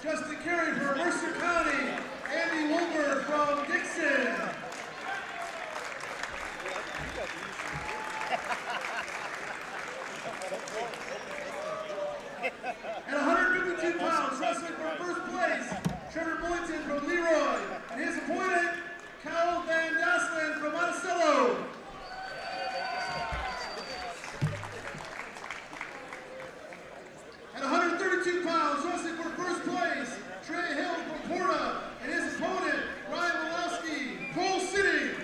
Justin Carey from Mercer County. Andy Wilbur from Dixon. At 152 pounds, wrestling for first place, Trevor Boynton from Leroy, and his opponent, Kyle Van Dasslen from Monticello. At 132 pounds, wrestling for first place, Trey Hill from Porta, and his opponent, Ryan Malowski, Coal City.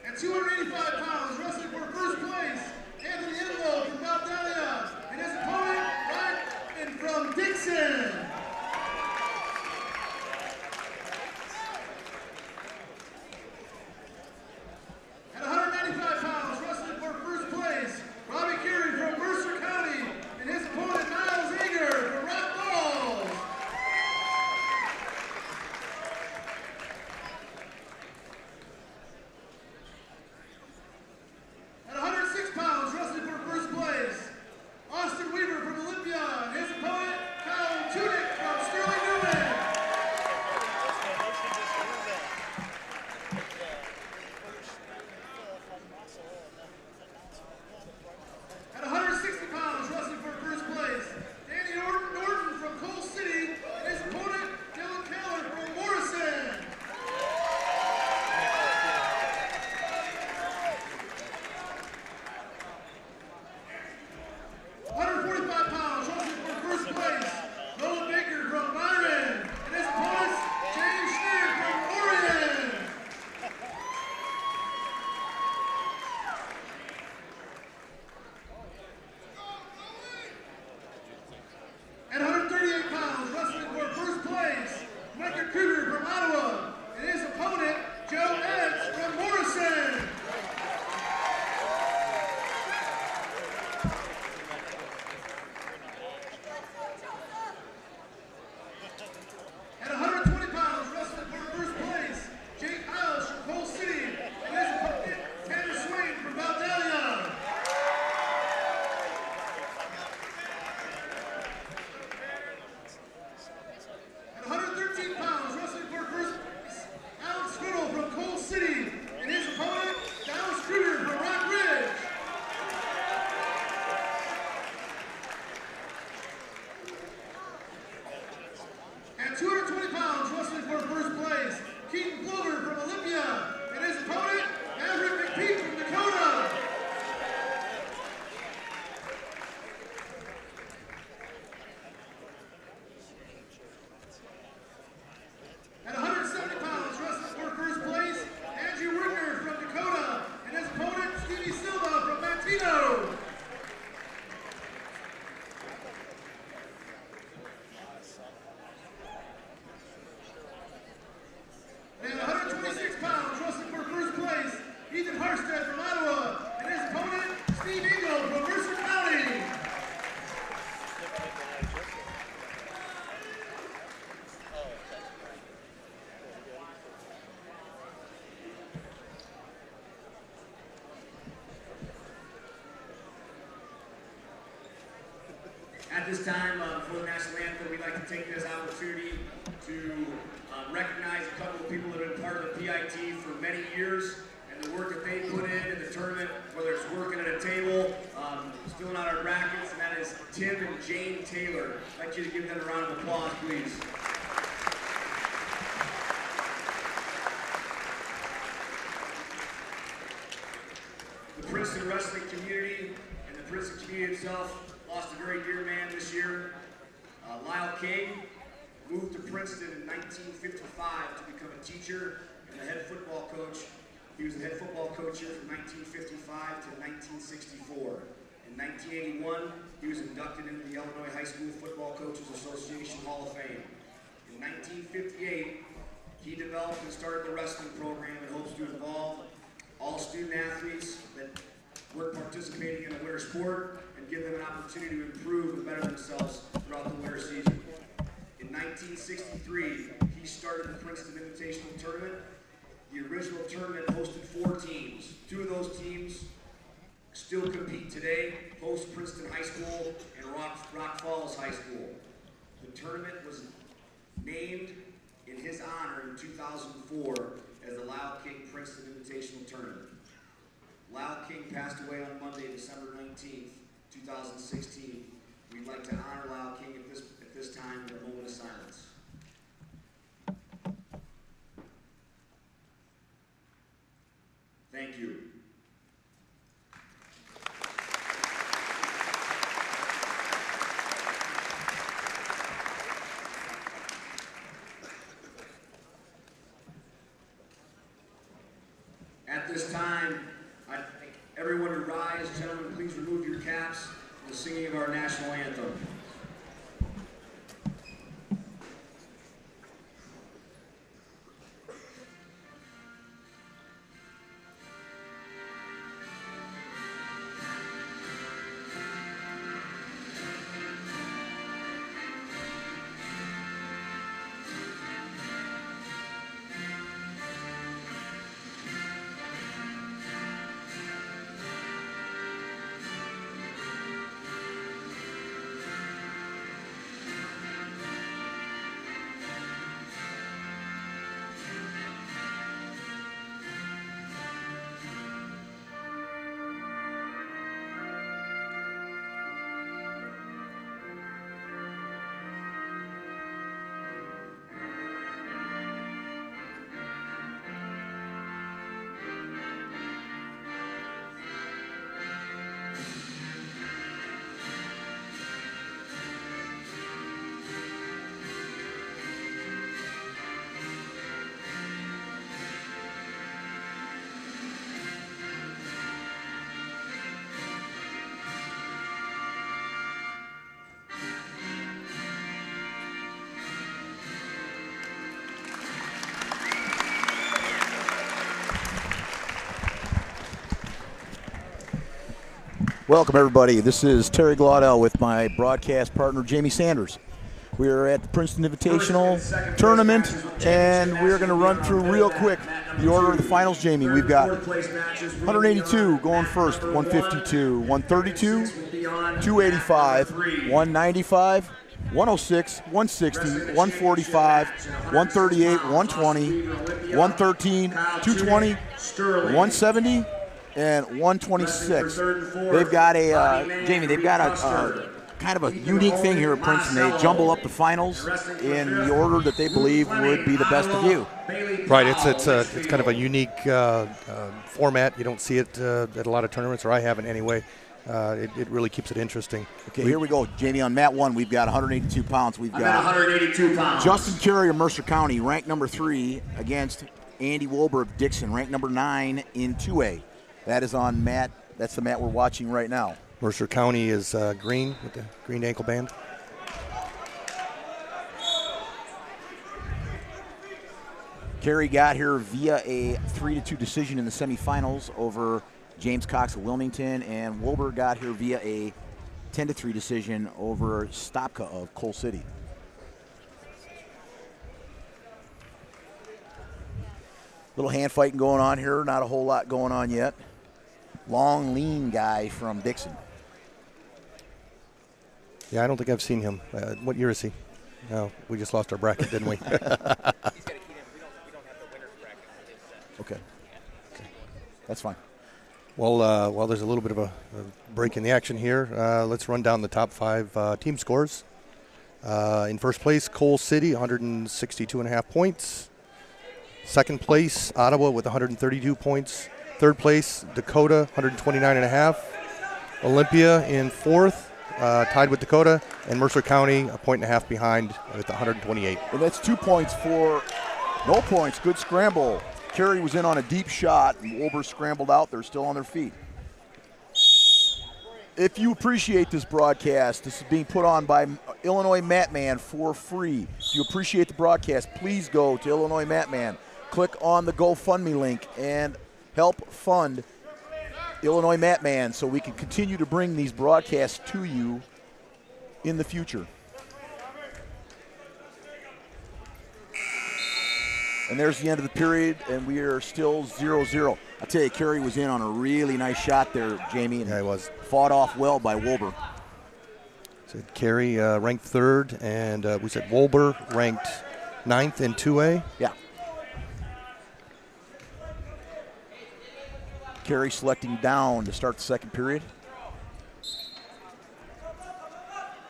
At 285 pounds, wrestling for first place, Anthony Enlow from Mount Dahlia, and his opponent, Ryan from Dixon. At 195 pounds, wrestling for first place, Robbie Carey from Mercer County, and his opponent, Niles Ager from Rock Falls. At 106 pounds, wrestling for first place, Austin Weaver from Olympia, and his opponent, Kyle Tunick from Sterling Newman. At 160 pounds, wrestling for first place, Danny Norton from Coal City, and his opponent, Dylan Keller from Morrison. At 145 pounds, wrestling for first place, Noah Baker from Byron, and his opponent, James Schneer from Orion. At 138 pounds, wrestling for first place, Micah Kruger from Ottawa, and his opponent, Joe Eds from Morrison. At 120 pounds, wrestling for first place, Jake Hiles from Coal City, and his opponent, Tanner Swain from Mount Dahlia. At 113 pounds, wrestling for first place, Alex Squiddle from Coal City, and his opponent, Dallas Kruger from Rock Ridge. At 220 pounds, wrestling for first place, Keaton Glover from Olympia, and his opponent, Maverick McPeak from Dakota. At 170 pounds, wrestling for first place, Andrew Winger from Dakota, and his opponent, Stevie Silva from Mantino. And at 126 pounds, wrestling for first place, Ethan Harstead from Ottawa, and his opponent, Steve Eagle from Mercer County. At this time, before the national anthem, we'd like to take this opportunity to recognize a couple of people that have been part of the PIT for many years and the work that they put in the tournament, whether it's working at a table, filling out our brackets, and that is Tim and Jane Taylor. I'd like you to give them a round of applause, please. The Princeton wrestling community and the Princeton community itself lost a very dear man this year. Lyle King moved to Princeton in 1955 to become a teacher and the head football coach. He was the head football coach here from 1955 to 1964. In 1981, he was inducted into the Illinois High School Football Coaches Association Hall of Fame. In 1958, he developed and started the wrestling program and hopes to involve all student athletes that were participating in a winter sport and give them an opportunity to improve and better themselves throughout the winter season. In 1963, he started the Princeton Invitational Tournament. The original tournament hosted 4 teams. 2 of those teams still compete today, host Princeton High School and Rock Falls High School. The tournament was named in his honor in 2004 as the Lyle King Princeton Invitational Tournament. Lyle King passed away on Monday, December 19th, 2016. We'd like to honor Lyle King at this time with a moment of silence. Thank you. At this time, I think everyone to rise. Gentlemen, please remove your caps for the singing of our national anthem. Welcome, everybody. This is Terry Glaudel with my broadcast partner, Jamie Sanders. We are at the Princeton Invitational Tournament, and we're going to run through real quick the order of the finals, Jamie. We've got 182 going first, 152, 132, 285, 195, 106, 160, 145, 138, 120, 113, 220, 170, and 126. They've got a, Jamie, they've got a kind of a unique thing here at Princeton. They jumble up the finals in the order that they believe would be the best of you. Right, it's kind of a unique format. You don't see it at a lot of tournaments, or I haven't anyway. It really keeps it interesting. Okay, here we go. Jamie, on mat 1, we've got 182 pounds. We've got 182 pounds. Justin Carey of Mercer County, ranked number 3, against Andy Wolber of Dixon, ranked number 9 in 2A. That is on mat. That's the mat we're watching right now. Mercer County is green with the green ankle band. Carey got here via a 3-2 decision in the semifinals over James Cox of Wilmington, and Wolber got here via a 10-3 decision over Stopka of Coal City. Little hand fighting going on here, not a whole lot going on yet. Long, lean guy from Dixon. Yeah, I don't think I've seen him. What year is he? No, we just lost our bracket, didn't we? Okay. That's fine. Well, while there's a little bit of a break in the action here, let's run down the top 5 team scores. In first place, Coal City, 162.5 points. Second place, Ottawa with 132 points. Third place, Dakota, 129.5. Olympia in fourth, tied with Dakota, and Mercer County a 1.5 behind with 128. And that's 2 points for no points. Good scramble. Carey was in on a deep shot, and Wolber scrambled out. They're still on their feet. If you appreciate this broadcast, this is being put on by Illinois Matmen for free. If you appreciate the broadcast, please go to Illinois Matmen. Click on the GoFundMe link and help fund Illinois Matmen so we can continue to bring these broadcasts to you in the future. And there's the end of the period, and we are still 0-0. I tell you, Carey was in on a really nice shot there, Jamie. And Yeah, he was. Fought off well by Wolber. So Carey ranked 3rd, and we said Wolber ranked 9th in 2A. Yeah. Carey selecting down to start the second period.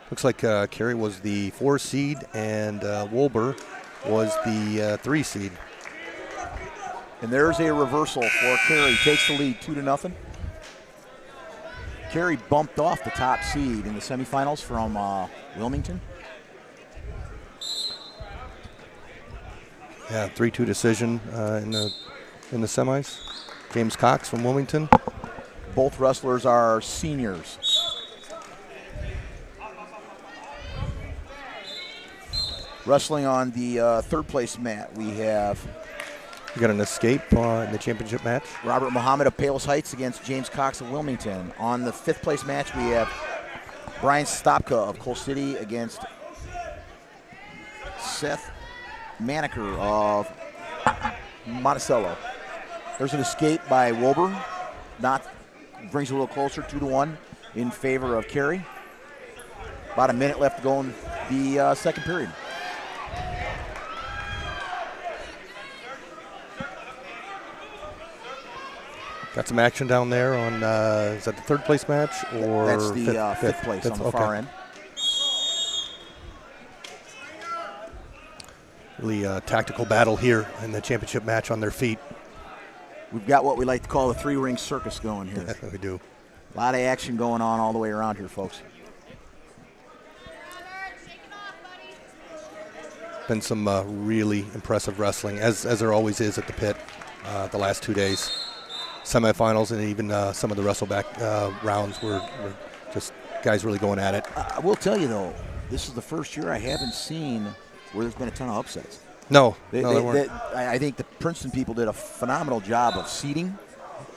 Looks like Carey was the 4 seed, and Wolber was the 3 seed. And there's a reversal for Carey. Takes the lead 2-0. Carey bumped off the top seed in the semifinals from Wilmington. Yeah, 3-2 decision in the semis. James Cox from Wilmington. Both wrestlers are seniors. Wrestling on the third place mat, we have We got an escape in the championship match. Robert Muhammad of Palos Heights against James Cox of Wilmington. On the fifth place match, we have Brian Stopka of Coal City against Seth Maneker of Monticello. There's an escape by Wolber. Brings it a little closer, 2-1 in favor of Carey. About a minute left to go in the second period. Got some action down there on, is that the third place match? Or that's the fifth place on the far end. Really tactical battle here in the championship match on their feet. We've got what we like to call the three-ring circus going here. We do. A lot of action going on all the way around here, folks. Been some really impressive wrestling, as there always is at the pit the last 2 days. Semifinals and even some of the wrestleback rounds were just guys really going at it. I will tell you, though, this is the first year I haven't seen where there's been a ton of upsets. No, there weren't. I think the Princeton people did a phenomenal job of seeding.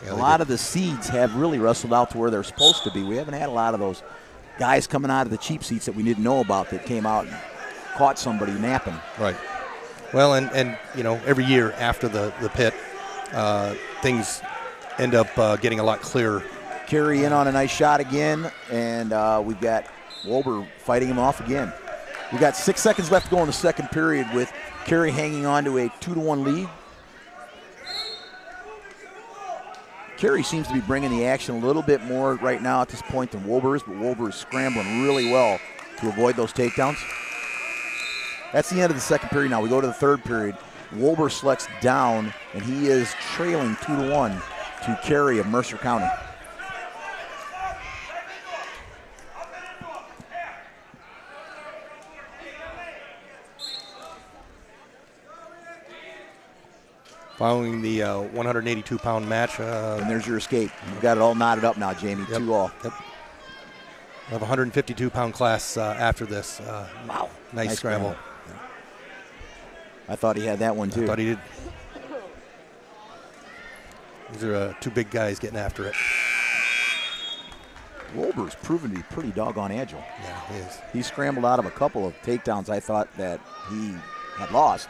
Yeah, a lot of the seeds have really wrestled out to where they're supposed to be. We haven't had a lot of those guys coming out of the cheap seats that we didn't know about that came out and caught somebody napping. Right. Well, and you know, every year after the pit, things end up getting a lot clearer. Carey in on a nice shot again, and we've got Wolber fighting him off again. We've got 6 seconds left to go in the second period with Carey hanging on to a 2-1 lead. Carey seems to be bringing the action a little bit more right now at this point than Wolber is, but Wolber is scrambling really well to avoid those takedowns. That's the end of the second period now. We go to the third period. Wolber selects down, and he is trailing 2-1 to Carey of Mercer County. Following the 182-pound match. And there's your escape. You've got it all knotted up now, Jamie. Yep, 2-all. Yep. We have a 152-pound class after this. Wow. Nice scramble. Yeah. I thought he had that one, too. I thought he did. These are two big guys getting after it. Wolber's proven to be pretty doggone agile. Yeah, he is. He scrambled out of a couple of takedowns I thought that he had lost.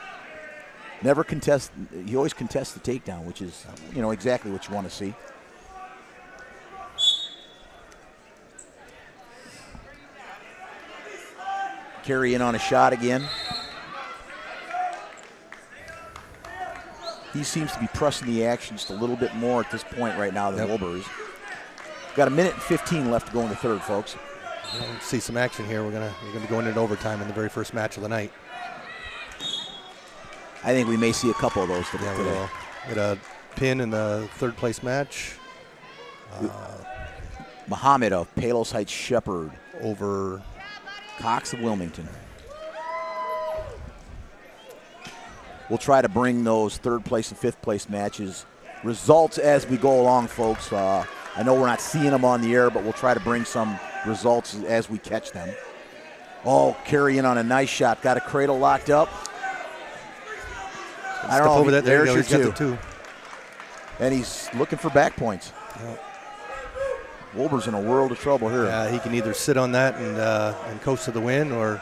Never contest. He always contests the takedown, which is, exactly what you want to see. Carey in on a shot again. He seems to be pressing the action just a little bit more at this point right now than Wolber is. Got a minute and 15 left to go in the third, folks. We'll see some action here. We're gonna be going into overtime in the very first match of the night. I think we may see a couple of those today. Yeah, we will. Get a pin in the third place match. Muhammad of Palos Heights Shepherd over Cox of Wilmington. We'll try to bring those third place and fifth place matches results as we go along, folks. I know we're not seeing them on the air, but we'll try to bring some results as we catch them. Oh, Carey in on a nice shot. Got a cradle locked up. I don't know. Over that. There there's you go. your He's got the two. And he's looking for back points. Yep. Wolber's in a world of trouble here. He can either sit on that and coast to the win, or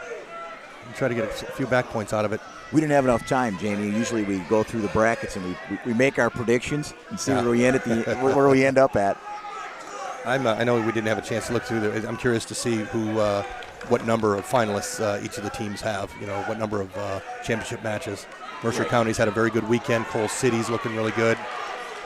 try to get a few back points out of it. We didn't have enough time, Jamie. Usually we go through the brackets and we make our predictions and see where we end up at. I know we didn't have a chance to look through I'm curious to see what number of finalists each of the teams have. What number of championship matches. Mercer County's had a very good weekend. Coal City's looking really good.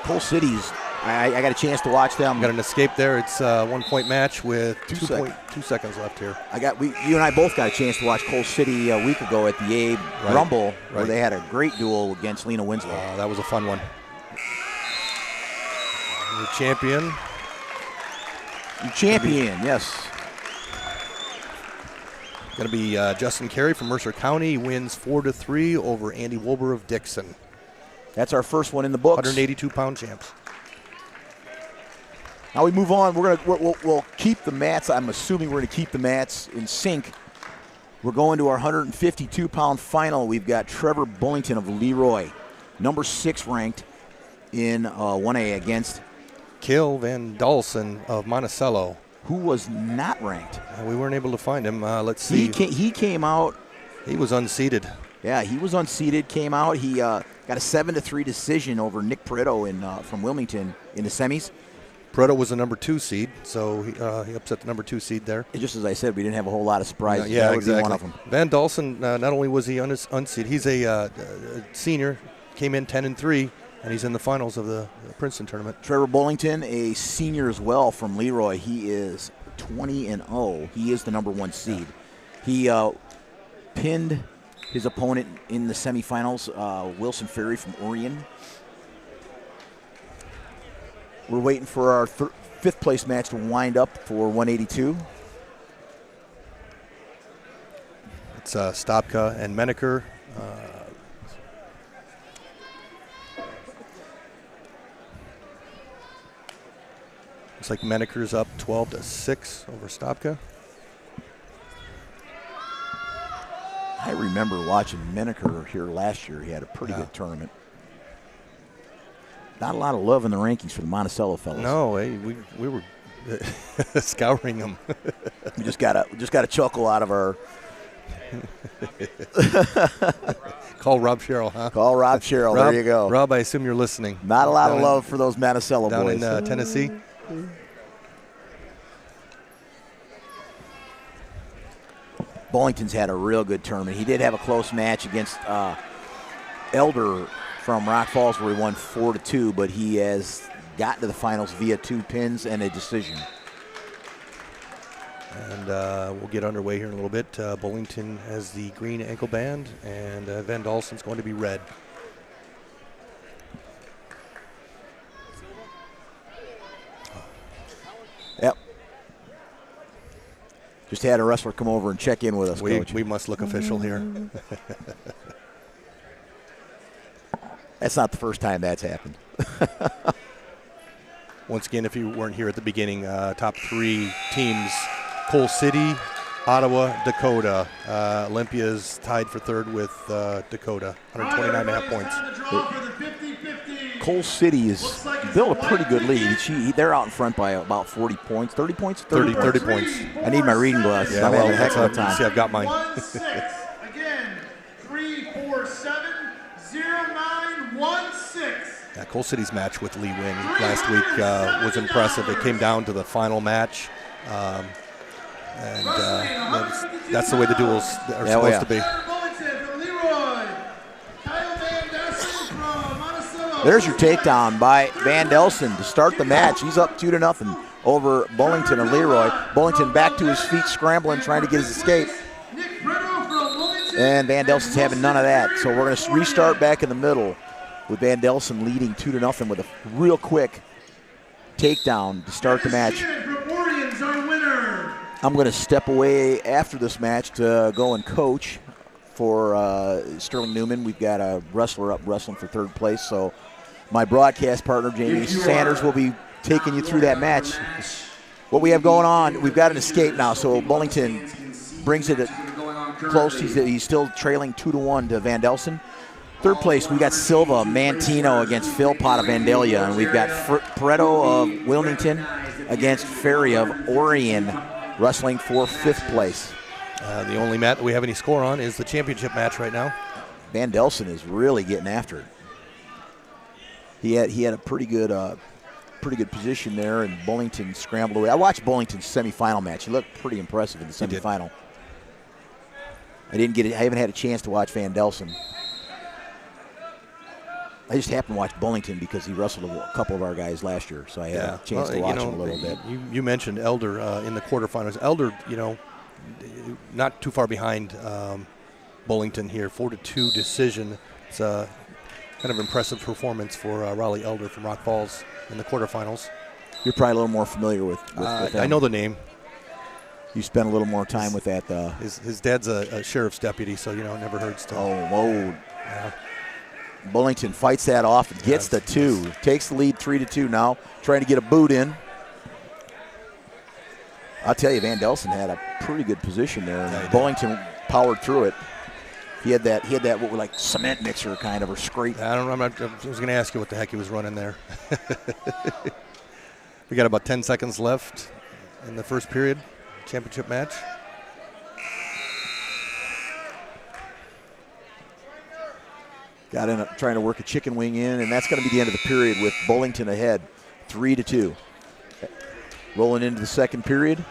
Coal City's, I got a chance to watch them. Got an escape there. It's a 1-point match with 2.2 seconds left here. You and I both got a chance to watch Coal City a week ago at the Abe Rumble, where they had a great duel against Lena Winslow. That was a fun one. The champion. Yes. Going to be Justin Carey from Mercer County. He wins 4-3 over Andy Wilbur of Dixon. That's our first one in the books. 182-pound champs. Now we move on. We'll keep the mats. I'm assuming we're going to keep the mats in sync. We're going to our 152-pound final. We've got Trevor Bullington of Leroy, number 6 ranked in 1A against Kale Van Dalsen of Monticello, who was not ranked. We weren't able to find him. Let's see. He came out. He was unseeded. Yeah, he was unseeded. Came out. He got a 7-3 decision over Nick Pareto from Wilmington in the semis. Pareto was the number 2 seed, so he upset the number 2 seed there. Just as I said, we didn't have a whole lot of surprises. Yeah, that exactly. Would be one of them. Van Dalsen, not only was he unseeded, he's a senior, came in 10-3, and he's in the finals of the Princeton tournament. Trevor Bullington, a senior as well from Leroy. He is 20-0. He is the number 1 seed. He pinned his opponent in the semifinals, Wilson Ferry from Orion. We're waiting for our 5th place match to wind up for 182. It's Stopka and Menaker. Looks like Menaker's up 12-6 over Stopka. I remember watching Menaker here last year. He had a pretty good tournament. Not a lot of love in the rankings for the Monticello fellas. No, hey, we were scouring them. We just got a chuckle out of our. Call Rob Sherrill, huh? Call Rob Sherrill. There you go. Rob, I assume you're listening. Not a lot of love for those Monticello boys. Down in Tennessee. Bullington's had a real good tournament. He did have a close match against Elder from Rock Falls where he won 4-2, but he has gotten to the finals via 2 pins and a decision. And we'll get underway here in a little bit. Bullington has the green ankle band, and Van Dalsen's going to be red. Yep. Just had a wrestler come over and check in with us, Coach. We must look official here. That's not the first time that's happened. Once again, if you weren't here at the beginning, top 3 teams, Coal City, Ottawa, Dakota. Olympia's tied for 3rd with Dakota, 129.5 points. Coal City is built a pretty good lead. They're out in front by about 40 points. 30 points? 30 points. I need my reading glasses. Yeah, I'm having a heck of a time. See, I've got mine. 1-6. Again, 3-4-7, 0-9-1-6. Yeah, Coal City's match with Lee Wing last week was impressive. It came down to the final match. That's the way the duels are supposed to be. There's your takedown by Van Dalsen to start the match. He's up 2-0 over Bullington and Leroy. Bullington back to his feet, scrambling, trying to get his escape. And Van Dalsen's having none of that. So we're going to restart back in the middle with Van Dalsen leading 2-0 with a real quick takedown to start the match. I'm going to step away after this match to go and coach for Sterling Newman. We've got a wrestler up wrestling for 3rd place. So my broadcast partner, Jamie Sanders, will be taking you through that match. What we have going on, we've got an escape now. So Bullington brings it close. He's still trailing 2-1 to Van Dalsen. 3rd place, we got Silva Mantino against Philpott of Vandalia. And we've got Pareto of Wilmington against Ferry of Orion, wrestling for 5th place. The only mat that we have any score on is the championship match right now. Van Delsen is really getting after it. He had a pretty good position there, and Bullington scrambled away. I watched Bullington's semifinal match. He looked pretty impressive in the semifinal. I haven't had a chance to watch Van Delsen. I just happened to watch Bullington because he wrestled a couple of our guys last year, so I had a chance to watch him a little bit. You mentioned Elder in the quarterfinals. Elder, not too far behind Bullington here, 4-2 decision. It's a kind of impressive performance for Raleigh Elder from Rock Falls in the quarterfinals. You're probably a little more familiar with him. I know the name. You spent a little more time with that. His dad's a sheriff's deputy, so never hurts to. Oh, whoa! Yeah. Bullington fights that off and gets the 2. Takes the lead 3-2 now, trying to get a boot in. I'll tell you, Van Delsen had a pretty good position there, and Bullington powered through it. He had that what were like cement mixer kind of, or scrape. I don't know. I was going to ask you what the heck he was running there. We got about 10 seconds left in the first period, championship match. Got in trying to work a chicken wing in, and that's going to be the end of the period with Bullington ahead, 3-2. Rolling into the second period.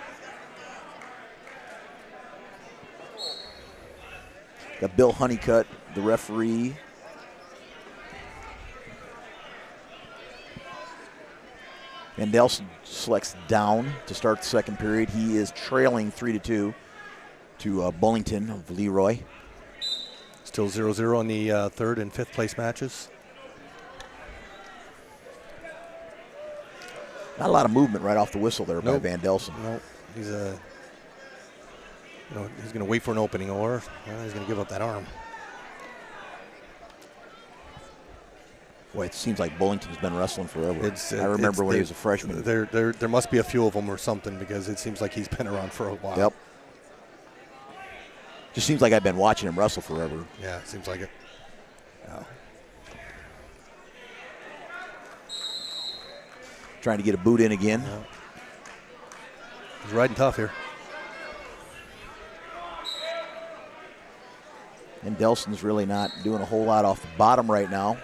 Got Bill Honeycutt, the referee. And Delsen selects down to start the second period. He is trailing 3-2 to Bullington of Leroy. Still 0-0 on the third and fifth place matches. Not a lot of movement right off the whistle there by Van Delsen. No, he's he's going to wait for an opening, or he's going to give up that arm. Boy, it seems like Bullington's been wrestling forever. I remember when he was a freshman. There must be a few of them or something, because it seems like he's been around for a while. Yep. Just seems like I've been watching him wrestle forever. Yeah, it seems like it. Yeah. Trying to get a boot in again. Yeah. He's riding tough here. And Delsen's really not doing a whole lot off the bottom right now.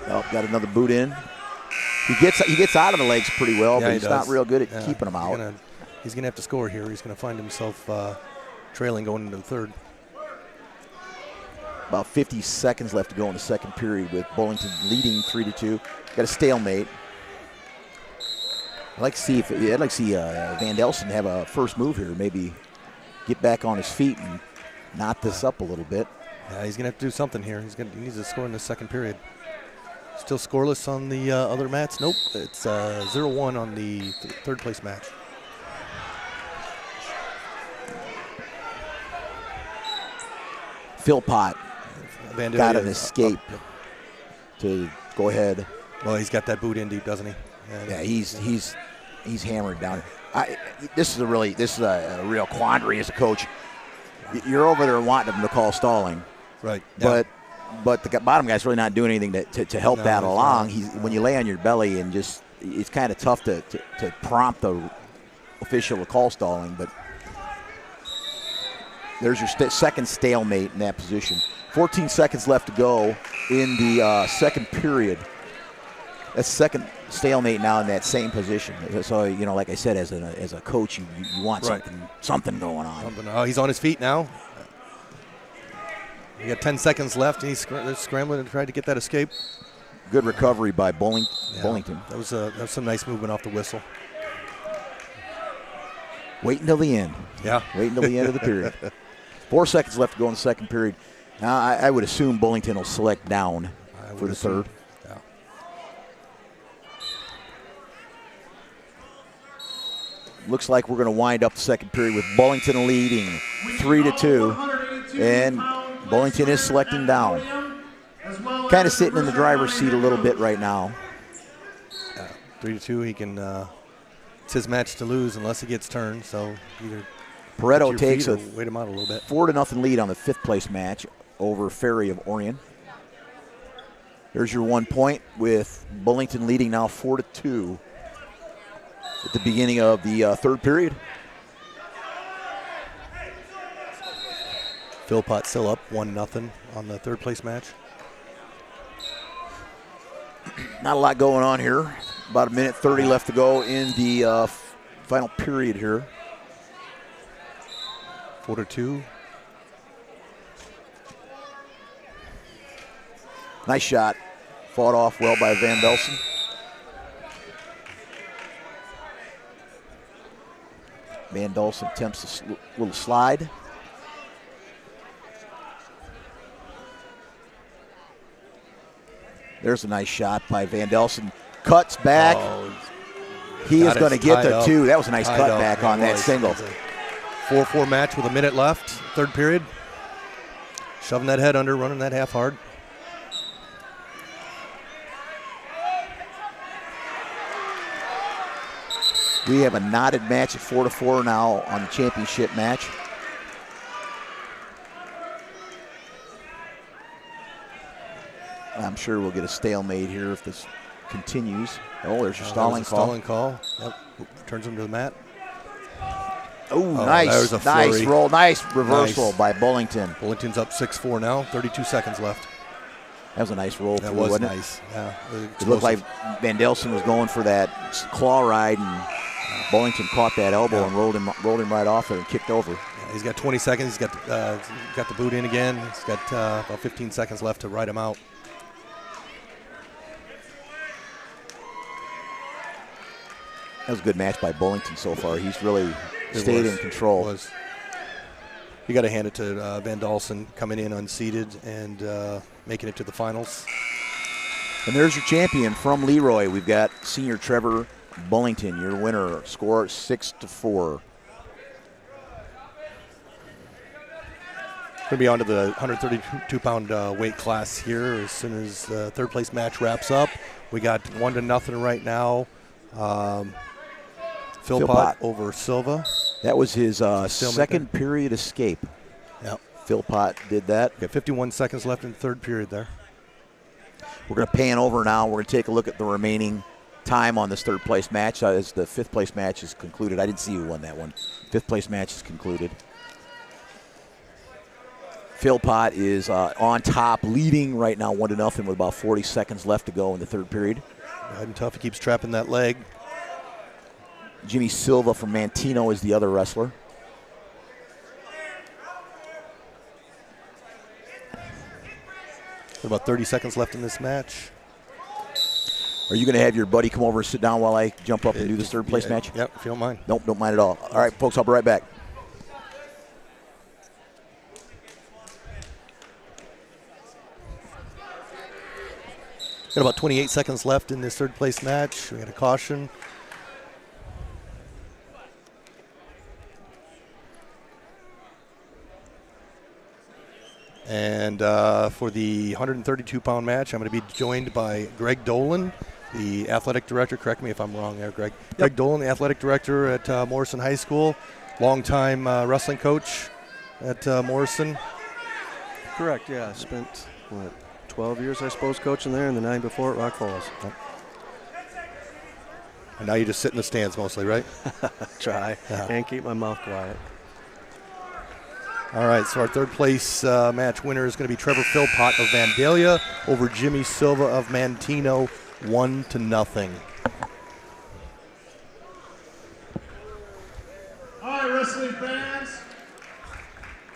Oh, got another boot in. He gets out of the legs pretty well, but he's not real good at keeping them out. He's gonna have to score here. He's gonna find himself trailing going into the third. About 50 seconds left to go in the second period with Bullington leading 3-2. Got a stalemate. I'd like to see Van Delsen have a first move here. Maybe get back on his feet and knot this up a little bit. Yeah, he's gonna have to do something here. He needs to score in the second period. Still scoreless on the other mats. Nope, it's 0-1 on the third place match. Philpott got an escape to go ahead. Well, he's got that boot in deep, doesn't he? Yeah, he's hammered down. This is a real quandary as a coach. You're over there wanting him to call stalling, right? But the bottom guy's really not doing anything to help that along. When you lay on your belly and it's kind of tough to prompt the official to call stalling. But there's your second stalemate in that position. 14 seconds left to go in the second period. That's second stalemate now in that same position. So like I said, as a coach, you want something going on. Oh, he's on his feet now. You got 10 seconds left, and he's scrambling to try to get that escape. Good recovery by Bullington. That was some nice movement off the whistle. Wait until the end. Yeah. Wait until the end of the period. 4 seconds left to go in the second period. Now, I would assume Bullington will select down for the third. Yeah. Looks like we're going to wind up the second period with Bullington leading 3-2. And Bullington is selecting down. Kind of sitting in the driver's seat a little bit right now. 3-2, he can, it's his match to lose unless he gets turned, so either Pareto takes a wait him out a little bit. 4-0 lead on the fifth place match over Ferry of Orion. There's your 1 point with Bullington leading now 4-2 at the beginning of the third period. Philpott still up 1-0 on the third place match. Not a lot going on here. About 1:30 left to go in the final period here. 4-2. Nice shot. Fought off well by Van Delsen. Van Delsen attempts a little slide. There's a nice shot by Van Delsen. Cuts back. Oh, he is going to get the up. two. That was a nice Tied cut up. back on that single. 4-4 match with a minute left, third period. Shoving that head under, running that half hard. We have a knotted match at 4-4 now on the championship match. I'm sure we'll get a stalemate here if this continues. Oh, there's your stalling call. Stalling call. Yep. Turns him to the mat. Oh, nice roll. Nice reversal by Bullington. Bullington's up 6-4 now. 32 seconds left. That was a nice roll. That through, was wasn't nice. Yeah, it looked like Van Delsen was going for that claw ride, and Bullington caught that elbow and rolled him right off there and kicked over. Yeah, he's got 20 seconds. He's got the boot in again. He's got about 15 seconds left to ride him out. That was a good match by Bullington so far. He's really stayed in control. You got to hand it to Van Delsen coming in unseeded and making it to the finals. And there's your champion from Leroy. We've got senior Trevor Bullington, your winner. Score 6-4. Going to be on to the 132-pound weight class here as soon as the third place match wraps up. We got 1-0 right now. Philpott over Silva. That was his second period escape. Yep. Philpott did that. Got 51 seconds left in the third period there. We're going to pan over now. We're going to take a look at the remaining time on this third place match as the fifth place match is concluded. I didn't see who won that one. Fifth place match is concluded. Philpott is on top, leading right now 1-0 with about 40 seconds left to go in the third period. Riding tough. He keeps trapping that leg. Jimmy Silva from Mantino is the other wrestler. About 30 seconds left in this match. Are you going to have your buddy come over and sit down while I jump up and do this third place match? Yep, if you don't mind. Nope, don't mind at all. All right, folks, I'll be right back. Got about 28 seconds left in this third place match. We got a caution. And for the 132-pound match, I'm going to be joined by Greg Dolan, the athletic director. Correct me if I'm wrong there, Greg. Yep. Greg Dolan, the athletic director at Morrison High School, longtime wrestling coach at Morrison. Correct, yeah. I spent, 12 years, I suppose, coaching there, and the 9 before at Rock Falls. Yep. And now you just sit in the stands mostly, right? Try, and keep my mouth quiet. All right, so our third place match winner is going to be Trevor Philpott of Vandalia over Jimmy Silva of Mantino, 1-0. All right, wrestling fans.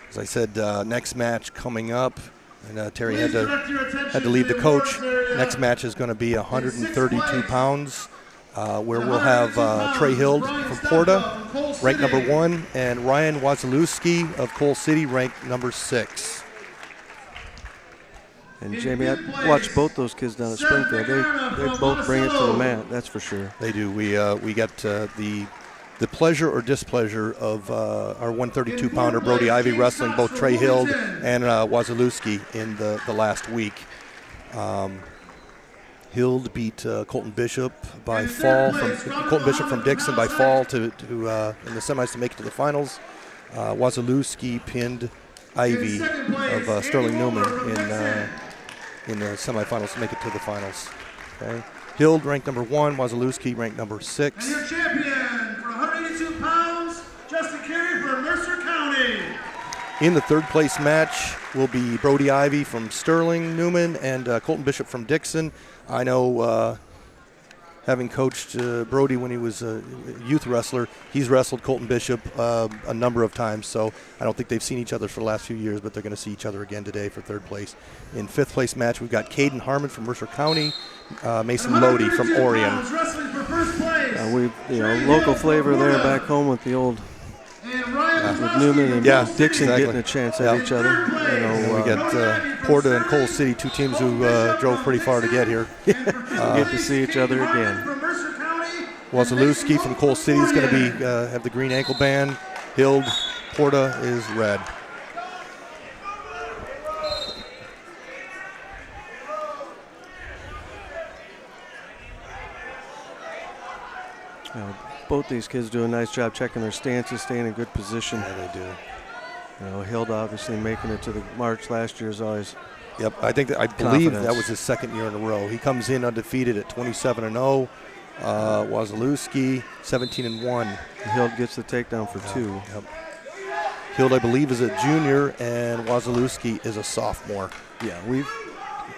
As I said, next match coming up, and Terry had to leave the coach. Next match is going to be 132 pounds, where we'll have Trey Hild from Porta, ranked number 1, and Ryan Wazalewski of Coal City, ranked number 6. And Jamie, I watched both those kids down at Springfield. They both bring it to the mat, that's for sure. They do. We got the pleasure or displeasure of our 132-pounder Brody Ivy wrestling both Trey Hild and Wazalewski in the last week. Hild beat Colton Bishop by fall from Dixon by fall to in the semis to make it to the finals. Wazalewski pinned Ivy of Sterling Newman in the semifinals to make it to the finals. Okay. Hild ranked number 1, Wasilewski ranked number 6. And your champion for 182 pounds, Justin Carey from Mercer County. In the third place match will be Brody Ivy from Sterling Newman and Colton Bishop from Dixon. I know, having coached Brody when he was a youth wrestler, he's wrestled Colton Bishop a number of times, so I don't think they've seen each other for the last few years, but they're going to see each other again today for third place. In fifth place match, we've got Caden Harmon from Mercer County, Mason Lodi from Orion. Local flavor there back home with the old with Newman and Dixon getting a chance at each other. We got Porta and Coal City, two teams who drove pretty far to get here. Get to see each other again. Wasilewski from Coal City is going to be have the green ankle band. Hild Porta is red. Both these kids do a nice job checking their stances, staying in good position. Yeah, they do. Hild obviously making it to the March last year is always. Yep, I believe that was his second year in a row. He comes in undefeated at 27-0. Wasilewski 17-1. Hild gets the takedown for 2. Yep. Hild, I believe, is a junior, and Wasilewski is a sophomore. Yeah,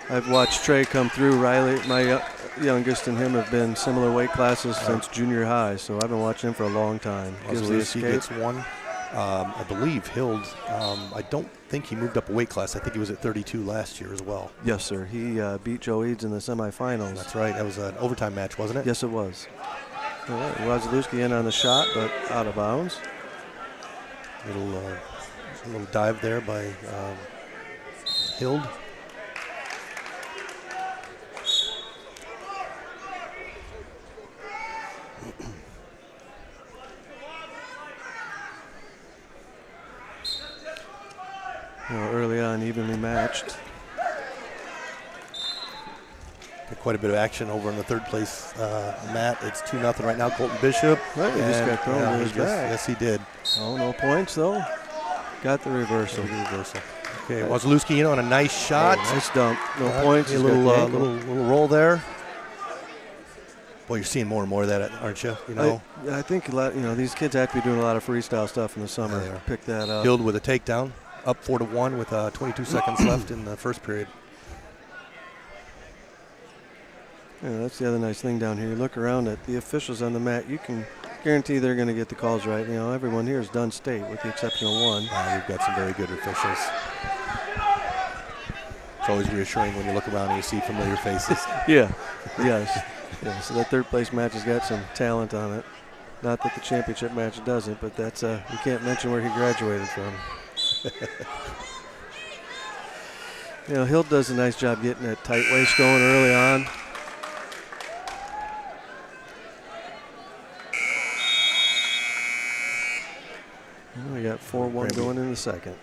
I've watched Trey come through. Riley, my youngest, and him have been similar weight classes since junior high, so I've been watching him for a long time. Wasilewski gets 1. I believe Hild, I don't think he moved up a weight class. I think he was at 32 last year as well. Yes, sir. He beat Joe Eads in the semifinals. That's right. That was an overtime match, wasn't it? Yes, it was. All right. Wasilewski in on the shot, but out of bounds. Little dive there by Hild. Early on, evenly matched. Got quite a bit of action over in the third place mat. It's 2-0 right now. Colton Bishop. Right, he just got thrown to his back. Yes, he did. Oh, no points though. Got the reversal. Okay, Wasilewski in on a nice shot. Oh, nice dump. No points. A little roll there. Boy, you're seeing more and more of that, aren't you? I think a lot. These kids have to be doing a lot of freestyle stuff in the summer. Yeah, pick that up. Hild with a takedown, up 4-1 with 22 seconds left in the first period. Yeah, that's the other nice thing down here. You look around at the officials on the mat. You can guarantee they're going to get the calls right. Everyone here is done state with the exception of one. We've got some very good officials. It's always reassuring when you look around and you see familiar faces. Yeah. Yes. So that third place match has got some talent on it. Not that the championship match doesn't, but that's you can't mention where he graduated from. Hild does a nice job getting that tight waist going early on. We got 4-1 going in the second.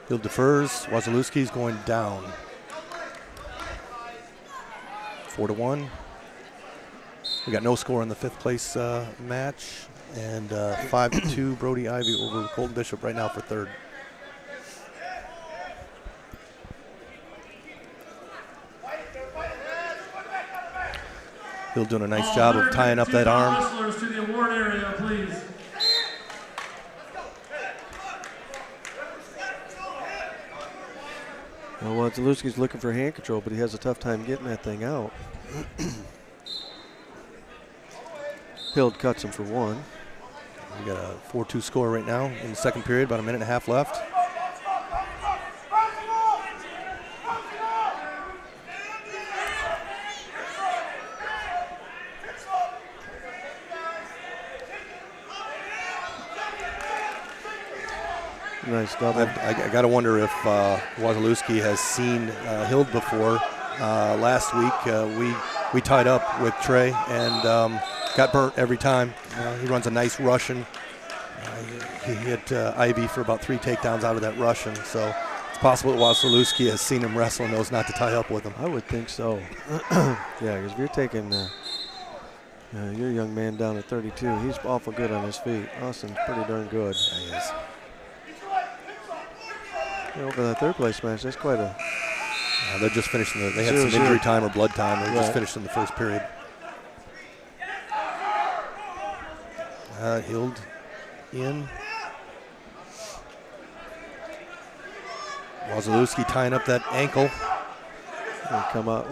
Hild defers. Wasilewski's going down. 4-1. We got no score in the fifth place match. And 5-2 Brody Ivy over Colton Bishop right now for third. Hild doing a nice job of tying up that arm. Wrestlers to the award area, please. Wasilewski's looking for hand control, but he has a tough time getting that thing out. Hild cuts him for 1. We got a 4-2 score right now in the second period, about a minute and a half left. Nice double. I got to wonder if Wasilewski has seen Hild before. Last week we tied up with Trey and got burnt every time. He runs a nice Russian. He hit Ivy for about 3 takedowns out of that Russian. So it's possible that Wasilewski has seen him wrestle and knows not to tie up with him. I would think so. Yeah, because if you're taking your young man down at 32, he's awful good on his feet. Austin's pretty darn good. Yeah, he is. Over that third place match, that's quite a. They're just finishing. They had 0-0. some injury time or blood time. They Right. just finished in the first period. Hild in. Wazalewski tying up that ankle. They come out.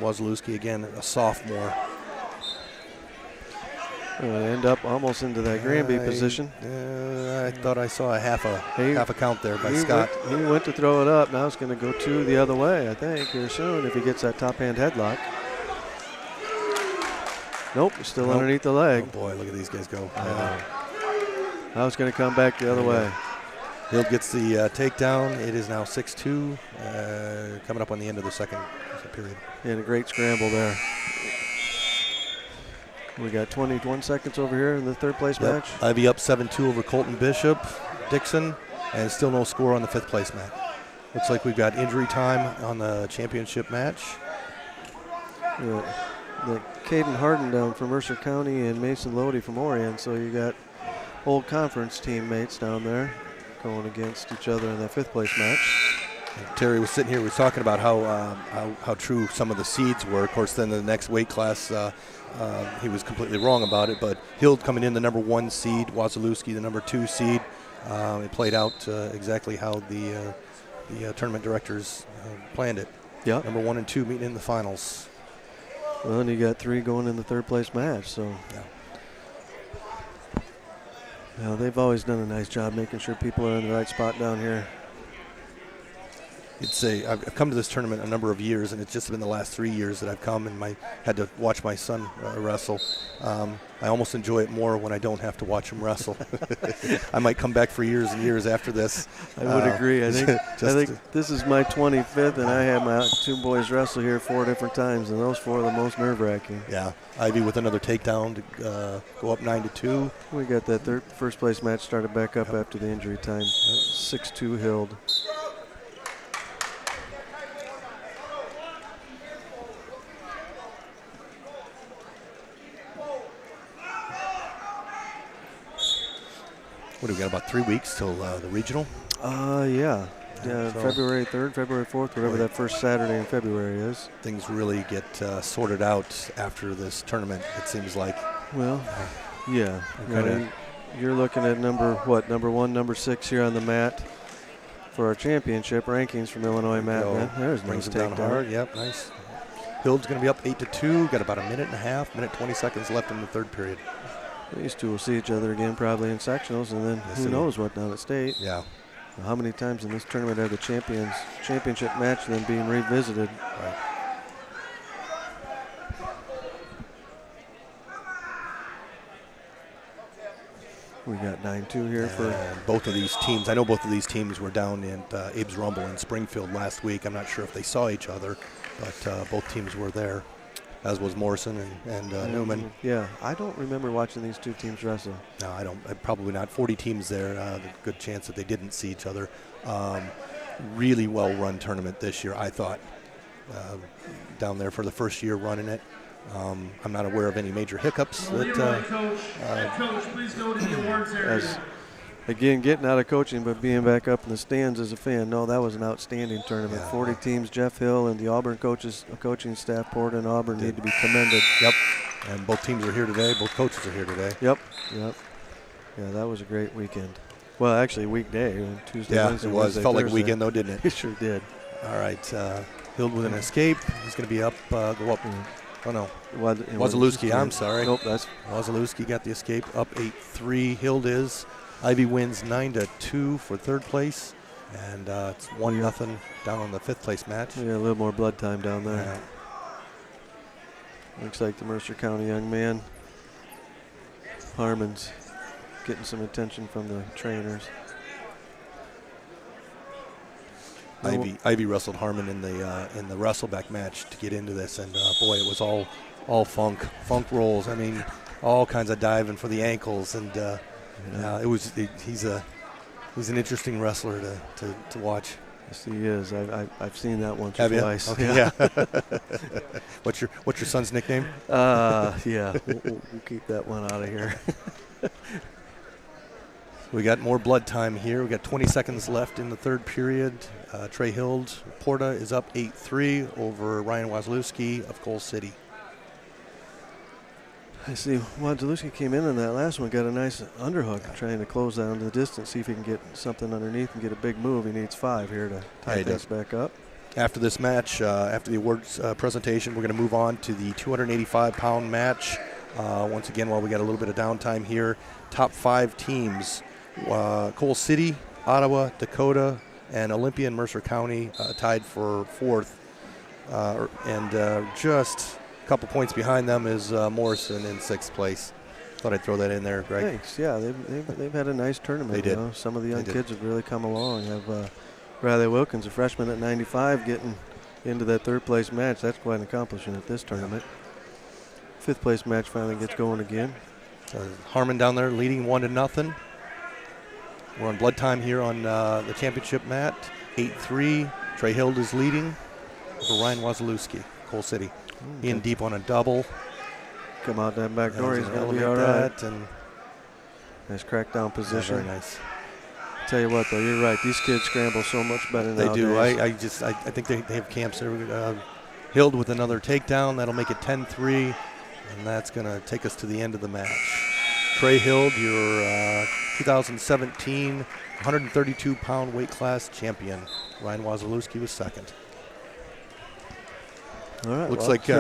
Wazalewski again, a sophomore. They end up almost into that Granby position. I thought I saw a half a count there by Scott. He went to throw it up. Now it's going to go two the other way, I think, here soon if he gets that top hand headlock. Nope, still underneath the leg. Oh boy, look at these guys go. Now it's going to come back the other way. Hild gets the takedown. It is now 6-2, coming up on the end of the second period. And a great scramble there. We got 21 seconds over here in the third place match. Ivy up 7-2 over Colton Bishop, Dixon, and still no score on the fifth place match. Looks like we've got injury time on the championship match. Yeah. The Caden Harden down from Mercer County and Mason Lodi from Orion. So you got old conference teammates down there going against each other in that fifth place match. And Terry was sitting here, was talking about how true some of the seeds were. Of course, then the next weight class, he was completely wrong about it. But Hild coming in the number 1 seed, Wazalewski the number 2 seed. It played out exactly how the tournament directors planned it. Yeah. Number 1 and 2 meeting in the finals. Well, and you got 3 going in the third place match. So. Yeah. Well, they've always done a nice job making sure people are in the right spot down here. I've come to this tournament a number of years, and it's just been the last 3 years that I've come and had to watch my son wrestle. I almost enjoy it more when I don't have to watch him wrestle. I might come back for years and years after this. I would agree. I think this is my 25th, and I had my 2 boys wrestle here 4 different times, and those 4 are the most nerve-wracking. Yeah, Ivy with another takedown to go up 9-2. We got that first place match started back up after the injury time. 6-2 Hild. What do we got, about 3 weeks till the regional? Yeah. So February 3rd, February 4th, whatever that first Saturday in February is. Things really get sorted out after this tournament, it seems like. Well, yeah. You're looking at number 1, number 6 here on the mat for our championship rankings from Illinois Matmen. There's brings nice them down takedown. hard. Yep, nice. Hild's going to be up 8-2. Got about a minute and a half, minute 20 seconds left in the third period. These two will see each other again probably in sectionals, and then who knows what down at state. Yeah. How many times in this tournament have the championship match then being revisited? Right. We got 9-2 here for both of these teams. I know both of these teams were down in Abe's Rumble in Springfield last week. I'm not sure if they saw each other, but both teams were there, as was Morrison and Newman. Yeah, I don't remember watching these two teams wrestle. No, I don't. Probably not. 40 teams there. Good chance that they didn't see each other. Really well-run tournament this year, I thought. Down there for the first year running it. I'm not aware of any major hiccups. Coach, please go to the awards area. Again, getting out of coaching, but being back up in the stands as a fan. No, that was an outstanding tournament. Yeah. 40 teams. Jeff Hill and the Auburn coaching staff, Porter and Auburn, need to be commended. Yep. And both teams are here today. Both coaches are here today. Yep. Yeah, that was a great weekend. Well, actually, weekday. Tuesday, Wednesday, it was. Wednesday, It felt like a Thursday. weekend, though, didn't it? It sure did. All right. Hild with an escape. He's going to be up, go up. Oh, no. Wazalewski, I'm sorry. Nope, that's Wazalewski got the escape, up 8-3. Hild is. Ivy wins 9-2 for third place. And it's 1-0 down on the fifth place match. a little more blood time down there. Yeah. Looks like the Mercer County young man, Harmon's, getting some attention from the trainers. Ivy wrestled Harmon in the wrestleback match to get into this, and boy, it was all funk rolls. I mean, all kinds of diving for the ankles, and he's an interesting wrestler to watch. Yes, he is. I've seen that once Have or you? twice. Okay, yeah. What's your son's nickname? Yeah, we'll keep that one out of here. We got more blood time here. We got 20 seconds left in the third period. Trey Hild Porta is up 8-3 over Ryan Wazlewski of Coal City. I see Wazlewski came in that last one, got a nice underhook, trying to close down the distance, see if he can get something underneath and get a big move. He needs 5 here to tie things back up. After this match, after the awards presentation, we're going to move on to the 285-pound match. Once again, while we got a little bit of downtime here, top 5 teams, Coal City, Ottawa, Dakota, and Olympia and Mercer County tied for 4th. And just a couple points behind them is Morrison in 6th place. Thought I'd throw that in there, Greg. Thanks. Yeah, they've had a nice tournament. They did. You know? Some of the young kids have really come along. Have Riley Wilkins, a freshman at 95, getting into that 3rd place match. That's quite an accomplishment at this tournament. 5th place match finally gets going again. Harmon down there leading 1-0. We're on blood time here on the championship mat. 8-3. Trey Hild is leading over Ryan Wazlewski, Coal City. In deep on a double. Come out that back door. He's going to be all right. And nice crackdown position. Very nice. Tell you what, though, you're right. These kids scramble so much better They nowadays. do. I think they have camps there. Hild with another takedown. That'll make it 10-3. And that's going to take us to the end of the match. Trey Hild, your 2017 132-pound weight class champion. Ryan Wazlewski was 2nd. All right. Looks well, like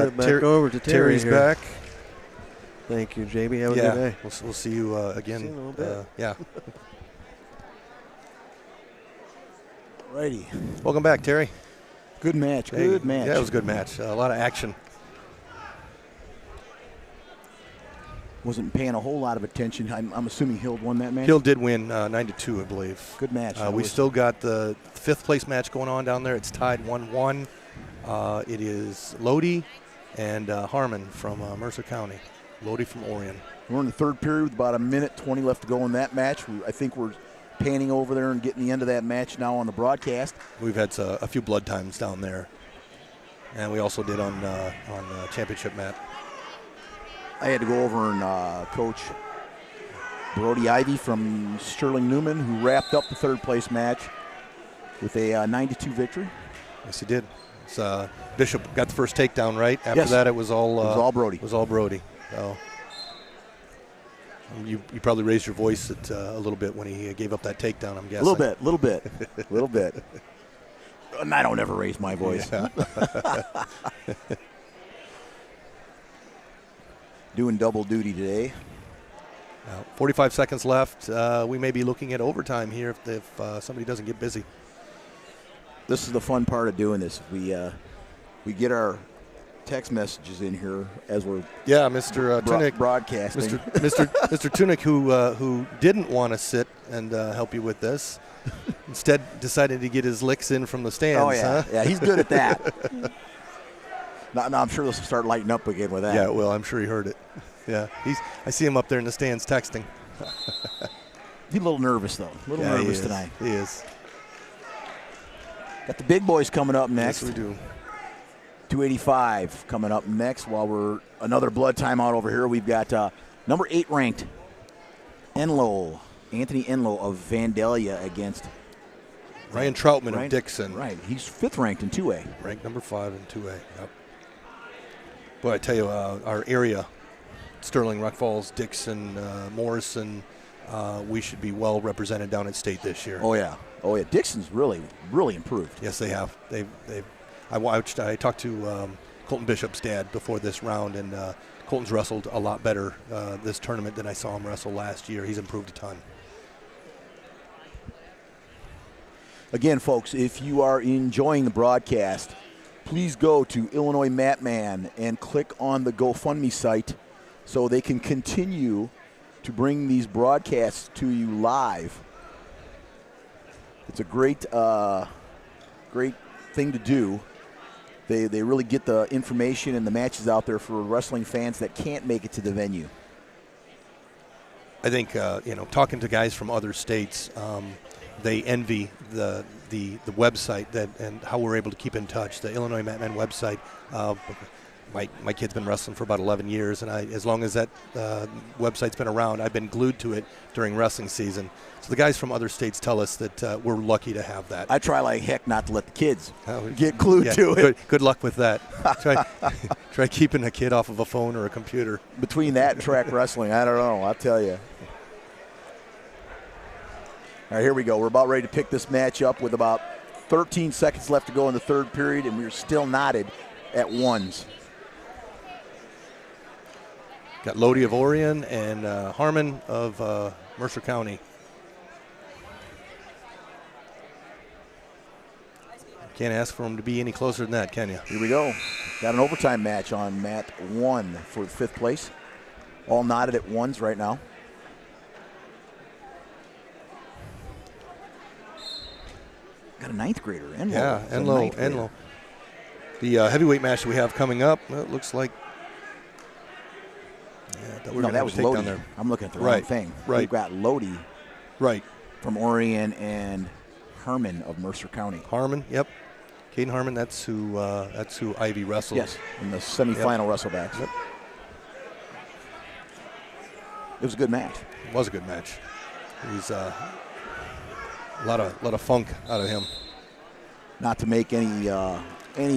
over to Terry's here. back. Thank you, JB. Have a good day. We'll see you again. See you in a little bit. Yeah. Righty. Welcome back, Terry. Good match. Good match. Yeah, it was a good match. A lot of action. Wasn't paying a whole lot of attention. I'm assuming Hild won that match. Hild did win 9-2, I believe. Good match. We still got the 5th place match going on down there. It's tied 1-1. It is Lodi and Harmon from Mercer County. Lodi from Orion. We're in the 3rd period with about 1:20 left to go in that match. I think we're panning over there and getting the end of that match now on the broadcast. We've had a few blood times down there. And we also did on the championship mat. I had to go over and coach Brody Ivy from Sterling Newman, who wrapped up the 3rd place match with a 9-2 victory. Yes, he did. Bishop got the first takedown, right? After that, it was all Brody. It was all Brody. So you probably raised your voice a little bit when he gave up that takedown, I'm guessing. A little bit. And I don't ever raise my voice. Yeah. Doing double duty today. 45 seconds left. We may be looking at overtime here if somebody doesn't get busy. This is the fun part of doing this. We get our text messages in here as we're Mr. Tunick broadcasting. Mr. Tunick, who didn't want to sit and help you with this, instead decided to get his licks in from the stands. Oh yeah, huh? yeah, he's good at that. Now I'm sure this will start lighting up again with that. Yeah, well, I'm sure he heard it. Yeah, I see him up there in the stands texting. He's a little nervous though. A little nervous tonight. He is. Got the big boys coming up next. Yes, we do. 285 coming up next. While we're another blood timeout over here, we've got number 8 ranked Anthony Enlow of Vandalia against Ryan Troutman of Dixon. Right, he's 5th ranked in 2A. Ranked number 5 in 2A. Yep. Boy, I tell you, our area, Sterling, Rock Falls, Dixon, Morrison, we should be well represented down at state this year. Oh yeah. Dixon's really improved. Yes, they have. I talked to Colton Bishop's dad before this round, and Colton's wrestled a lot better this tournament than I saw him wrestle last year. He's improved a ton. Again, folks, if you are enjoying the broadcast, please go to Illinois Matman and click on the GoFundMe site so they can continue to bring these broadcasts to you live. It's a great thing to do. They really get the information and the matches out there for wrestling fans that can't make it to the venue. I think talking to guys from other states, they envy the website and how we're able to keep in touch. The Illinois Matmen website. my kid's been wrestling for about 11 years, and as long as that website's been around, I've been glued to it during wrestling season. So the guys from other states tell us that we're lucky to have that. I try like heck not to let the kids get glued to it. Good luck with that. Try keeping a kid off of a phone or a computer. Between that and track wrestling, I don't know. I'll tell you. All right, here we go. We're about ready to pick this match up with about 13 seconds left to go in the third period, and we're still knotted at ones. Got Lodi of Orion and Harmon of Mercer County. Can't ask for them to be any closer than that, can you? Here we go. Got an overtime match on mat 1 for 5th place. All knotted at ones right now. Got a 9th grader. Enlow. Yeah, Enlow. The heavyweight match we have coming up, well, it looks like. No, that was Lodi. There. I'm looking at the wrong thing. Right. We've got Lodi. Right. From Orion and Herman of Mercer County. Harmon, yep. Caden Harmon, that's who Ivy wrestled. Yes, in the semifinal wrestlebacks. Yep. It was a good match. It was a good match. He's a lot of funk out of him. Not to make any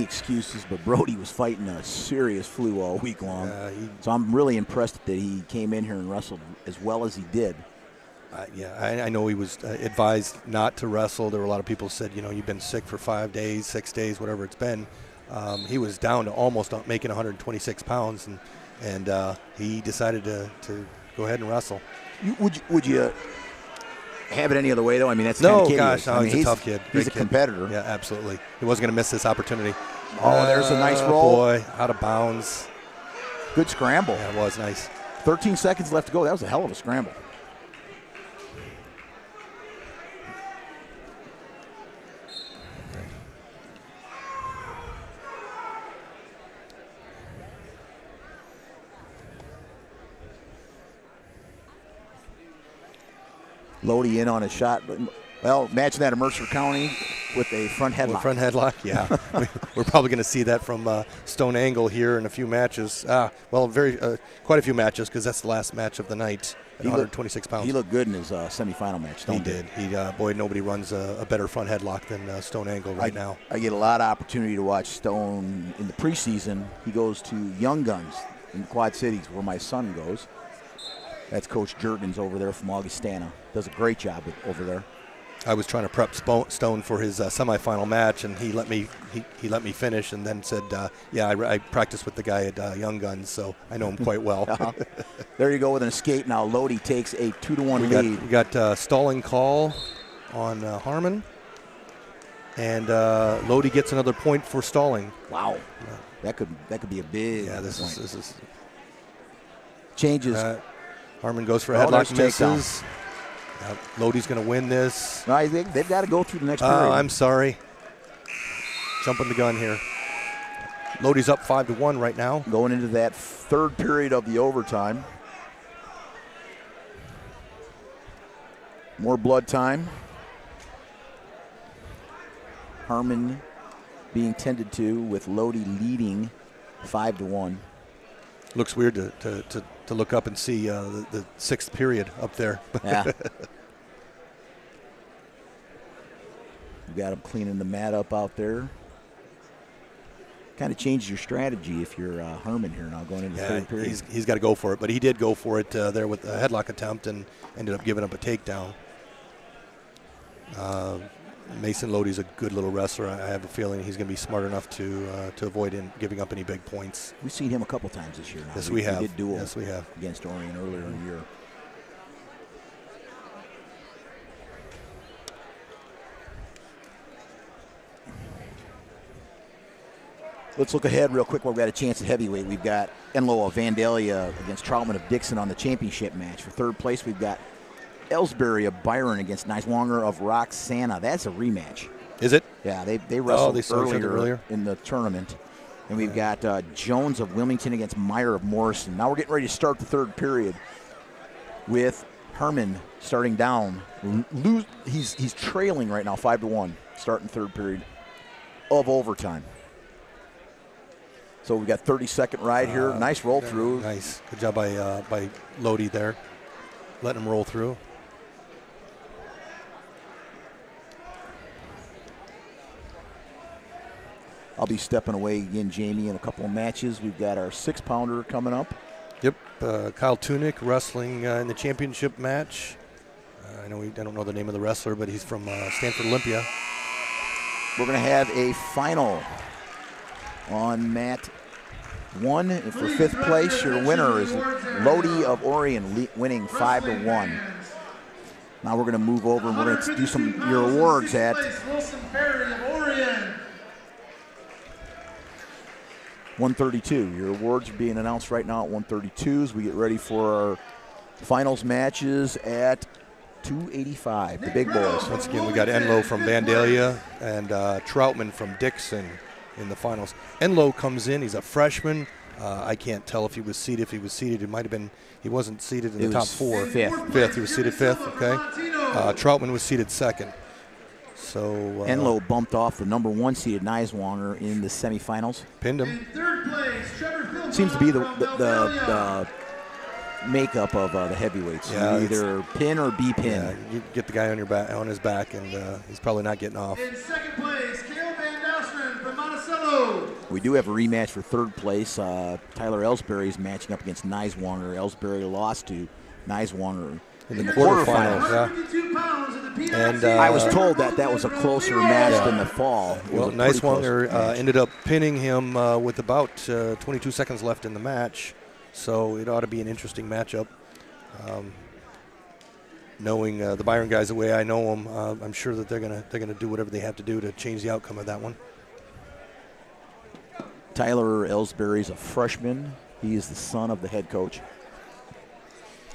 excuses, but Brody was fighting a serious flu all week long. So I'm really impressed that he came in here and wrestled as well as he did. I know he was advised not to wrestle. There were a lot of people who said, you've been sick for 5 days, 6 days, whatever it's been. He was down to almost making 126 pounds, and he decided to go ahead and wrestle. Would you have it any other way, though? I mean, that's no, kind of kid gosh, no, he's a tough kid. He's a competitor. Yeah, absolutely. He wasn't going to miss this opportunity. Oh, there's a nice roll. Boy, out of bounds. Good scramble. Yeah, it was nice. 13 seconds left to go. That was a hell of a scramble. Lodi in on a shot. Well, matching that in Mercer County with a front headlock. Front headlock, yeah. We're probably going to see that from Stone Angle here in a few matches. Quite a few matches, because that's the last match of the night at 126 pounds. He looked good in his semifinal match. He did. Boy, nobody runs a better front headlock than Stone Angle right now. I get a lot of opportunity to watch Stone in the preseason. He goes to Young Guns in the Quad Cities, where my son goes. That's Coach Juergens over there from Augustana. Does a great job over there. I was trying to prep Stone for his semifinal match, and he let me finish, and then said, I practiced with the guy at Young Guns, so I know him quite well. There you go with an escape. Now Lodi takes a 2-1 lead. We got stalling call on Harmon, and Lodi gets another point for stalling. Wow, that could be a big. Yeah, this is changes. Harmon goes for a headlock, misses. Lodi's going to win this. No, they've got to go through the next period. I'm sorry. Jumping the gun here. Lodi's up 5-1 right now. Going into that third period of the overtime. More blood time. Harmon being tended to with Lodi leading 5-1. Looks weird to look up and see the sixth period up there. Yeah. You got him cleaning the mat up out there. Kind of changes your strategy if you're Harmon here now going into the third period. He's got to go for it, but he did go for it there with a headlock attempt and ended up giving up a takedown. Mason Lodi's a good little wrestler. I have a feeling he's going to be smart enough to avoid giving up any big points. We've seen him a couple times this year now. Yes, we have. He did duel yes, we have. Against Orion earlier in the year. Let's look ahead real quick while we've got a chance at heavyweight. We've got Enlow of Vandalia against Troutman of Dixon on the championship match. For third place, we've got Ellsbury of Byron against Niswonger of Roxana. That's a rematch. Is it? Yeah, they wrestled earlier in the tournament. And we've got Jones of Wilmington against Meyer of Morrison. Now we're getting ready to start the third period with Herman starting down. He's trailing right now 5-1, starting third period of overtime. So we got 30-second ride here. Nice roll through. Nice. Good job by Lodi there. Letting him roll through. I'll be stepping away again, Jamie, in a couple of matches. We've got our 6-pounder coming up. Yep. Kyle Tunick wrestling in the championship match. I don't know the name of the wrestler, but he's from Stanford Olympia. We're going to have a final on mat 1 for 5th place. Your winner is Lodi of Orion, winning 5-1. Now we're going to move over and we're going to do some your awards at Wilson Perry of Orion. 132. Your awards are being announced right now at 132 as we get ready for our finals matches at 285, the big boys. Once again, we got Enlow from Vandalia and Troutman from Dixon in the finals. Enlow comes in. He's a freshman. I can't tell if he was seated. If he was seated, it might have been. He wasn't seated in the top 4. Fifth. He was seated 5th. Okay. Troutman was seated 2nd. So Enlow bumped off the number 1 seeded Niswonger in the semifinals. Pinned him. Seems to be the makeup of the heavyweights. Yeah, you either pin or be pinned. Yeah, you get the guy on his back, and he's probably not getting off. In 2nd place, Caleb Van Dossman from Monticello. We do have a rematch for 3rd place. Tyler Ellsbury is matching up against Niswonger. Ellsbury lost to Niswonger in the quarterfinals. Yeah. And I was told that was a closer match than the fall. Well, Niswonger ended up pinning him with about 22 seconds left in the match. So it ought to be an interesting matchup. Knowing the Byron guys the way I know them, I'm sure that they're gonna do whatever they have to do to change the outcome of that one. Tyler Ellsbury is a freshman. He is the son of the head coach.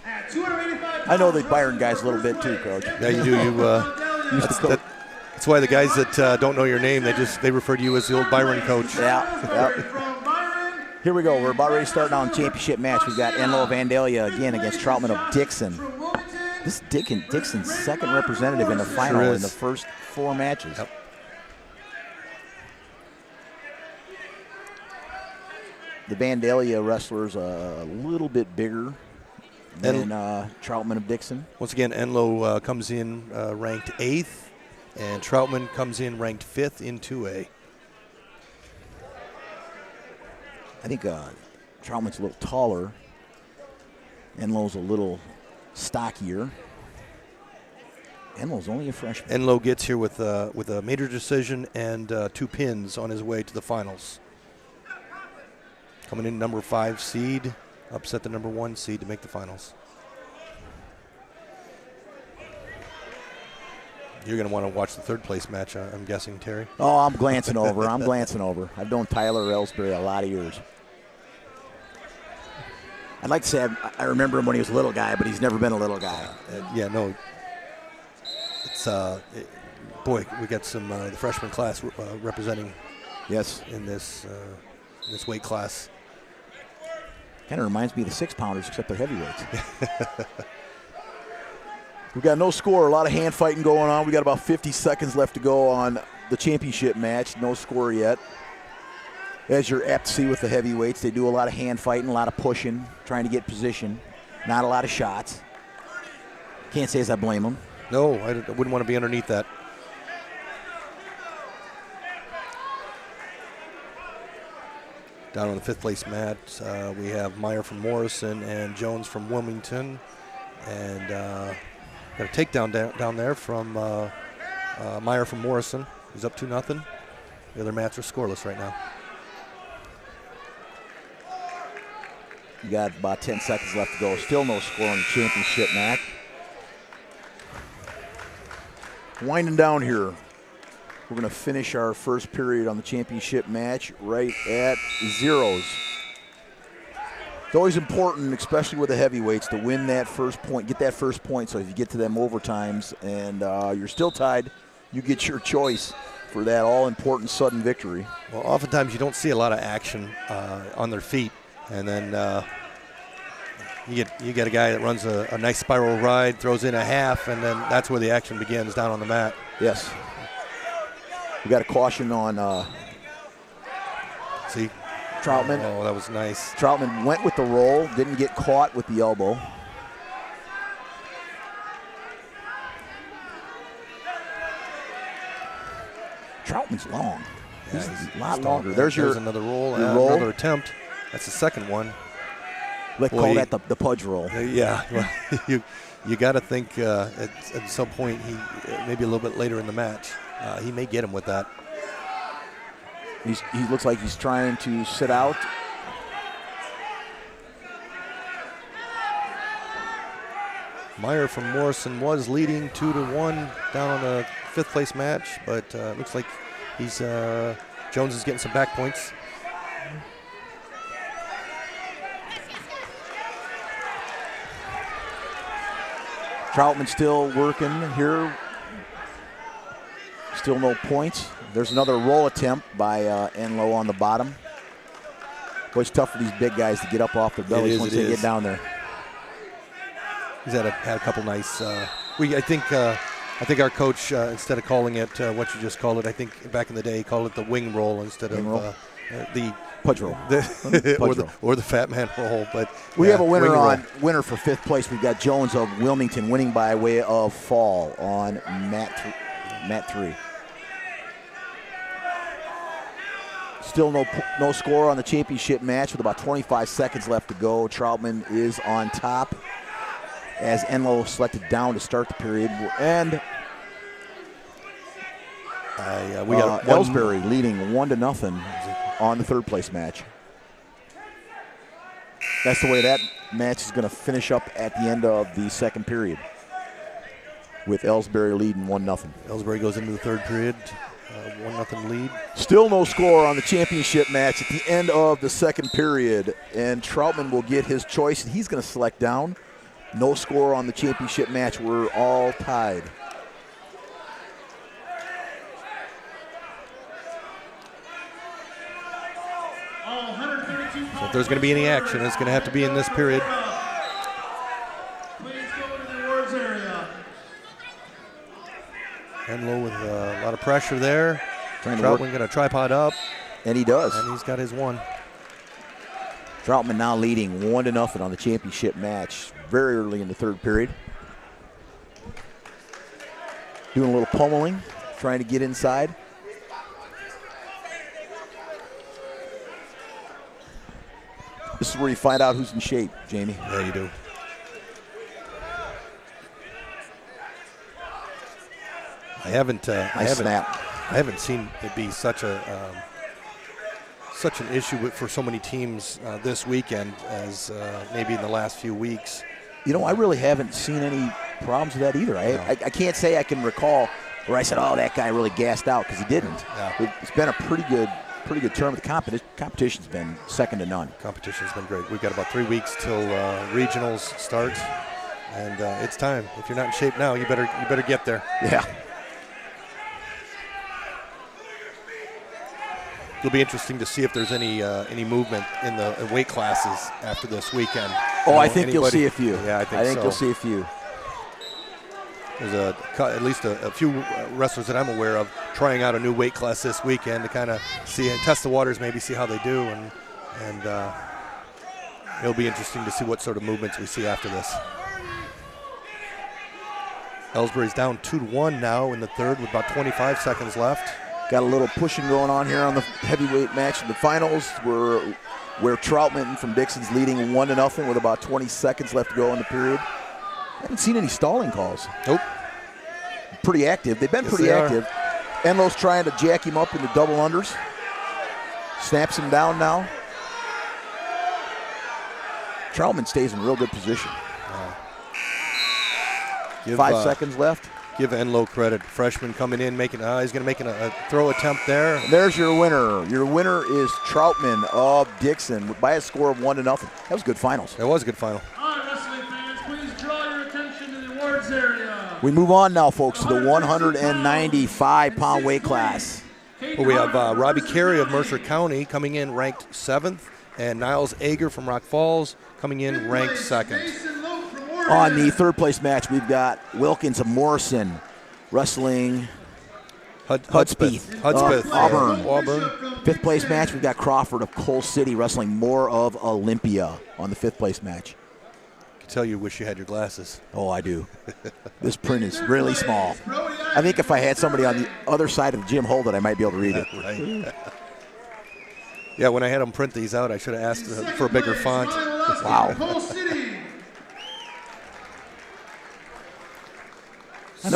I know the Byron guys a little bit too, Coach. Yeah, you do. That's why the guys that don't know your name, they refer to you as the old Byron coach. Yeah. Here we go. We're about ready to start now in championship match. We've got Enlow of Vandalia again against Troutman of Dixon. This is Dixon's 2nd representative in the final in the first 4 matches. Yep. The Vandalia wrestlers a little bit bigger than Troutman of Dixon. Once again, Enlow comes in ranked 8th, and Troutman comes in ranked 5th in 2A. I think Troutman's a little taller. Enlow's a little stockier. Enlow's only a freshman. Enlow gets here with a major decision and 2 pins on his way to the finals. Coming in number 5 seed, upset the number 1 seed to make the finals. You're going to want to watch the 3rd place match, I'm guessing, Terry. Oh, I'm glancing over. I've known Tyler Ellsbury a lot of years. I'd like to say I remember him when he was a little guy, but he's never been a little guy. Yeah, no. It's boy, we got some the freshman class representing. Yes. In this weight class. Kind of reminds me of the 6-pounders, except they're heavyweights. We've got no score, a lot of hand fighting going on. We got about 50 seconds left to go on the championship match. No score yet. As you're apt to see with the heavyweights, they do a lot of hand fighting, a lot of pushing, trying to get position. Not a lot of shots. Can't say as I blame them. No, I wouldn't want to be underneath that. Down on the 5th place mat, we have Meyer from Morrison and Jones from Wilmington. And got a takedown down there from Meyer from Morrison. He's up 2-0. The other mats are scoreless right now. You got about 10 seconds left to go. Still no score in the championship match. Winding down here. We're going to finish our first period on the championship match right at 0s. It's always important, especially with the heavyweights, to win that first point, get that first point, so if you get to them overtimes and you're still tied, you get your choice for that all-important sudden victory. Well, oftentimes you don't see a lot of action on their feet, and then you get a guy that runs a nice spiral ride, throws in a half, and then that's where the action begins down on the mat. Yes. We got a caution on. See, Troutman. Oh, that was nice. Troutman went with the roll, didn't get caught with the elbow. Troutman's long. He's a lot longer. There's another roll. roll. Another attempt. That's the second one. Let's call that the pudge roll. Yeah. Well, you got to think at some point, maybe a little bit later in the match, he may get him with that. He looks like he's trying to sit out. Meyer from Morrison was leading 2-1 down on the 5th place match, but it looks like Jones is getting some back points. Troutman still working here. Still no points. There's another roll attempt by Enlow on the bottom. Boy, it's tough for these big guys to get up off their bellies once they get down there. He's had a couple nice. I think our coach, instead of calling it what you just called it, I think back in the day he called it the wing roll instead of the pudge roll, or the fat man roll. But we have a winner winner for 5th place. We've got Jones of Wilmington winning by way of fall on mat 3. Still no score on the championship match with about 25 seconds left to go. Troutman is on top as Enlow selected down to start the period. And we got Ellsbury leading 1-0 on the 3rd place match. That's the way that match is going to finish up at the end of the 2nd period, with Ellsbury leading 1-0. Ellsbury goes into the 3rd period, 1-0 lead. Still no score on the championship match at the end of the 2nd period, and Troutman will get his choice, and he's going to select down. No score on the championship match. We're all tied. So if there's going to be any action, it's going to have to be in this period. Please go to the awards area. Enlow with a lot of pressure there. Troutman going to tripod up. And he does. And he's got his one. Troutman now leading 1-0 on the championship match very early in the 3rd period. Doing a little pummeling, trying to get inside. This is where you find out who's in shape, Jamie. Yeah, you do. I haven't seen it be such an issue for so many teams this weekend as maybe in the last few weeks. You know, I really haven't seen any problems with that either. I can't say I can recall where I said, "Oh, that guy really gassed out," because he didn't. Yeah. It's been a pretty good term. The competition's been second to none. Competition's been great. We've got about 3 weeks till regionals start, and it's time. If you're not in shape now, you better get there. Yeah. It'll be interesting to see if there's any movement in the weight classes after this weekend. I think you'll see a few. Yeah, I think so. You'll see a few. There's at least a few wrestlers that I'm aware of trying out a new weight class this weekend to kind of test the waters, maybe see how they do, and it'll be interesting to see what sort of movements we see after this. Ellsbury's down 2-1 now in the 3rd with about 25 seconds left. Got a little pushing going on here on the heavyweight match in the finals where Troutman from Dixon's leading 1-0 with about 20 seconds left to go in the period. Haven't seen any stalling calls. Nope. Pretty active. They've been pretty active. Enlow's trying to jack him up into double unders. Snaps him down now. Troutman stays in real good position. 5 seconds left. Give Enlow credit. Freshman coming in, he's going to make a throw attempt there. And there's your winner. Your winner is Troutman of Dixon by a score of 1-0. That was good finals. That was a good final. All right, wrestling fans, please draw your attention to the awards area. We move on now, folks, to the 195-pound weight class. Well, we have Robbie Carey of Mercer County coming in ranked 7th, and Niles Ager from Rock Falls coming in ranked 2nd. On the 3rd place match, we've got Wilkins of Morrison wrestling Hudspeth. Auburn. Fifth place match, we've got Crawford of Coal City wrestling more of Olympia on the fifth place match. I can tell you wish you had your glasses. Oh, I do. This print is really small. I think if I had somebody on the other side of the gym hold it, I might be able to read it. Right. Yeah, when I had them print these out, I should have asked for a bigger font. Wow. I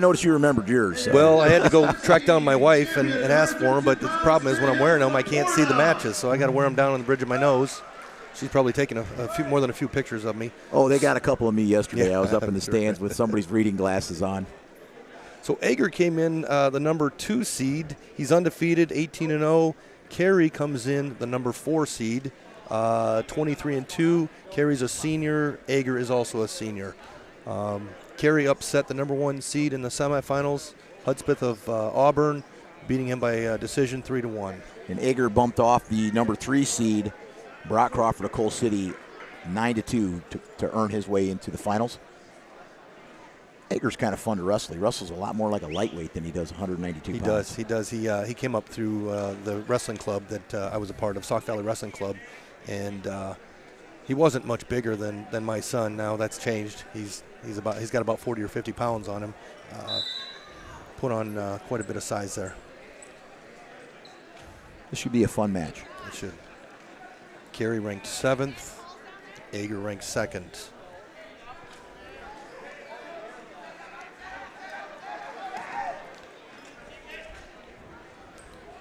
noticed you remembered yours. So. Well, I had to go track down my wife and ask for them, but the problem is when I'm wearing them, I can't see the matches, so I got to wear them down on the bridge of my nose. She's probably taken more than a few pictures of me. Oh, they got a couple of me yesterday. Yeah, I was up in the stands with somebody's reading glasses on. So Ager came in the number 2 seed. He's undefeated, 18-0. Carey comes in the number 4 seed, 23-2. Carey's a senior. Ager is also a senior. Carey upset the number 1 seed in the semifinals, Hudspeth of Auburn, beating him by decision 3-1. And Ager bumped off the number 3 seed, Brock Crawford of Coal City, 9-2 to earn his way into the finals. Ager's kind of fun to wrestle. He wrestles a lot more like a lightweight than he does 192 pounds. He does. He came up through the wrestling club that I was a part of, Sauk Valley Wrestling Club, and he wasn't much bigger than my son. Now that's changed. He's got about 40 or 50 pounds on him. Put on quite a bit of size there. This should be a fun match. It should. Carey ranked 7th. Ager ranked 2nd.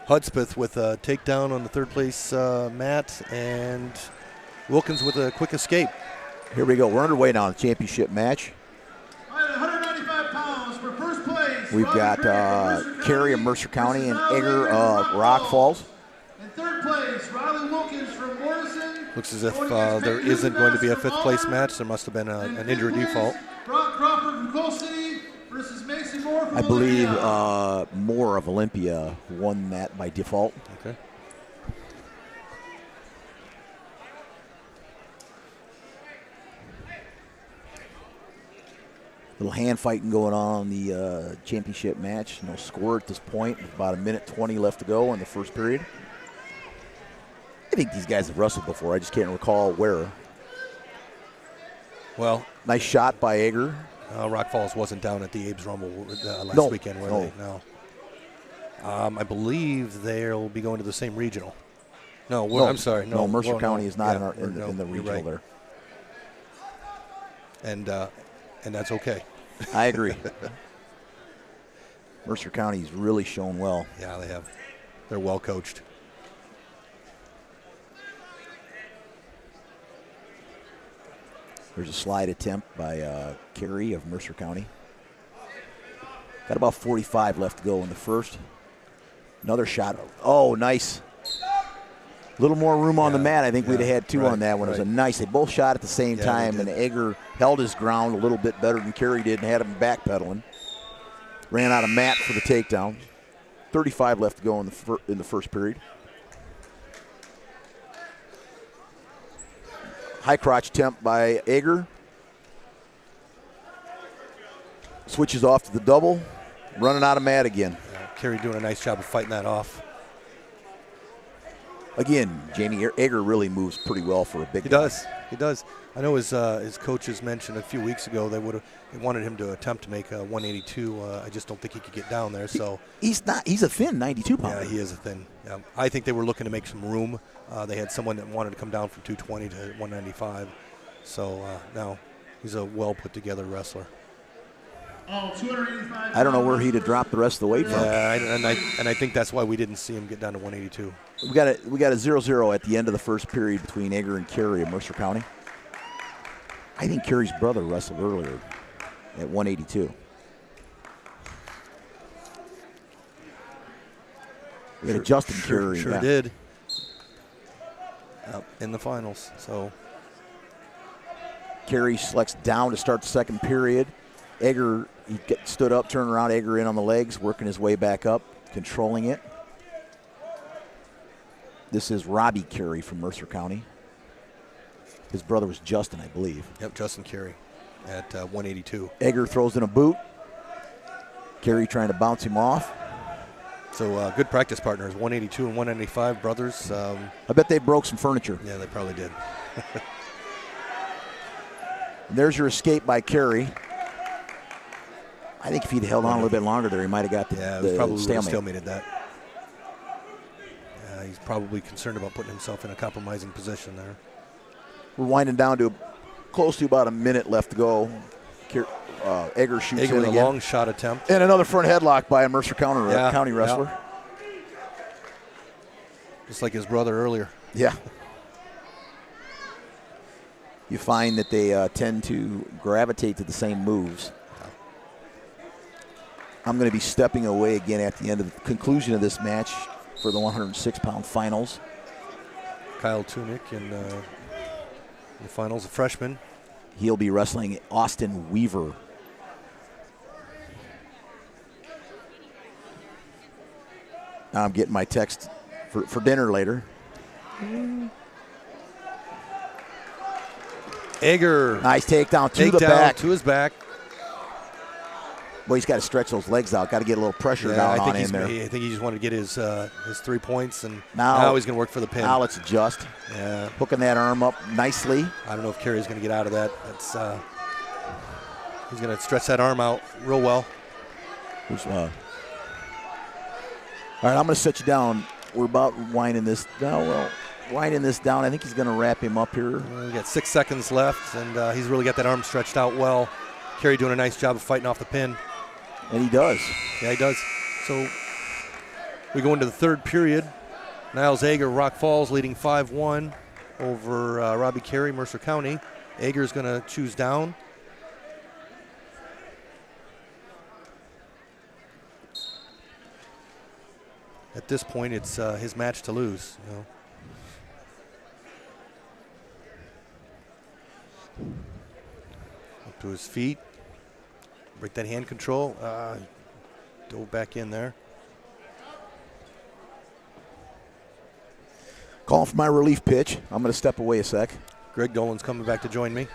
Hudspeth with a takedown on the 3rd place mat, and Wilkins with a quick escape. Here we go. We're underway now in the championship match. 195 pounds for first place. We've got Carey of Mercer County and Ager of Rock Falls. In 3rd place, Riley Wilkins from Morrison. Looks as if there isn't going to be a 5th place match. There must have been an injury default. Brock Crawford from Coal City versus Mason Moore from I believe Olympia. Moore of Olympia won that by default. Okay. Little hand fighting going on in the championship match. No score at this point. About 1:20 left to go in the first period. I think these guys have wrestled before. I just can't recall where. Well, nice shot by Ager. Rock Falls wasn't down at the Abe's Rumble last weekend, were they? No. I believe they'll be going to the same regional. No, I'm sorry. No, Mercer County is not in the regional right there. And that's okay. I agree. Mercer County's really shown well. Yeah, they have. They're well coached. There's a slide attempt by Carey of Mercer County. Got about 45 left to go in the first. Another shot. Oh, nice. A little more room on the mat. I think we'd have had 2 on that one. It was a nice. They both shot at the same time, and Ager held his ground a little bit better than Carey did and had him backpedaling. Ran out of mat for the takedown. 35 left to go in the first period. High crotch attempt by Ager. Switches off to the double. Running out of mat again. Carey doing a nice job of fighting that off. Again, Jamie, Ager really moves pretty well for a big guy. He does. I know his coaches mentioned a few weeks ago they wanted him to attempt to make a 182. I just don't think he could get down there. So he's a thin 92 pounder. Yeah, he is a thin. I think they were looking to make some room. They had someone that wanted to come down from 220 to 195. So now he's a well put together wrestler. I don't know where he'd have dropped the rest of the weight from. Yeah, and I think that's why we didn't see him get down to 182. We got a 0-0 at the end of the first period between Ager and Carey of Mercer County. I think Carey's brother wrestled earlier at 182. We had Justin Carey. Sure did. In the finals. So Carey selects down to start the second period. Ager, he stood up, turned around, Ager in on the legs, working his way back up, controlling it. This is Robbie Carey from Mercer County. His brother was Justin, I believe. Yep, Justin Carey at 182. Ager throws in a boot. Carey trying to bounce him off. So good practice partners, 182 and 195 brothers. I bet they broke some furniture. Yeah, they probably did. There's your escape by Carey. I think if he'd held on a little bit longer there, he might have got the probably stalemate. Stalemated that. He's probably concerned about putting himself in a compromising position there. We're winding down to close to about a minute left to go. Egger shoots Egger in with a again. long shot attempt. And another front headlock by a Mercer County wrestler. Yeah. Just like his brother earlier. Yeah. You find that they tend to gravitate to the same moves. I'm going to be stepping away again at the end of the conclusion of this match for the 106-pound finals. Kyle Tunick in the finals, a freshman. He'll be wrestling Austin Weaver. Now I'm getting my text for dinner later. Egger. Nice takedown to the back. To his back. Well, he's got to stretch those legs out. Got to get a little pressure down on him there. I think he just wanted to get his 3 points, and now he's going to work for the pin. Now let's adjust. Yeah. Hooking that arm up nicely. I don't know if Carey's going to get out of that. He's going to stretch that arm out real well. All right, I'm going to set you down. We're about winding this down. Winding this down. I think he's going to wrap him up here. We got 6 seconds left, and he's really got that arm stretched out well. Carey doing a nice job of fighting off the pin. And he does. Yeah, he does. So we go into the third period. Niles Egger, Rock Falls, leading 5-1 over Robbie Carey, Mercer County. Egger's going to choose down. At this point, it's his match to lose. You know. Up to his feet. Break that hand control. Dove back in there. Calling for my relief pitch. I'm going to step away a sec. Greg Dolan's coming back to join me.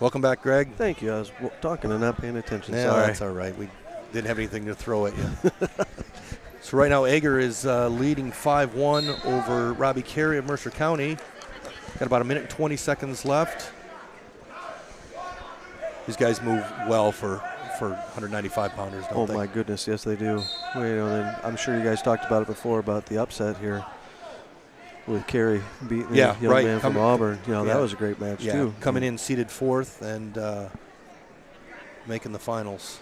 Welcome back, Greg. Thank you. I was talking and not paying attention. Yeah, Sorry. that's all right. We didn't have anything to throw at you. So right now, Egger is leading 5-1 over Robbie Carey of Mercer County. Got about a minute and 20 seconds left. These guys move well for 195-pounders, don't they? Oh, my goodness. Yes, they do. Well, and I'm sure you guys talked about it before about the upset here with Carey beating the young man from Auburn. That was a great match, too. Coming in seeded fourth and making the finals.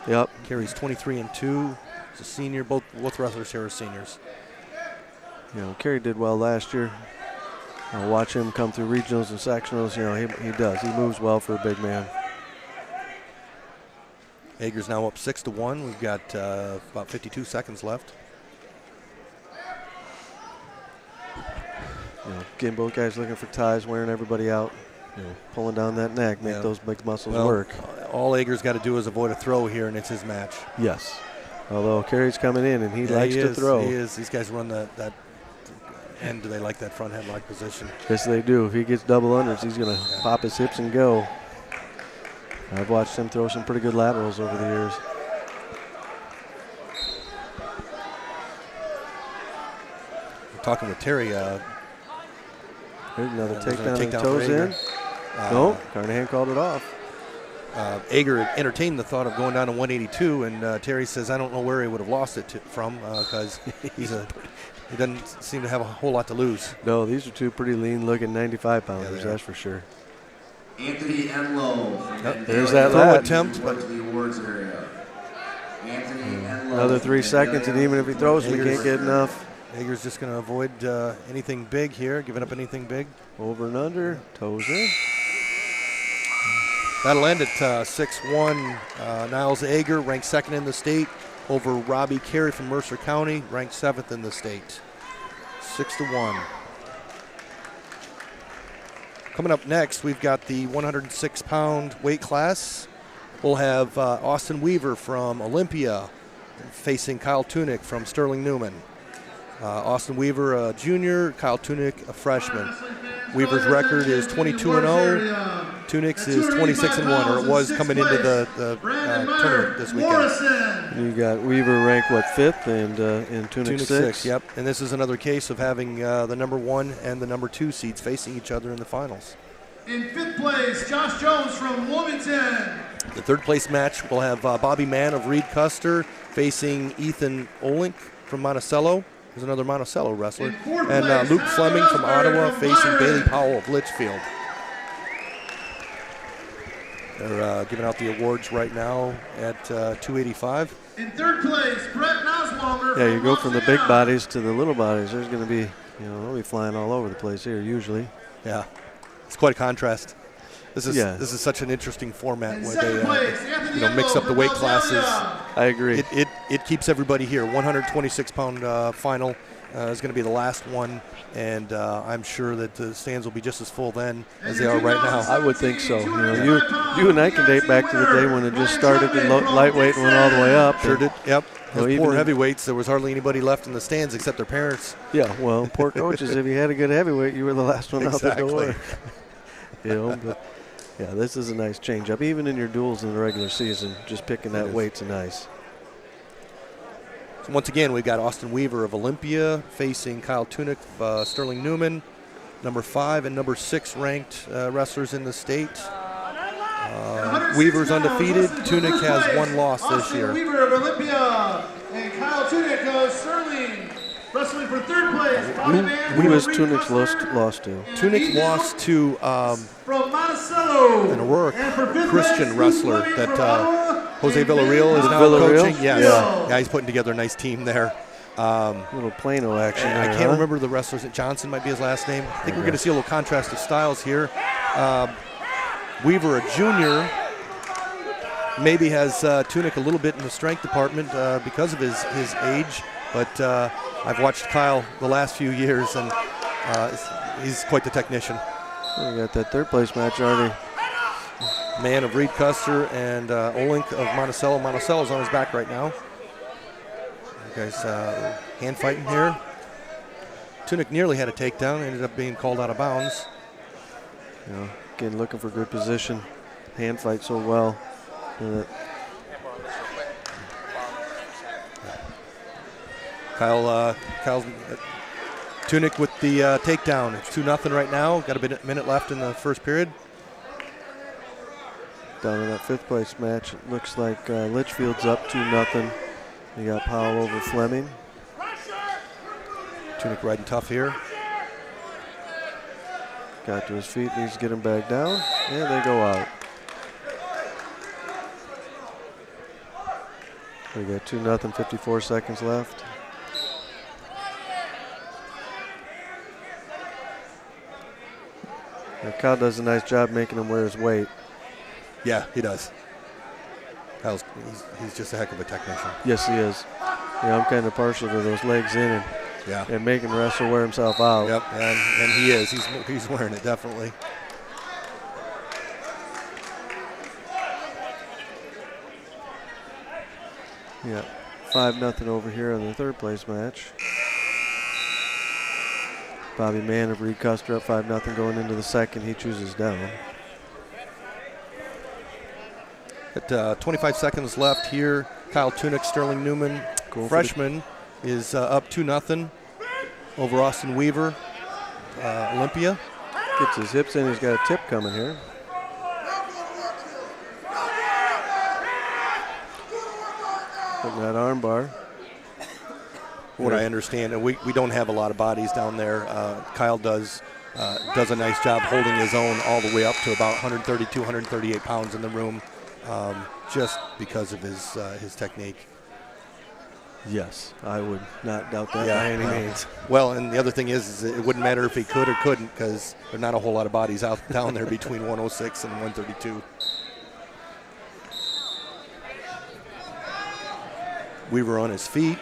Yep. Carey's 23-2. He's a senior. Both wrestlers here are seniors. Carey did well last year. Watch him come through regionals and sectionals. He does. He moves well for a big man. Egger's now up 6-1. We've got about 52 seconds left. Again, both guys looking for ties, wearing everybody out. Pulling down that neck, make those big muscles work. All Egger's got to do is avoid a throw here, and it's his match. Yes. Although Carey's coming in, and he likes to throw. He is. These guys run that end. They like that front headlock position. Yes, they do. If he gets double unders, he's going to pop his hips and go. I've watched him throw some pretty good laterals over the years. We're talking with Terry. Here's another takedown and takedown toes for in. No, Carnahan called it off. Egger entertained the thought of going down to 182, and Terry says, I don't know where he would have lost it from because he doesn't seem to have a whole lot to lose. No, these are two pretty lean-looking 95-pounders, that's for sure. Anthony Enlow. There's that throw attempt. Another 3 seconds, and even if he throws, we can't get enough. Egger's just going to avoid anything big here, giving up anything big. Over and under, toes in. That'll end at 6-1. Niles Egger ranked second in the state over Robbie Carey from Mercer County, ranked 7th in the state. 6-1. Coming up next, we've got the 106-pound weight class. We'll have Austin Weaver from Olympia facing Kyle Tunick from Sterling Newman. Austin Weaver, a junior, Kyle Tunick, a freshman. Weaver's record is 22-0, Tunics is 26-1, or it was coming into the tournament this weekend. You got Weaver ranked, what, 5th, and Tunic 6th? Yep. And this is another case of having the number 1 and the number 2 seeds facing each other in the finals. In 5th place, Josh Jones from Wilmington. The 3rd place match will have Bobby Mann of Reed Custer facing Ethan Olink from Monticello. There's another Monticello wrestler. And Luke Fleming from Ottawa facing Bailey Powell of Litchfield. They're giving out the awards right now at 285. In 3rd place, Brett Noslonger. Yeah, you go from the big bodies to the little bodies. There's going to be, they'll be flying all over the place here usually. Yeah, it's quite a contrast. This is such an interesting format where they mix up the weight classes. I agree. It keeps everybody here. 126-pound final is going to be the last one, and I'm sure that the stands will be just as full then as they are right now. I would think so. You and I can date back to the day when it just started in lightweight and went all the way up. Sure did. Yep. Those poor heavyweights, there was hardly anybody left in the stands except their parents. Yeah, well, poor coaches. If you had a good heavyweight, you were the last one out the door. But yeah, this is a nice change-up. Even in your duels in the regular season, just picking that weight's nice. So once again, we've got Austin Weaver of Olympia facing Kyle Tunick of Sterling Newman, number 5 and number 6 ranked wrestlers in the state. Weaver's undefeated. Tunick has 1 loss this year. Austin Weaver of Olympia and Kyle Tunick of Sterling. Wrestling for 3rd place. Who was Tunick's lost to? Tunick lost to from Monticello, an Aurora Christian wrestler that Jose Villarreal is now coaching. Yes. Yeah, he's putting together a nice team there. Little Plano action there, I can't remember the wrestlers. Johnson might be his last name. I think we're going to see a little contrast of styles here. Weaver, a junior, maybe has Tunick a little bit in the strength department because of his age, but I've watched Kyle the last few years, and he's quite the technician. We got that 3rd place match already. Man of Reed Custer and Olink of Monticello. Monticello's on his back right now. You guys hand fighting here. Tunick nearly had a takedown, ended up being called out of bounds. Again, looking for good position. Hand fight so well. Kyle's Tunick with the takedown. It's 2-0 right now. Got a minute left in the first period. Down in that 5th place match, it looks like Litchfield's up 2-0. You got Powell over Fleming. Tunick riding tough here. Got to his feet, needs to get him back down, and they go out. We got 2-0, 54 seconds left. Kyle does a nice job making him wear his weight. Yeah, he does. He's just a heck of a technician. Yes, he is. I'm kind of partial to those legs in and making the wrestler wear himself out. Yep, and he is. He's wearing it, definitely. Yeah, 5-0 over here in the 3rd place match. Bobby Mann of Reed Custer up 5-0 going into the 2nd. He chooses down. At 25 seconds left here, Kyle Tunick, Sterling Newman, freshman, is up 2-0 over Austin Weaver, Olympia. Gets his hips in. He's got a tip coming here. Putting that arm bar. What I understand, and we don't have a lot of bodies down there. Kyle does a nice job holding his own all the way up to about 132, 138 pounds in the room, just because of his technique. Yes, I would not doubt that by any means. Well, and the other thing is it wouldn't matter if he could or couldn't, because there are not a whole lot of bodies out down there between 106 and 132. Weaver on his feet.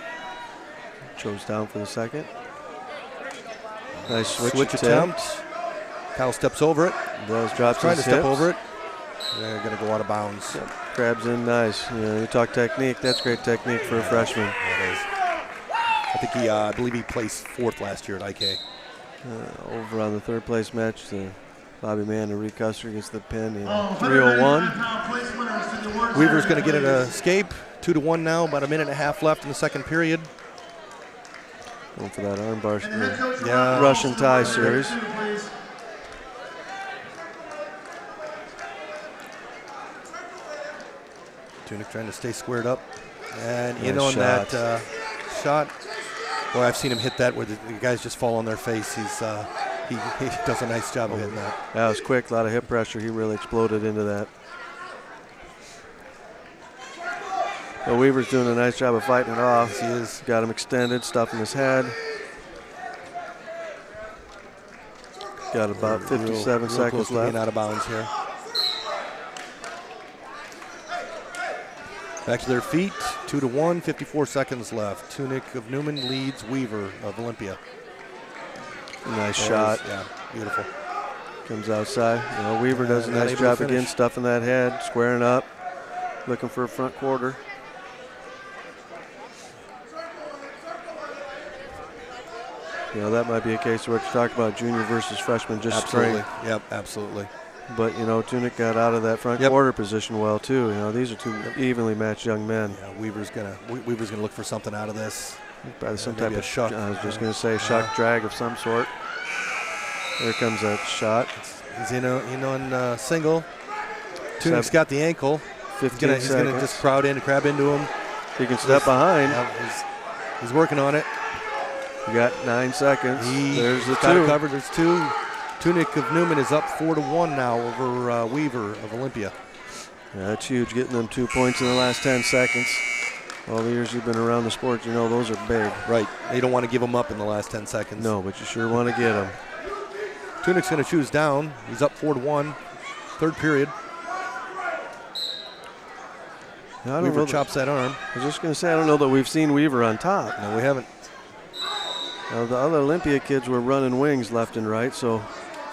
Chose down for the 2nd. Nice switch attempt. Kyle steps over it. Does drops trying his to step hips. over it. They're going to go out of bounds. Yep. Grabs in nice. You talk technique. That's great technique for a freshman. It is. I think I believe he placed 4th last year at IK. Over on the 3rd place match, the Bobby Mann and Reed Custer gets the pin in 3:01. Weaver's going to get an escape. 2-1 now, about a minute and a half left in the second period. Going for that armbar Yeah. Russian tie series. Tunic trying to stay squared up. And Nice in on shot. that shot. Boy, I've seen him hit that where the guys just fall on their face. He does a nice job of hitting that. That was quick, a lot of hip pressure. He really exploded into that. Well, Weaver's doing a nice job of fighting it off. Yes, he is. Got him extended, stuff in his head. Got about 57 real seconds close to left. being out of bounds here. Back to their feet, 2-1, 54 seconds left. Tunic of Newman leads Weaver of Olympia. Nice shot. Yeah, beautiful. Comes outside. You know, Weaver does a not nice able to job finish. again, stuffing that head, squaring up, looking for a front quarter. You know, that might be a case of what you talk about, junior versus freshman, just Absolutely. strength. Yep, absolutely. But, you know, Tunic got out of that front quarter position well, too. You know, these are two evenly matched young men. Yeah, Weaver's gonna look for something out of this. Probably some maybe type a of shuck. I was just going to say shuck drag of some sort. There comes that shot. He's in on single. Tunic's got the ankle. 15 He's gonna just crab into him. He can step behind. Yeah, he's working on it. You got 9 seconds. There's the got two. it covered. There's two. Tunic of Newman is up 4-1 now over Weaver of Olympia. Yeah, that's huge, getting them 2 points in the last 10 seconds. All the years you've been around the sport, you know those are big. Right. They don't want to give them up in the last 10 seconds. No, but you sure want to get them. Tunic's going to choose down. He's up 4-1. Third period. Weaver chops that arm. I was just going to say, I don't know that we've seen Weaver on top. No, we haven't. Now, the other Olympia kids were running wings left and right, so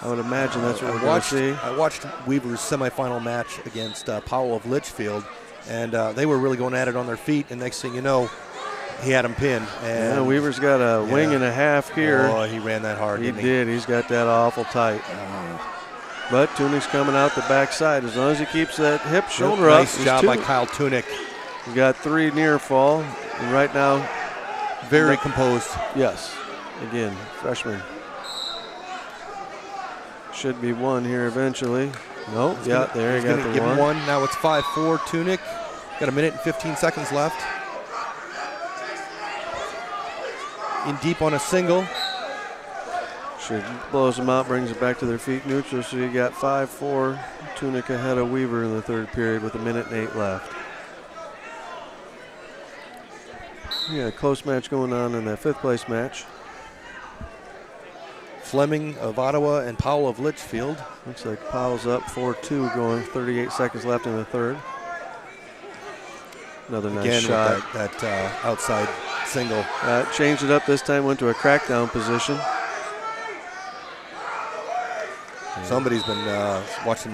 I would imagine that's what we're going to see. I watched Weaver's semifinal match against Powell of Litchfield, and they were really going at it on their feet, and next thing you know, he had him pinned. And yeah, Weaver's got a wing and a half here. Oh, he ran that hard, He didn't did. He's got that awful tight. But Tunic's coming out the backside. As long as he keeps that hip shoulder up. Nice job by Kyle Tunic. He's got 3 near fall, and right now, very composed. Yes. Again, freshman. Should be 1 here eventually. Nope. Yeah, there he got the give him 1. Now it's 5-4 Tunic. Got a minute and 15 seconds left. In deep on a single. Should blows them out, brings it back to their feet neutral. So you got 5-4. Tunic ahead of Weaver in the third period with a minute and 8 left. Yeah, a close match going on in that 5th place match. Fleming of Ottawa and Powell of Litchfield. Looks like Powell's up 4-2 going 38 seconds left in the third. Another nice Again shot. with that outside single. Changed it up this time, went to a crackdown position. Somebody's been watching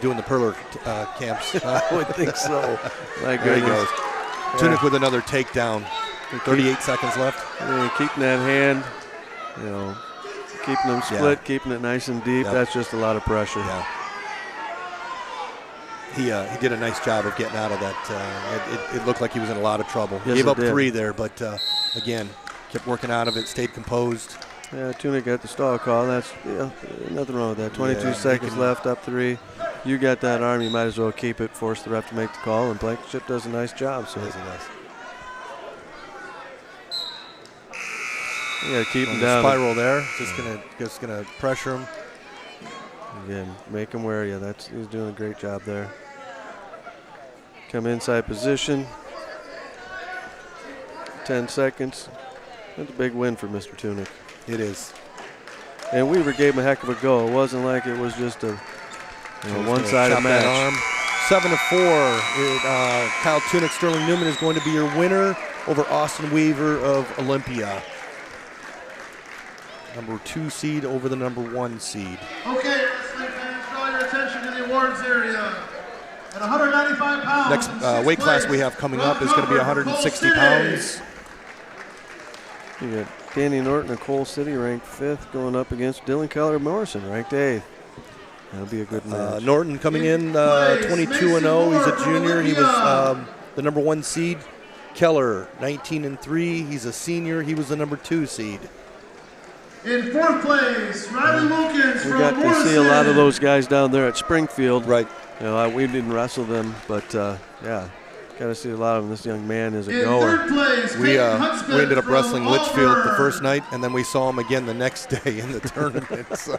doing the Perler camps. I would think so. My There he goodness. goes. Tunic with another takedown. 38 seconds left. Yeah, keeping that hand, you know, keeping them split, keeping it nice and deep. Yep. That's just a lot of pressure. Yeah. He did a nice job of getting out of that. It looked like he was in a lot of trouble. He Yes, gave it up did. 3 there, but again, kept working out of it, stayed composed. Yeah, Tunic got the stall call. That's nothing wrong with that. 22 Yeah, seconds left, up 3. You got that arm, you might as well keep it, force the ref to make the call, and Blankenship does a nice job. So Yes, he does. you got to keep him On the down. spiral there, just gonna pressure him. Again, make him wear you. He's doing a great job there. Come inside position. 10 seconds. That's a big win for Mr. Tunic. It is. And Weaver gave him a heck of a go. It wasn't like it was just a one-sided Chop match. that arm. 7-4. Kyle Tunic, Sterling Newman is going to be your winner over Austin Weaver of Olympia. Number 2 seed over the number 1 seed. Okay, wrestling fans, draw your attention to the awards area. At 195 pounds. Next weight class we have coming up is going to be 160 pounds. You got Danny Norton of Cole City ranked 5th going up against Dylan Keller Morrison ranked 8th. That'll be a good match. Norton coming in 22-0. He's a junior. He was the number 1 seed. Keller, 19-3. He's a senior. He was the number 2 seed. In fourth place, Riley Wilkins We from got to Morrison. see a lot of those guys down there at Springfield. Right. You know, we didn't wrestle them, but yeah, got to see a lot of them. This young man is a In goer. third place, We Peyton Huntsman ended up from wrestling Litchfield the Auburn. first night, and then we saw him again the next day in the tournament. So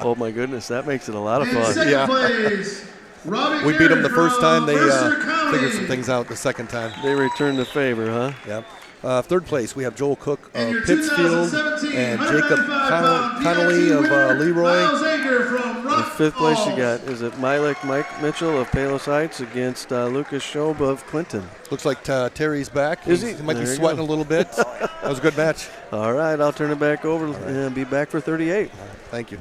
Oh my goodness, that makes it a lot of In fun. second Yeah. place, Robbie we beat them the Carey first time. They from Mercer County. figured some things out the second time. They returned the favor, huh? Yeah. Third place, we have Joel Cook And of your Pittsfield 2017 and Jacob 195-pound Connolly of winner, Leroy. Miles Anger from In Rock fifth place, you Falls. got, is it Mike Mitchell of Palos Heights against Lucas Schob of Clinton. Looks like Terry's back. Is he? He might be There you sweating go. a little bit. That was a good match. All right, I'll turn it back over and be back for 38. Thank you.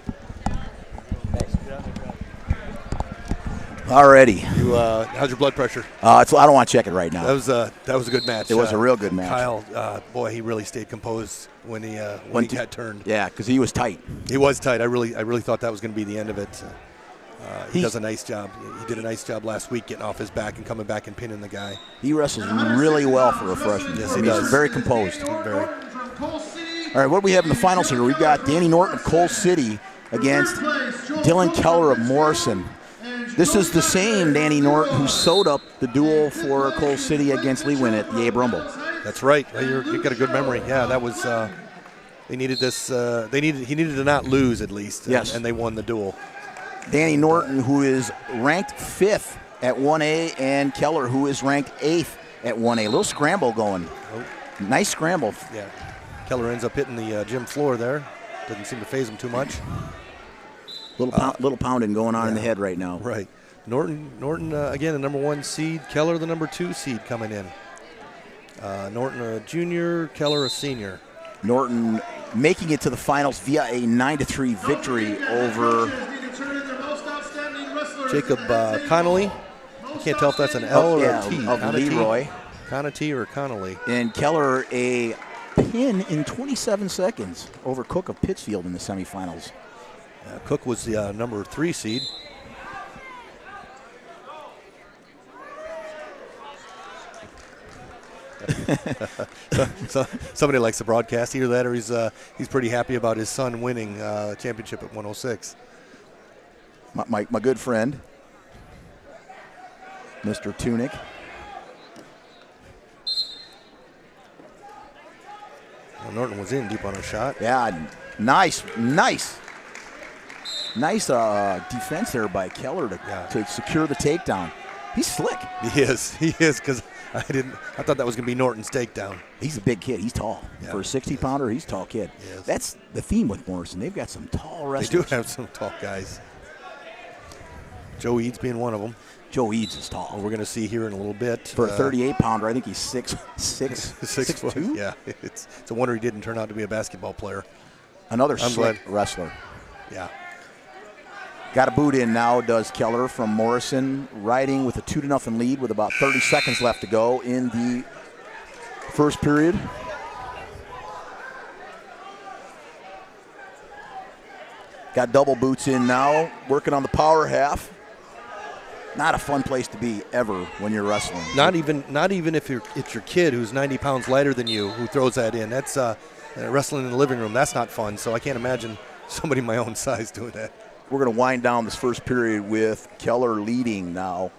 Alrighty. How's your blood pressure? I don't want to check it right now. That was a good match. It was a real good match. Kyle, boy, he really stayed composed when he got turned. Yeah, because he was tight. He was tight. I really thought that was going to be the end of it. He He's- does a nice job. He did a nice job last week getting off his back and coming back and pinning the guy. He wrestles really well for a freshman. Yes, I he mean, does. He's very composed. Very. All right, what do we have in the finals here? We've got Danny Norton of Coal City against Dylan Keller of Morrison. This is the same Danny Norton who sewed up the duel for Coal City against Lee Wynn at the Abe Rumble. That's right. You got a good memory. Yeah, that was. They needed this. He needed to not lose at least. Yes. And they won the duel. Danny Norton, who is ranked 5th at 1A, and Keller, who is ranked 8th at 1A. A little scramble going. Nice scramble. Yeah. Keller ends up hitting the gym floor there. Doesn't seem to phase him too much. Little pounding going on in the head right now. Right. Norton again, the number 1 seed. Keller, the number 2 seed coming in. Norton a junior, Keller a senior. Norton making it to the finals via a 9-3 victory over Jacob Connolly. I can't tell if that's an L or a T. of Leroy. Conity or Connolly. And Keller a pin in 27 seconds over Cook of Pittsfield in the semifinals. Cook was the number 3 seed. so somebody likes the broadcast. Either that or he's pretty happy about his son winning championship at 106. My good friend, Mr. Tunick. Well, Norton was in deep on a shot. Yeah, nice defense there by Keller to secure the takedown. He's slick. He is because I thought that was going to be Norton's takedown. He's a big kid. He's tall. Yeah. For a 60-pounder, he's a tall kid. Yes. That's the theme with Morrison. They've got some tall They wrestlers. do have some tall guys. Joe Eads being one of them. Joe Eads is tall. Well, we're going to see here in a little bit. For a 38-pounder, I think he's 6'2". 6 foot. Yeah, it's a wonder he didn't turn out to be a basketball player. Another I'm slick wrestler. Yeah. Got a boot in now, does Keller from Morrison, riding with a 2-0 lead with about 30 seconds left to go in the first period. Got double boots in now, working on the power half. Not a fun place to be ever when you're wrestling. Not even if it's your kid who's 90 pounds lighter than you who throws that in. That's wrestling in the living room. That's not fun. So I can't imagine somebody my own size doing that. We're going to wind down this first period with Keller leading now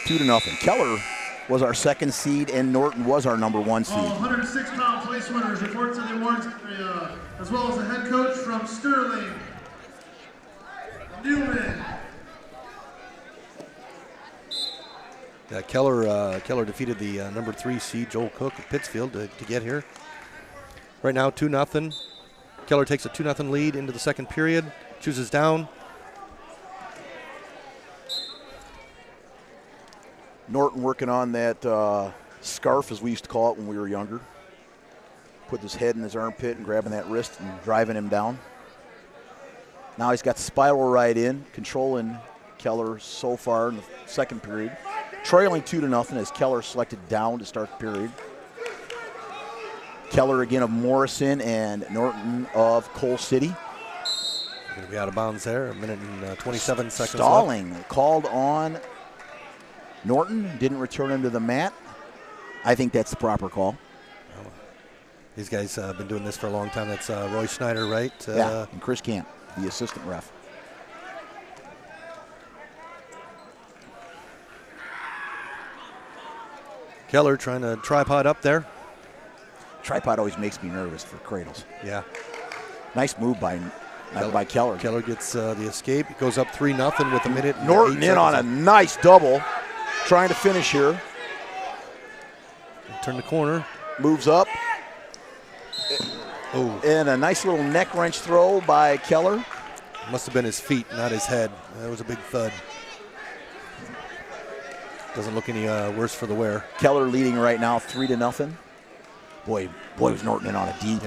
2-0. Keller was our 2nd seed, and Norton was our number 1 seed. All 106-pound place winners report to the awards area, as well as the head coach from Sterling, Newman. Yeah, Keller defeated the number 3 seed Joel Cook of Pittsfield to get here. Right now, 2-0. Keller takes a 2-0 lead into the second period. Chooses down. Norton working on that scarf, as we used to call it when we were younger. Put his head in his armpit and grabbing that wrist and driving him down. Now he's got the spiral right in, controlling Keller so far in the second period. Trailing 2-0 as Keller selected down to start the period. Keller again of Morrison and Norton of Coal City. Going to be out of bounds there. 1:27 seconds Stalling. left. Called on Norton. Didn't return him to the mat. I think that's the proper call. These guys have been doing this for a long time. That's Roy Schneider, right? Yeah, and Chris Camp, the assistant ref. Keller trying to tripod up there. Tripod always makes me nervous for cradles. Yeah. Nice move by Keller. Keller gets the escape. He goes up 3-0 with a minute. and Norton 8 in on a seconds. nice double. Trying to finish here. Turn the corner. Moves up. Oh, And a nice little neck wrench throw by Keller. must have been his feet, not his head. That was a big thud. Doesn't look any worse for the wear. Keller leading right now 3-0. Boy, was Norton in on a deep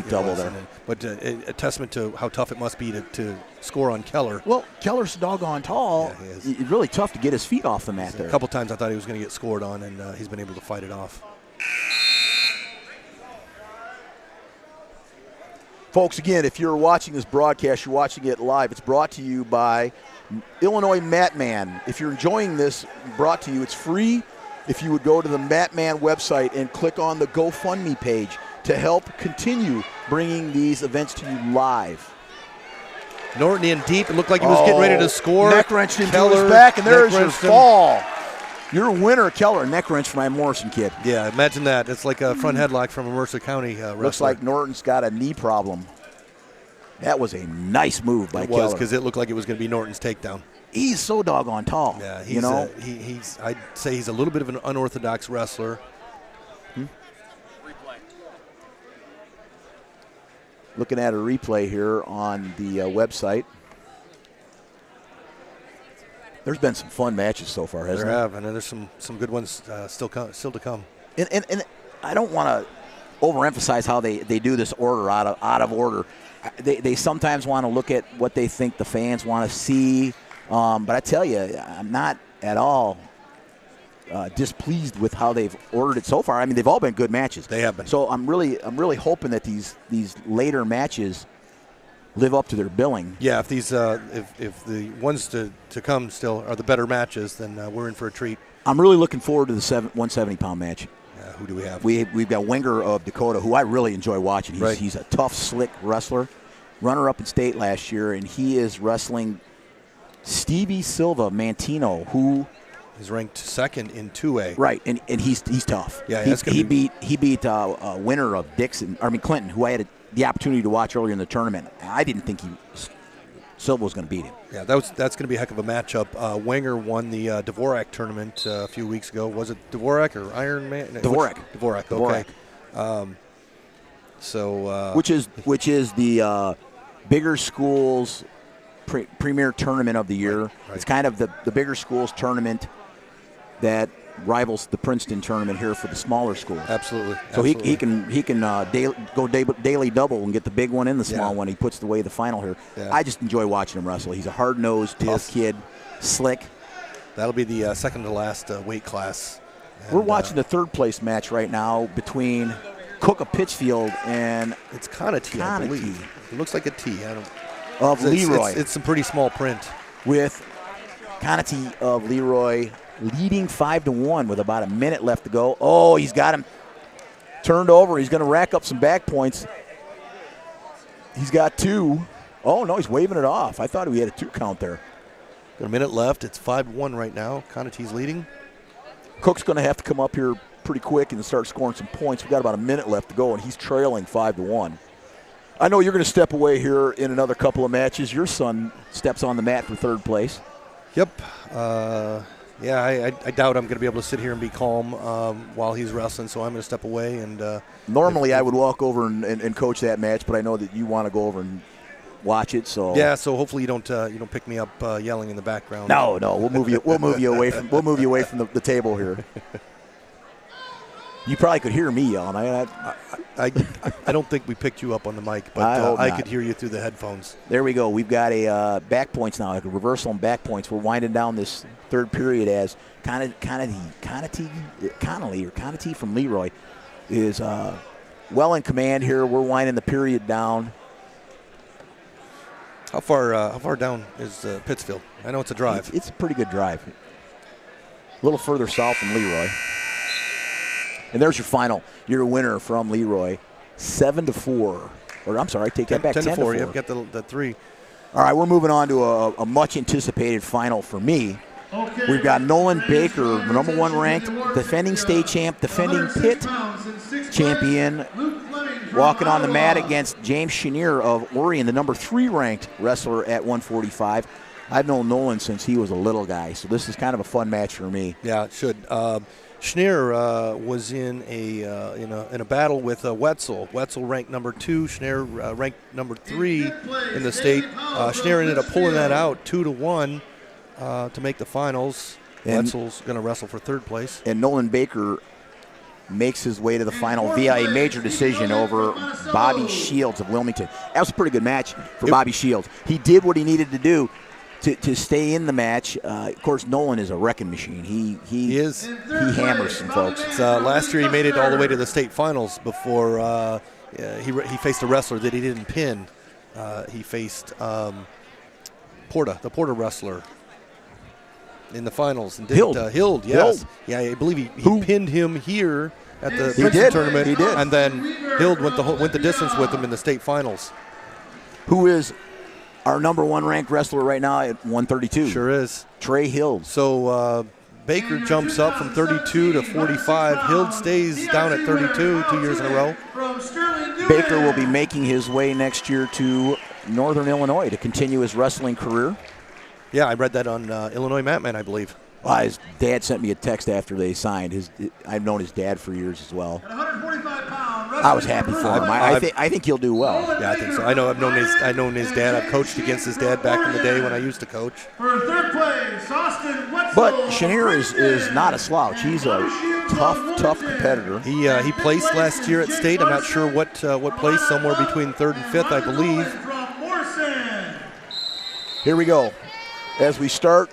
double there. But a testament to how tough it must be to score on Keller. Well, Keller's doggone tall. Yeah, he is. It's really tough to get his feet off the mat there. A couple times I thought he was going to get scored on, and he's been able to fight it off. Folks, again, if you're watching this broadcast, you're watching it live. It's brought to you by Illinois Matmen. If you're enjoying this, brought to you, it's free. If you would go to the Matman website and click on the GoFundMe page to help continue bringing these events to you live. Norton in deep. It looked like he was getting ready to score. Neck wrenched into Keller, his back, and there's your neck wrenched him. fall. Your winner, Keller, neck wrench for my Morrison kid. Yeah, imagine that. It's like a front headlock from a Mercer County wrestler. Looks like Norton's got a knee problem. That was a nice move by It Keller. was, because it looked like it was going to be Norton's takedown. He's so doggone tall. Yeah, you know. he's. I'd say he's a little bit of an unorthodox wrestler. Looking at a replay here on the website. There's been some fun matches so far, hasn't There there? have, and then there's some good ones still to come. And I don't want to overemphasize how they do this order out of order. They sometimes want to look at what they think the fans want to see. But I tell you, I'm not at all displeased with how they've ordered it so far. I mean, they've all been good matches. They have been. So I'm really hoping that these later matches live up to their billing. Yeah, if these if the ones to come still are the better matches, then we're in for a treat. I'm really looking forward to the 170-pound match. Who do we have? We've got Wenger of Dakota, who I really enjoy watching. Right. He's a tough, slick wrestler, runner-up in state last year, and he is wrestling Stevie Silva Mantino, who He's ranked second in 2A. right, and he's tough. Yeah, he, that's gonna he be- beat winner of Clinton, who I had the opportunity to watch earlier in the tournament. I didn't think Silva was going to beat him. Yeah, that's going to be a heck of a matchup. Wenger won the Dvorak tournament a few weeks ago. Was it Dvorak or Iron Man? Dvorak. Dvorak. Okay. Which is the bigger schools premier tournament of the year. Right. It's kind of the bigger schools tournament that rivals the Princeton tournament here for the smaller schools. Absolutely. So he can go daily double and get the big one and the small Yeah. one. He puts away the final here. Yeah. I just enjoy watching him wrestle. He's a hard-nosed, tough kid, slick. That'll be the second to last weight class. And, We're watching the third place match right now between Cook of Pittsfield and It's kind of T, I Conity. believe. It looks like a T. I don't. of Leroy. It's some pretty small print. With Conity of Leroy leading 5-1 with about a minute left to go. Oh, he's got him turned over. He's going to rack up some back points. He's got two. Oh, no, he's waving it off. I thought he had a 2 count there. Got a minute left. It's 5-1 right now. Conity's leading. Cook's going to have to come up here pretty quick and start scoring some points. We've got about a minute left to go, and he's trailing 5-1. I know you're going to step away here in another couple of matches. Your son steps on the mat for third place. Yep. I doubt I'm going to be able to sit here and be calm while he's wrestling, so I'm going to step away. And Normally I would walk over and coach that match, but I know that you want to go over and watch it. So yeah, so hopefully you don't pick me up yelling in the background. No, we'll move you away from the table here. You probably could hear me yelling. I don't think we picked you up on the mic, but I hope I not. could hear you through the headphones. There we go. We've got a back points now, like a reversal on back points. We're winding down this third period as Connolly from Leroy is well in command here. We're winding the period down. How far down is Pittsfield? I know it's a drive. It's a pretty good drive. A little further south than Leroy. And there's your final. Your winner from Leroy, 7-4. Or I'm sorry, take that back. 10-4. Yep, got the 3. All right, we're moving on to a much anticipated final for me. Okay, We've got Nolan Baker, number 1 ranked, defending state champ, defending Pitt champion, walking on the mat against James Chenier of Orion, the number 3 ranked wrestler at 145. I've known Nolan since he was a little guy, so this is kind of a fun match for me. Yeah, it should. Schneer was in a battle with Wetzel. Wetzel ranked number 2. Schneer ranked number 3 in the state. Schneer ended up pulling that out 2-1 to make the finals. And Wetzel's going to wrestle for 3rd place. And Nolan Baker makes his way to the final via a major decision over Bobby Shields of Wilmington. That was a pretty good match for Bobby Shields. He did what he needed to do to stay in the match. Of course, Nolan is a wrecking machine. He hammers some folks. Last year he made it all the way to the state finals before he faced a wrestler that he didn't pin. He faced Porta, the Porta wrestler, in the finals. And Hild. Hild, yes. Yeah, I believe he pinned him here at the Princeton tournament. He did. And then Hild went the distance with him in the state finals. Who is our number 1 ranked wrestler right now at 132. Sure is. Trey Hild. So Baker jumps up from 32 to 45. Hild stays down at 32 2 years in a row. Baker will be making his way next year to Northern Illinois to continue his wrestling career. Yeah, I read that on Illinois Matmen, I believe. His dad sent me a text after they signed. I've known his dad for years as well. I was happy for him. I think he'll do well. Yeah, I think so. I've known his dad. I've coached against his dad back in the day when I used to coach. For 3rd place, Austin Wetzel. But Chenier is not a slouch. He's a tough competitor. He placed last year at state. I'm not sure what place, somewhere between 3rd and 5th, I believe. Here we go. As we start.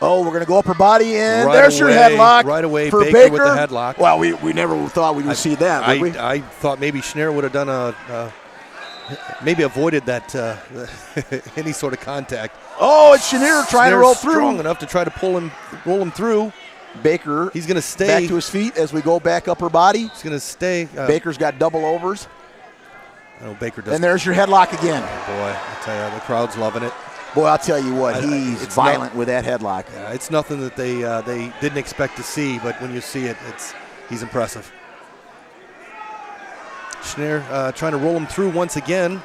Oh, we're going to go upper body, and right there's away, your headlock. Right away, for Baker with the headlock. Well, we never thought we would see that, would we? I thought maybe Schneer would have done maybe avoided that any sort of contact. Oh, it's Chenier trying to roll through. Strong enough to try to roll him through. Baker, he's going to stay. Back to his feet as we go back upper body. He's going to stay. Baker's got double overs. I know Baker does. And there's your headlock again. Boy, I tell you, the crowd's loving it. Boy, I'll tell you what, he's violent with that headlock. Yeah, it's nothing that they didn't expect to see, but when you see it, he's impressive. Schneer trying to roll him through once again.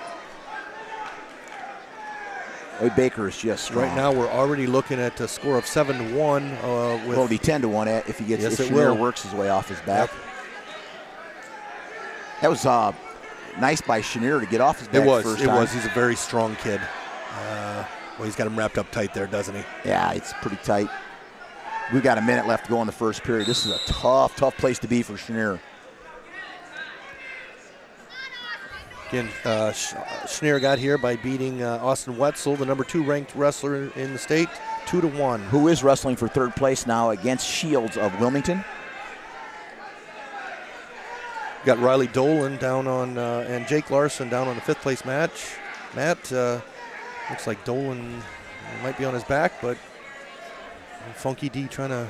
Baker is just strong. Right now, we're already looking at a score of 7-1. Well, it'll be 10-1 if he gets. Yes, if Schneer works his way off his back. Yep. That was nice by Chenier to get off his back. It was. First it time. was. He's a very strong kid. Well, he's got him wrapped up tight there, doesn't he? Yeah, it's pretty tight. We've got a minute left to go in the first period. This is a tough place to be for Chenier. Again, Schneer got here by beating Austin Wetzel, the number 2 ranked wrestler in the state, 2-1. Who is wrestling for 3rd place now against Shields of Wilmington. Got Riley Dolan down on and Jake Larson down on the 5th place match. Matt, looks like Dolan might be on his back, but Funky D trying to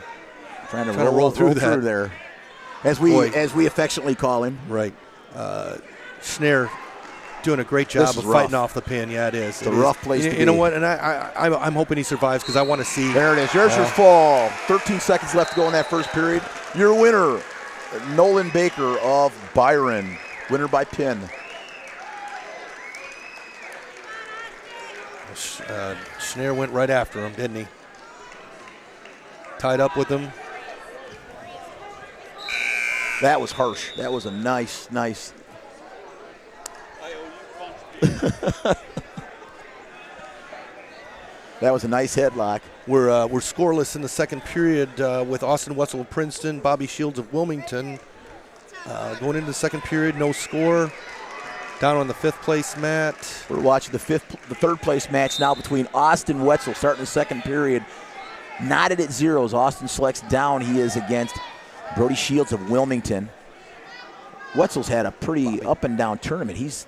roll through there, as we affectionately call him. Right. Schneer doing a great job of fighting off the pin. Yeah, it is. It's a rough place to be. You know what? And I'm hoping he survives because I want to see. There it is. There's your fall. 13 seconds left to go in that first period. Your winner, Nolan Baker of Byron. Winner by pin. Schneer went right after him, didn't he? Tied up with him. That was harsh. That was a nice. That was a nice headlock. We're scoreless in the second period with Austin Wetzel of Princeton, Bobby Shields of Wilmington. Going into the second period, no score. Down on the 5th place mat. We're watching the 3rd place match now between Austin Wetzel starting the second period. Knotted at zeros. Austin selects down. He is against Brody Shields of Wilmington. Wetzel's had a pretty up and down tournament. He's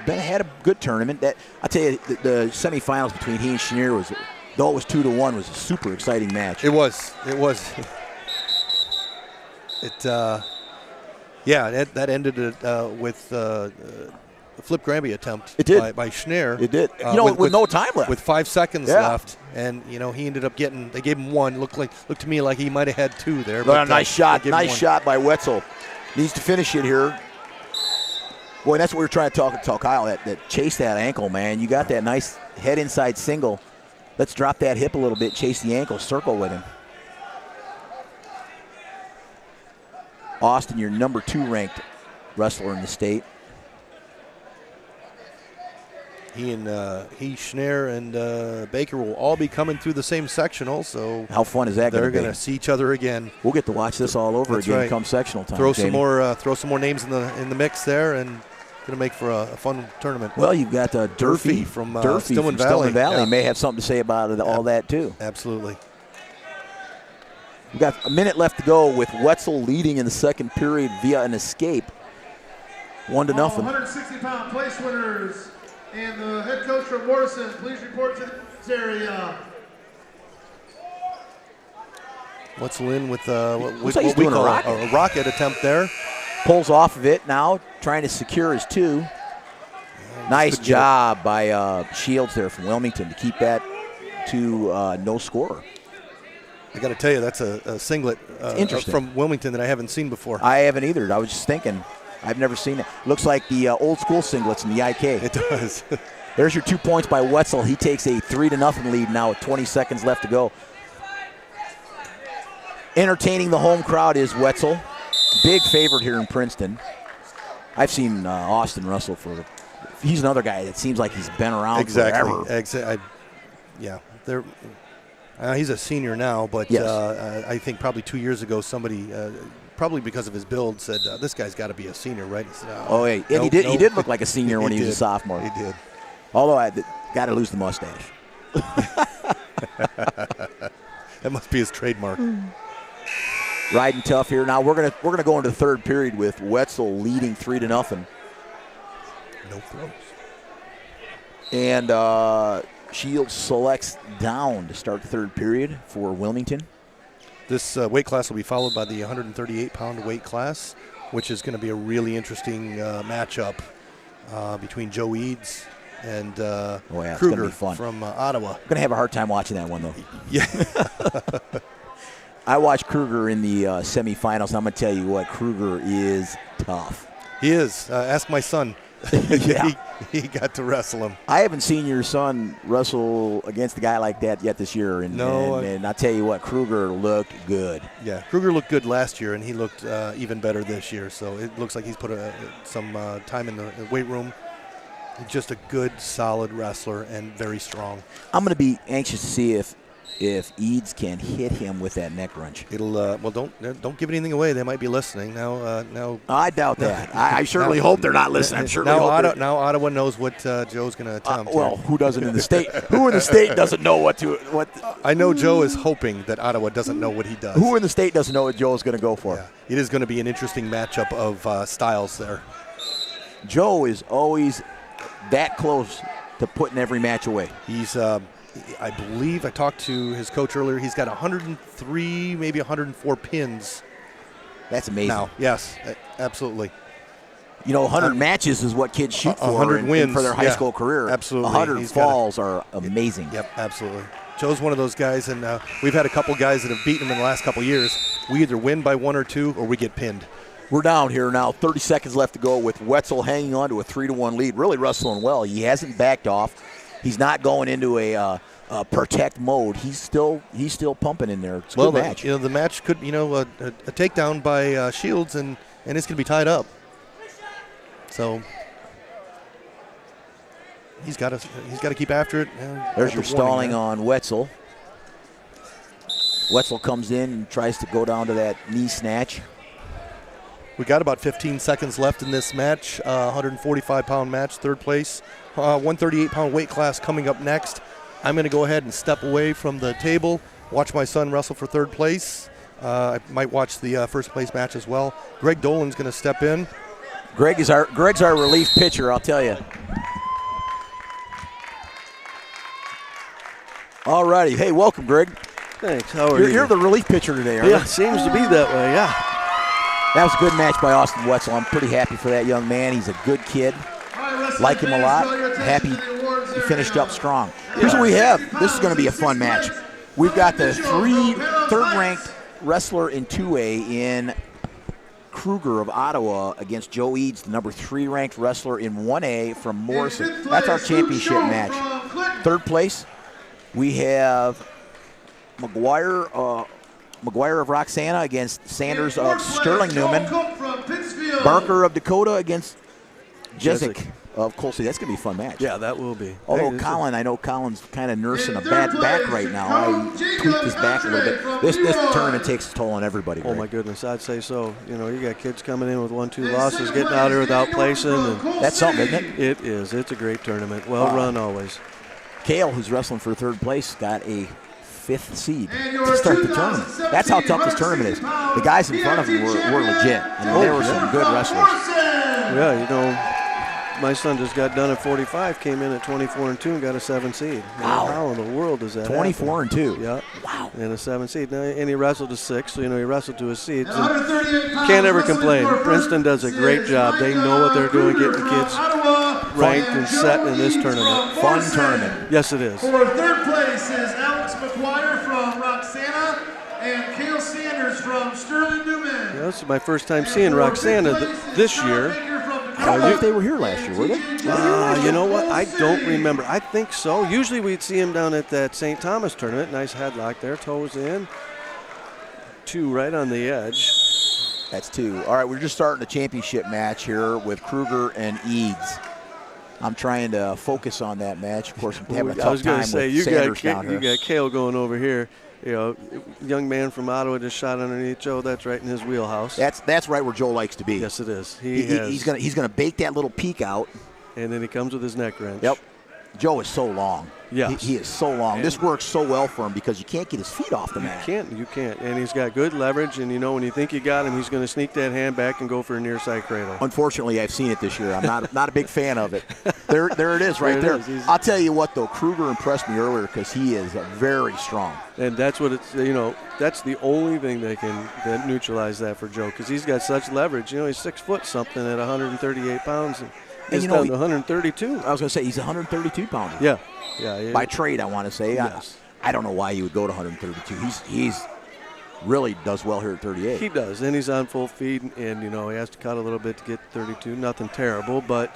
had a good tournament. That I tell you, the semifinals between he and Schneer was, though it was 2-1, was a super exciting match. It was. That ended with a flip Granby attempt. It did. by Schneer. It did. With no time left. With 5 seconds left, and he ended up getting. They gave him one. Looked to me like he might have had 2 there. But nice shot. Nice shot by Wetzel. Needs to finish it here. Boy, that's what we were trying to tell Kyle. That chase that ankle, man. You got that nice head inside single. Let's drop that hip a little bit. Chase the ankle. Circle with him. Austin, your number 2 ranked wrestler in the state. Schneer and Baker will all be coming through the same sectional. So how fun is that going to be? They're going to see each other again. We'll get to watch this all over again come sectional time. Throw some more names in the mix there, and going to make for a fun tournament. Well, you've got Durfee from Stillman Valley. Yeah. May have something to say about all that too. Absolutely. We've got a minute left to go with Wetzel leading in the second period via an escape. 1-0. 160-pound place winners. And the head coach from Morrison, please report to this area. Wetzel in with what we call a rocket attempt there. Pulls off of it now, trying to secure his 2. Yeah, nice job by Shields there from Wilmington to keep that to no score. I got to tell you, that's a singlet from Wilmington that I haven't seen before. I haven't either. I was just thinking. I've never seen it. Looks like the old school singlets in the IK. It does. There's your 2 points by Wetzel. He takes a 3-0 lead now with 20 seconds left to go. Entertaining the home crowd is Wetzel. Big favorite here in Princeton. I've seen Austin wrestle for. He's another guy that seems like he's been around forever. He's a senior now, but yes. I think probably 2 years ago somebody. Probably because of his build, said this guy's got to be a senior, right? He said, he did look like a senior when he was a sophomore. He did. Although I got to lose the mustache. That must be his trademark. Riding tough here. Now we're gonna go into the third period with Wetzel leading 3-0. No throws. And Shields selects down to start the third period for Wilmington. This weight class will be followed by the 138-pound weight class, which is going to be a really interesting matchup between Joe Eads and Kruger from Ottawa. I'm going to have a hard time watching that one, though. Yeah. I watched Kruger in the semifinals, and I'm going to tell you what, Kruger is tough. He is. Ask my son. Yeah. He got to wrestle him. I haven't seen your son wrestle against a guy like that yet this year. And I'll tell you what, Kruger looked good. Yeah, Kruger looked good last year, and he looked even better this year. So it looks like he's put some time in the weight room. Just a good, solid wrestler and very strong. I'm going to be anxious to see if Eads can hit him with that neck wrench. It'll don't give anything away. They might be listening now. I doubt that. I certainly hope they're not listening. I'm sure now Ottawa knows what Joe's going to attempt. Who doesn't in the state? Who in the state doesn't know what? I know Joe is hoping that Ottawa doesn't know what he does. Who in the state doesn't know what Joe's going to go for? Yeah. It is going to be an interesting matchup of styles there. Joe is always that close to putting every match away. He's. I believe I talked to his coach earlier. He's got 103, maybe 104 pins. That's amazing. Now, yes, absolutely. 100 matches is what kids shoot for 100 wins for their high school career. Absolutely. 100 falls are amazing. Yep, absolutely. Joe's one of those guys, and we've had a couple guys that have beaten him in the last couple years. We either win by 1 or 2 or we get pinned. We're down here now, 30 seconds left to go with Wetzel hanging on to a 3-1 lead, really wrestling well. He hasn't backed off. He's not going into a protect mode. He's still pumping in there. It's a good match. The match could, a takedown by Shields, and it's going to be tied up. So he's got to keep after it. There's your stalling on Wetzel. Wetzel comes in and tries to go down to that knee snatch. We got about 15 seconds left in this match. 145-pound match, third place. 138-pound weight class coming up next. I'm going to go ahead and step away from the table, watch my son wrestle for third place. I might watch the first place match as well. Greg Dolan's going to step in. Greg's our relief pitcher, I'll tell you. All righty. Hey, welcome, Greg. Thanks. How are you? You're the relief pitcher today, aren't you? Yeah, seems to be that way, yeah. That was a good match by Austin Wetzel. I'm pretty happy for that young man. He's a good kid. Like him a lot. Happy he finished up strong. Here's what we have. This is going to be a fun match. We've got the third-ranked wrestler in 2A in Kruger of Ottawa against Joe Eads, the number 3 ranked wrestler in 1A from Morrison. That's our championship match. Third place, we have McGuire of Roxana against Sanders of Sterling Newman. Barker of Dakota against Jezik of Coal City. That's going to be a fun match. Yeah, that will be. Although I know Colin's kind of nursing a bad back right now. I tweaked his back a little bit. This tournament takes a toll on everybody. Oh, my goodness, I'd say so. You know, you got kids coming in with 1-2 losses, getting out here without placing. And that's something, isn't it? It is. It's a great tournament. Well run always. Kale, who's wrestling for third place, got a 5th seed to start the tournament. That's how tough this tournament is. The guys in front of him were legit. I mean, there were some good wrestlers. Yeah, you know, my son just got done at 45, came in at 24-2 and got a 7 seed. Wow. How in the world does that 24-2. Yeah. Wow. And a 7 seed. Now, and he wrestled to 6, so, you know, he wrestled to his seeds. Can't ever complain. Princeton does a great job. They know what they're doing, getting kids ranked and set in this tournament. Fun tournament. Yes, it is. For third place is Alex McGuire from Roxana and Cale Sanders from Sterling Newman. Yeah, this is my first time seeing Roxana this year. I don't know if they were here last year, were they? You know what? I don't remember. I think so. Usually we'd see him down at that St. Thomas tournament. Nice headlock there, toes in. 2 right on the edge. That's 2. All right, we're just starting the championship match here with Kruger and Eads. I'm trying to focus on that match. Of course, I'm having a tough time with Sanders down here. You got Kale going over here. You know, young man from Ottawa just shot underneath Joe. That's right in his wheelhouse. That's right where Joe likes to be. Yes, it is. He's gonna bake that little peak out, and then he comes with his neck wrench. Yep. Joe is so long. Yeah, he is so long. This works so well for him because you can't get his feet off the mat. You can't. And he's got good leverage. And you know, when you think you got him, he's going to sneak that hand back and go for a near side cradle. Unfortunately, I've seen it this year. I'm not a big fan of it. There it is, right there. I'll tell you what, though, Kruger impressed me earlier because he is very strong. And that's what it's. You know, that's the only thing that neutralize that for Joe because he's got such leverage. You know, he's 6 foot something at 138 pounds. And he's down to 132. I was going to say he's 132 pounder. Yeah. By trade, I want to say. Yes. I don't know why he would go to 132. He's really does well here at 38. He does, and he's on full feed, and you know he has to cut a little bit to get 32. Nothing terrible, but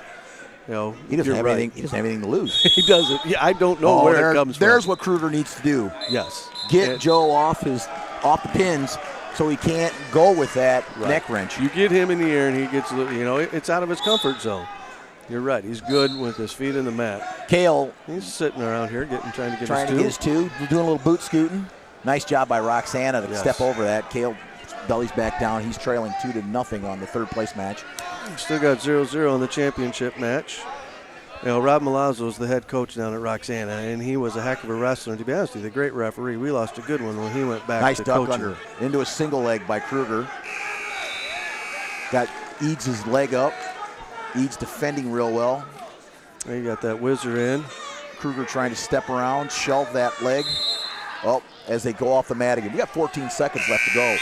you know he doesn't have anything. He doesn't have anything to lose. He doesn't. Yeah, I don't know where it comes from. There's what Kruger needs to do. Yes. Get Joe off the pins so he can't go with that neck wrench. You get him in the air, and he gets. You know, it's out of his comfort zone. You're right. He's good with his feet in the mat. Kale. He's sitting around here trying to get his 2. Doing a little boot scooting. Nice job by Roxana to step over that. Kale bellies back down. He's trailing 2-0 on the third place match. Still got 0-0 on the championship match. You know, Rob Malazzo is the head coach down at Roxana, and he was a heck of a wrestler. To be honest with you, the great referee. We lost a good one when he went back to coaching. Nice duck under. Into a single leg by Kruger. Got Eads' leg up. Eads defending real well. You got that whizzer in. Kruger trying to step around, shelve that leg. Oh, as they go off the mat again. We got 14 seconds left to go.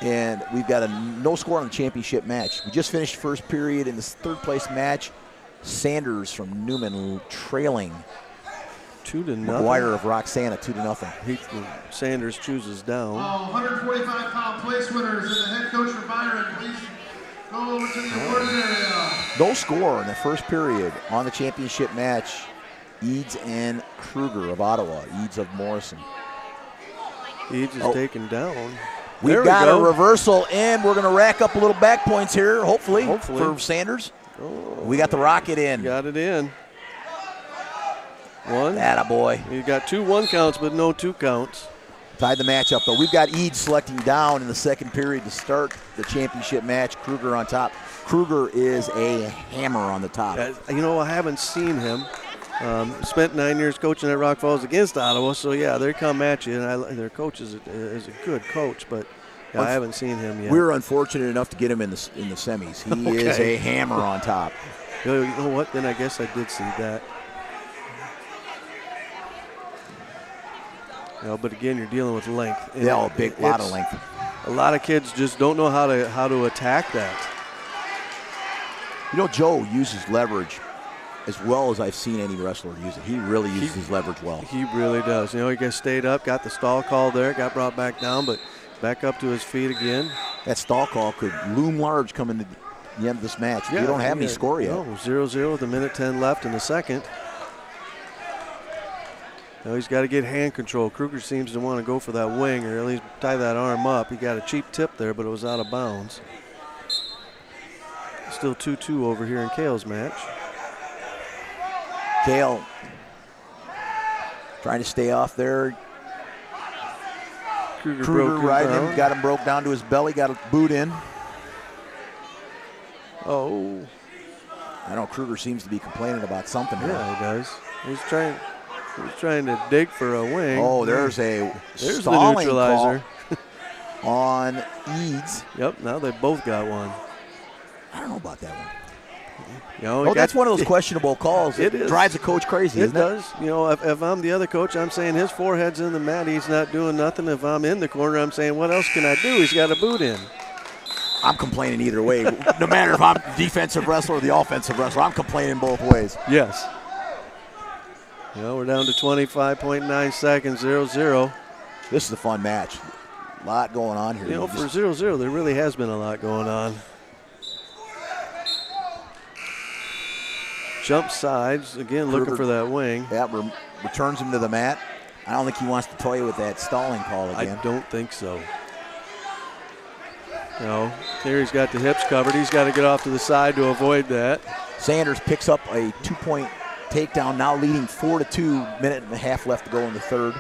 And we've got a no score on the championship match. We just finished first period in this third place match. Sanders from Newman trailing 2-0. McGuire of Roxana 2-0. Sanders chooses down. 145-pound place winners and the head coach for Byron, please. Go over to the awards area. No score in the first period on the championship match. Eads and Kruger of Ottawa. Eads of Morrison. Eads is taken down. We've got a reversal, and we're going to rack up a little back points here, hopefully. For Sanders. Oh, we got the rocket in. Got it in. 1. Attaboy. You got 2 1 counts, but no 2 counts. Tied the match up, though. We've got Eads selecting down in the second period to start the championship match. Kruger on top. Kruger is a hammer on the top. You know, I haven't seen him. Spent 9 years coaching at Rock Falls against Ottawa, so yeah, they come at you. And their coach is a good coach, but Yeah, I haven't seen him yet. We were unfortunate enough to get him in the semis. He is a hammer on top. You know what? Then I guess I did see that. But again, you're dealing with length. Yeah, a lot of length. A lot of kids just don't know how to attack that. You know, Joe uses leverage as well as I've seen any wrestler use it. He really uses his leverage well. He really does. He got stayed up, got the stall call there, got brought back down, but back up to his feet again. That stall call could loom large coming to the end of this match. You don't have any score yet. No, 0-0 with a minute 10 left in the second. Now he's got to get hand control. Kruger seems to want to go for that wing or at least tie that arm up. He got a cheap tip there, but it was out of bounds. Still 2-2 over here in Kale's match. Kale trying to stay off there. Kruger riding him, got him broke down to his belly, got a boot in. Oh. I know Kruger seems to be complaining about something here. Yeah, he does. He's trying to dig for a wing. Oh, there's the stalling neutralizer call on Eads. Yep, now they both got one. I don't know about that one. That's one of those questionable calls. It is. Drives a coach crazy, isn't it? It does. If I'm the other coach, I'm saying his forehead's in the mat. He's not doing nothing. If I'm in the corner, I'm saying, what else can I do? He's got a boot in. I'm complaining either way. No matter if I'm the defensive wrestler or the offensive wrestler, I'm complaining both ways. Yes. We're down to 25.9 seconds, 0-0. This is a fun match. A lot going on here. For 0-0, there really has been a lot going on. Jump sides, again, looking for that wing. Yeah, returns him to the mat. I don't think he wants to toy with that stalling call again. I don't think so. Here he's got the hips covered. He's got to get off to the side to avoid that. Sanders picks up a 2-point takedown, now leading 4-2, minute and a half left to go in the third.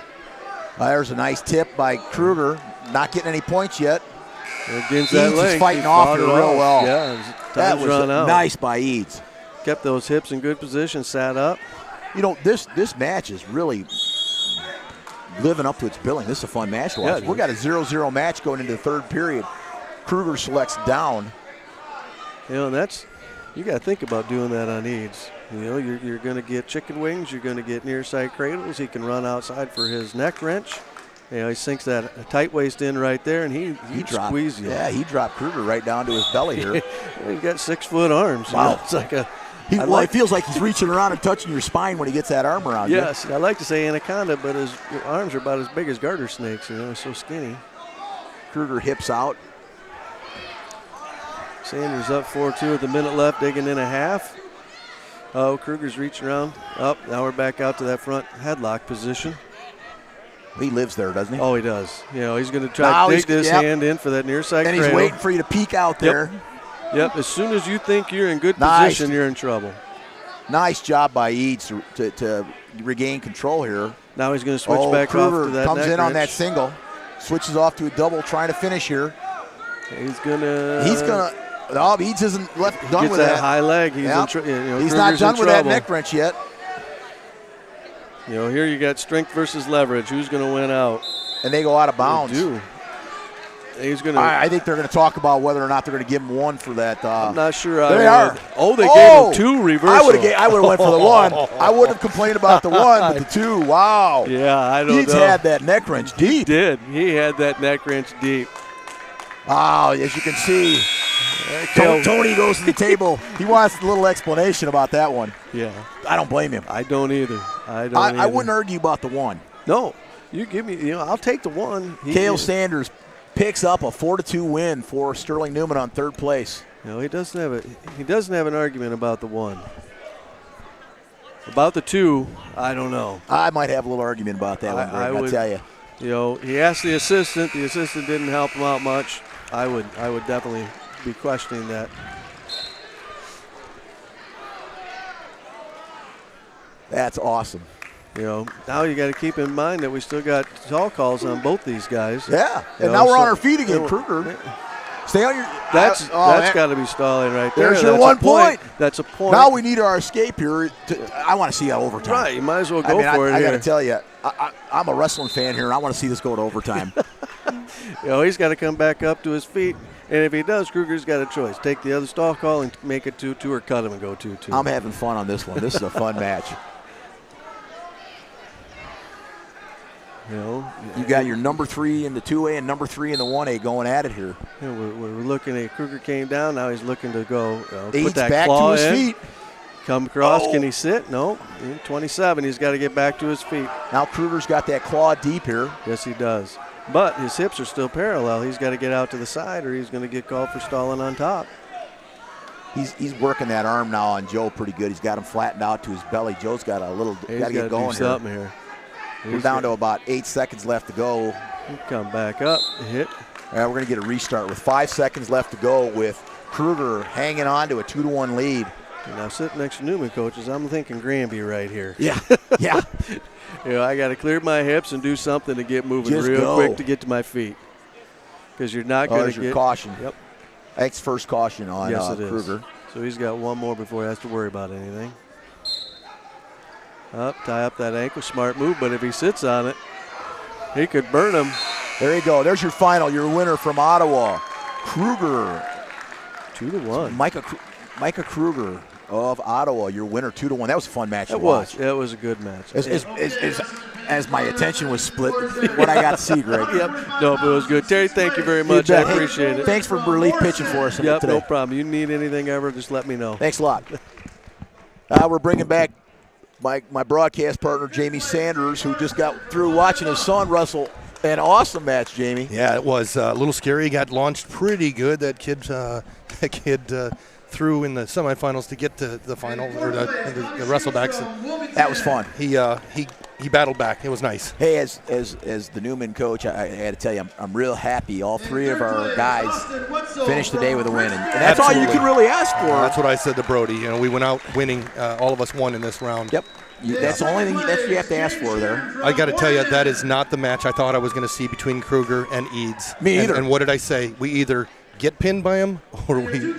There's a nice tip by Kruger, not getting any points yet. Eads is fighting off here real well. Yeah, that was nice by Eads. Kept those hips in good position, sat up. This match is really living up to its billing. This is a fun match to watch. We've got a 0-0 match going into the third period. Kruger selects down. And that's, you got to think about doing that on Eads. You're going to get chicken wings. You're going to get near side cradles. He can run outside for his neck wrench. He sinks that tight waist in right there, and he squeezes you. Yeah, he dropped Kruger right down to his belly here. He's got 6-foot arms. Wow. It's like a. It feels like he's reaching around and touching your spine when he gets that arm around you. Yes, I like to say anaconda, but his arms are about as big as garter snakes. He's so skinny. Kruger hips out. Sanders up 4-2 with a minute left, digging in a half. Oh, Kruger's reaching around. Now we're back out to that front headlock position. He lives there, doesn't he? Oh, he does. He's going to try to dig his hand in for that near side cradle. And he's waiting for you to peek out there. Yep, as soon as you think you're in good position, you're in trouble. Nice job by Eads to regain control here. Now he's going to switch back off to that comes in wrench. on that single, switches off to a double, trying to finish here. He's going to. No, Eads isn't done with that. Gets that high leg. He's he's not done with that neck wrench yet. Here you got strength versus leverage. Who's going to win out? And they go out of bounds. They do. He's going to. I think they're going to talk about whether or not they're going to give him one for that. I'm not sure. They are. Oh, they gave him two reversal. I would have went for the one. I wouldn't have complained about the one, but the two. Wow. Yeah, I don't know. He's had that neck wrench deep. He did. He had that neck wrench deep. Wow, as you can see, Tony goes to the table. He wants a little explanation about that one. Yeah. I don't blame him. I don't either. I wouldn't argue about the one. No. You give me, I'll take the one. Cale Sanders picks up a 4-2 win for Sterling Newman on third place. He doesn't have an argument about the one. About the two, I don't know. I might have a little argument about that one, Greg, I'll tell you. He asked the assistant. The assistant didn't help him out much. I would definitely be questioning that. That's awesome. Now you got to keep in mind that we still got tall calls on both these guys. Yeah, and now we're on our feet again, Kruger. Stay on your. That's got to be stalling right there. There's your 1 point. That's a point. Now we need our escape here. I want to see that overtime. Right, you might as well go for it. I got to tell you, I'm a wrestling fan here, and I want to see this go to overtime. He's got to come back up to his feet. And if he does, Kruger's got a choice. Take the other stall call and make it 2-2 or cut him and go 2-2. I'm having fun on this one. This is a fun match. You got your number 3 in the 2A and number 3 in the 1A going at it here. We're looking at Kruger came down. Now he's looking to go He's put that back claw to his in. feet. Come across. Can he sit? No. 27. He's got to get back to his feet. Now Kruger's got that claw deep here. Yes, he does. But his hips are still parallel. He's got to get out to the side or he's going to get called for stalling on top. He's working that arm now on Joe pretty good. He's got him flattened out to his belly. Joe's got a little, got to get going here. We're down to about 8 seconds left to go. Come back up, hit. All right, we're going to get a restart with 5 seconds left to go with Kruger hanging on to a 2-1 lead. Now sitting next to Newman coaches, I'm thinking Granby right here. Yeah, yeah. I got to clear my hips and do something to get moving Just real go. quick to get to my feet. Because you're not going to get. Your caution. Yep. That's first caution on Kruger. So he's got one more before he has to worry about anything. Tie up that ankle, smart move, but if he sits on it, he could burn him. There you go. There's your final, your winner from Ottawa, Kruger. 2-1. Micah Kruger of Ottawa, your winner, 2-1. That was a fun match to watch. watch. That was a good match. As my attention was split, what I got to see, Greg. Yep. No, but it was good. Terry, thank you very much. I appreciate it. Thanks for relief pitching for us today. No problem. You need anything ever, just let me know. Thanks a lot. We're bringing back my broadcast partner, Jamie Sanders, who just got through watching his son wrestle. An awesome match, Jamie. Yeah, it was a little scary. Got launched pretty good. That kid threw in the semifinals to get to the final or the wrestlebacks. That was fun. He battled back. It was nice. Hey, as the Newman coach, I had to tell you, I'm real happy. All 3 of our guys finished the day with a win, and that's Absolutely. all you can really ask for. That's what I said to Brody. We went out winning. All of us won in this round. Yep. That's the only thing that you have to ask for there. I got to tell you, that is not the match I thought I was going to see between Kruger and Eads. Me either. And what did I say? We either get pinned by him or we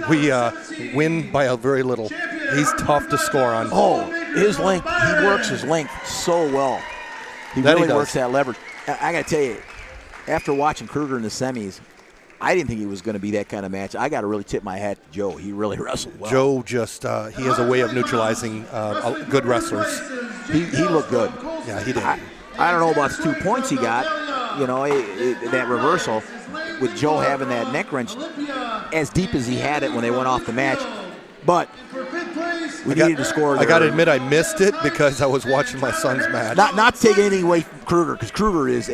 win by a very little. He's tough to score on. Oh, his length. He works his length so well. He really works that leverage. I got to tell you, after watching Kruger in the semis, I didn't think he was going to be that kind of match. I got to really tip my hat to Joe. He really wrestled well. Joe just, he has a way of neutralizing good wrestlers. He looked good. Yeah, he did. I don't know about the 2 points he got, that reversal with Joe having that neck wrench as deep as he had it when they went off the match. But we needed to score there. I got to admit I missed it because I was watching my son's match. Not to take anything away from Kruger, because Kruger is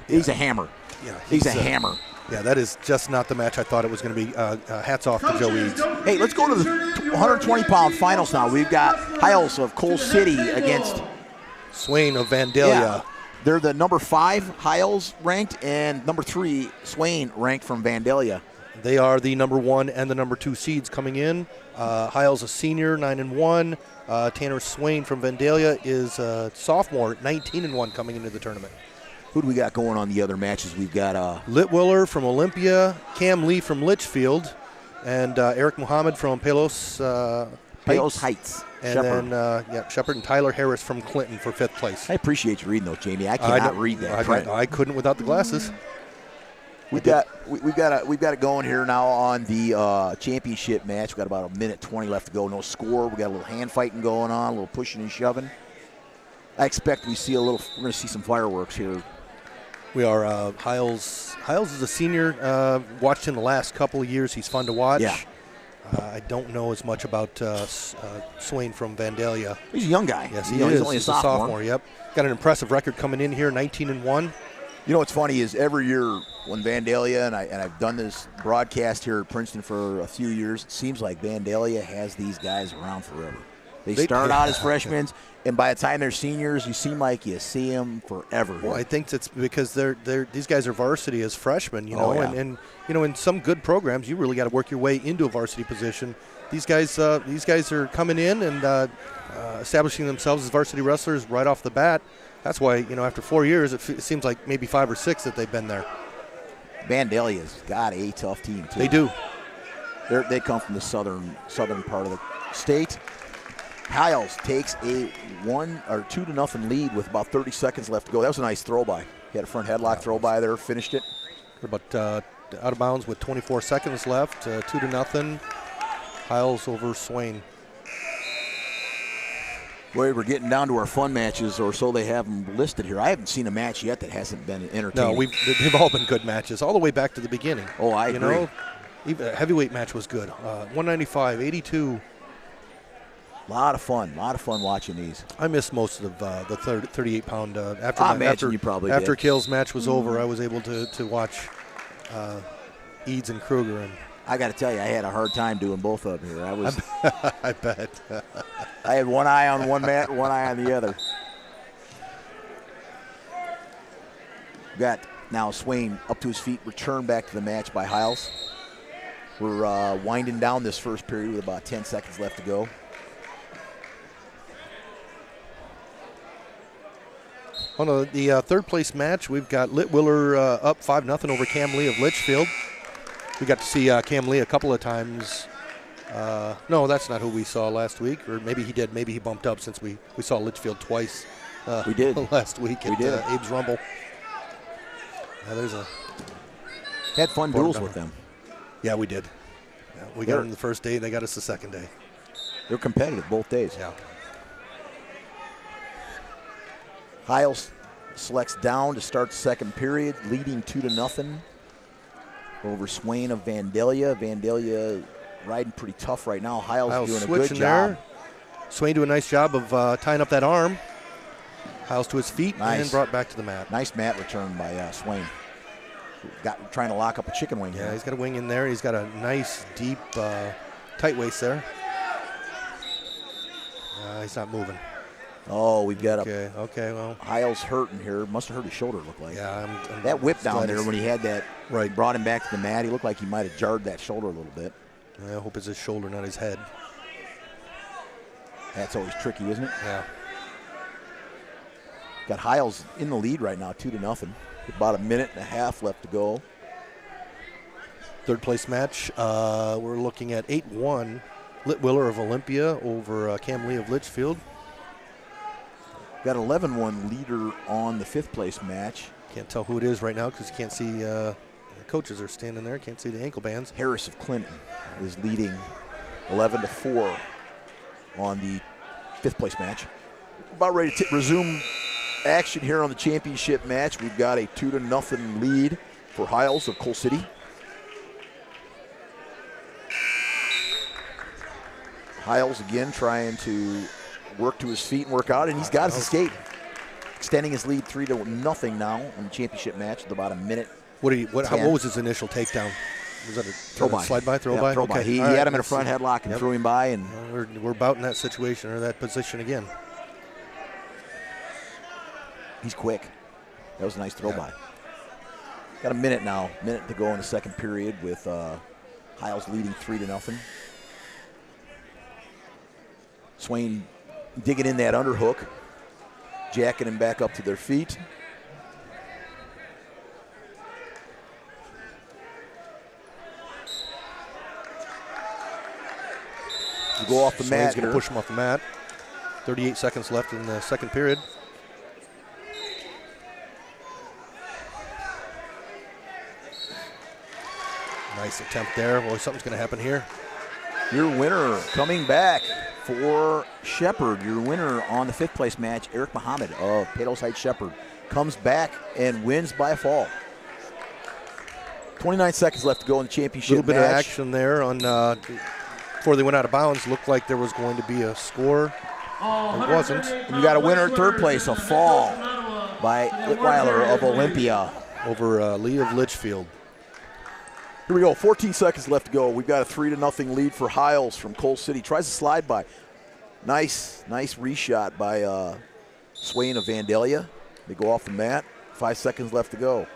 he's a hammer. Yeah, he's a hammer. Yeah, that is just not the match I thought it was going to be. Hats off to Joe Eads. Hey, let's go to the 120-pound finals now. We've got Hiles of Coal City against Swain of Vandalia. Yeah. They're the number 5 Hiles ranked and number 3 Swain ranked from Vandalia. They are the number 1 and the number 2 seeds coming in. Hiles a senior, 9-1. Tanner Swain from Vandalia is a sophomore, 19-1 coming into the tournament. Who do we got going on the other matches? We've got Litwiller from Olympia, Cam Lee from Litchfield, and Eric Muhammad from Palos Heights. And then Shepherd and Tyler Harris from Clinton for 5th place. I appreciate you reading those, Jamie. I cannot read that. I couldn't without the glasses. We've got it going here now on the championship match. We've got about a minute 20 left to go. No score. We got a little hand fighting going on, a little pushing and shoving. I expect we're going to see some fireworks here. We are Hiles. Hiles is a senior. Watched him the last couple of years. He's fun to watch. Yeah. I don't know as much about Swain from Vandalia. He's a young guy. Yes, he is. He's only a sophomore. Yep. Got an impressive record coming in here, 19-1. You know what's funny is every year when Vandalia, and I've done this broadcast here at Princeton for a few years, it seems like Vandalia has these guys around forever. They start out as freshmen, and by the time they're seniors, you seem like you see them forever. Well, I think it's because these guys are varsity as freshmen, and in some good programs, you really got to work your way into a varsity position. These guys are coming in and establishing themselves as varsity wrestlers right off the bat. That's why, after 4 years, it seems like maybe 5 or 6 that they've been there. Vandalia's got a tough team, too. They do. They come from the southern part of the state. Hiles takes a 1 or 2-0 lead with about 30 seconds left to go. That was a nice throw by. He had a front headlock throw by there, finished it. But out of bounds with 24 seconds left, 2-0. Hiles over Swain. Boy, we're getting down to our fun matches, or so they have them listed here. I haven't seen a match yet that hasn't been entertaining. No, they've all been good matches, all the way back to the beginning. Oh, I agree. You know, even a heavyweight match was good. 195, 82. A lot of fun watching these. I missed most of the 38-pound. After Kale's match was over, I was able to watch Eads and Kruger. And I got to tell you, I had a hard time doing both of them here. I bet. I had one eye on one mat, one eye on the other. Got now Swain up to his feet, returned back to the match by Hiles. We're winding down this first period with about 10 seconds left to go. On the third place match, we've got Litwiller up 5-0 over Cam Lee of Litchfield. We got to see Cam Lee a couple of times. No, that's not who we saw last week. Or maybe he did. Maybe he bumped up since we saw Litchfield twice. We did. Last week at Abe's Rumble. Had fun duels with them. Yeah, we did. Yeah, we got them the first day, and they got us the second day. They're competitive both days. Yeah. Hiles selects down to start the second period, leading 2-0 over Swain of Vandalia. Vandalia riding pretty tough right now. Hiles doing a good job. There. Swain doing a nice job of tying up that arm. Hiles to his feet and brought back to the mat. Nice mat return by Swain. Trying to lock up a chicken wing here. Yeah, he's got a wing in there. He's got a nice, deep, tight waist there. He's not moving. Oh, we've got okay, well. Hiles hurting here. Must have hurt his shoulder, looked like. Yeah, that whip down there when he had that, right, brought him back to the mat. He looked like he might have jarred that shoulder a little bit. I hope it's his shoulder, not his head. That's always tricky, isn't it? Yeah. Got Hiles in the lead right now, 2-0. About a minute and a half left to go. Third place match, we're looking at 8-1. Litwiller of Olympia over Cam Lee of Litchfield. Got 11-1 leader on the fifth place match. Can't tell who it is right now because you can't see the coaches are standing there. Can't see the ankle bands. Harris of Clinton is leading 11-4 on the fifth place match. About ready to resume action here on the championship match. We've got a 2-0 lead for Hiles of Coal City. Hiles again trying to work to his feet and work out, and he's got his escape. Extending his lead 3-0 now in the championship match with about a minute. What was his initial takedown? Was that a throw by? Slide by, throw yeah, by? Throw by. He had him in a front headlock and threw him by. And we're about in that situation or that position again. He's quick. That was a nice throw by. Got a minute now. Minute to go in the second period with Hiles leading 3-0. Swain digging in that underhook, jacking him back up to their feet. You go off the mat. He's going to push him off the mat. 38 seconds left in the second period. Nice attempt there. Boy, something's going to happen here. Your winner coming back for Shepherd. Your winner on the fifth place match, Eric Muhammad of Palos Heights Shepherd, comes back and wins by a fall. 29 seconds left to go in the championship match. A little bit of action there on before they went out of bounds. Looked like there was going to be a score. There wasn't. And you got a winner at third place, a fall by Litwiller of Olympia over Lee of Litchfield. Here we go, 14 seconds left to go. We've got a 3-0 lead for Hiles from Coal City. Tries to slide by. Nice reshot by Swain of Vandalia. They go off the mat. 5 seconds left to go.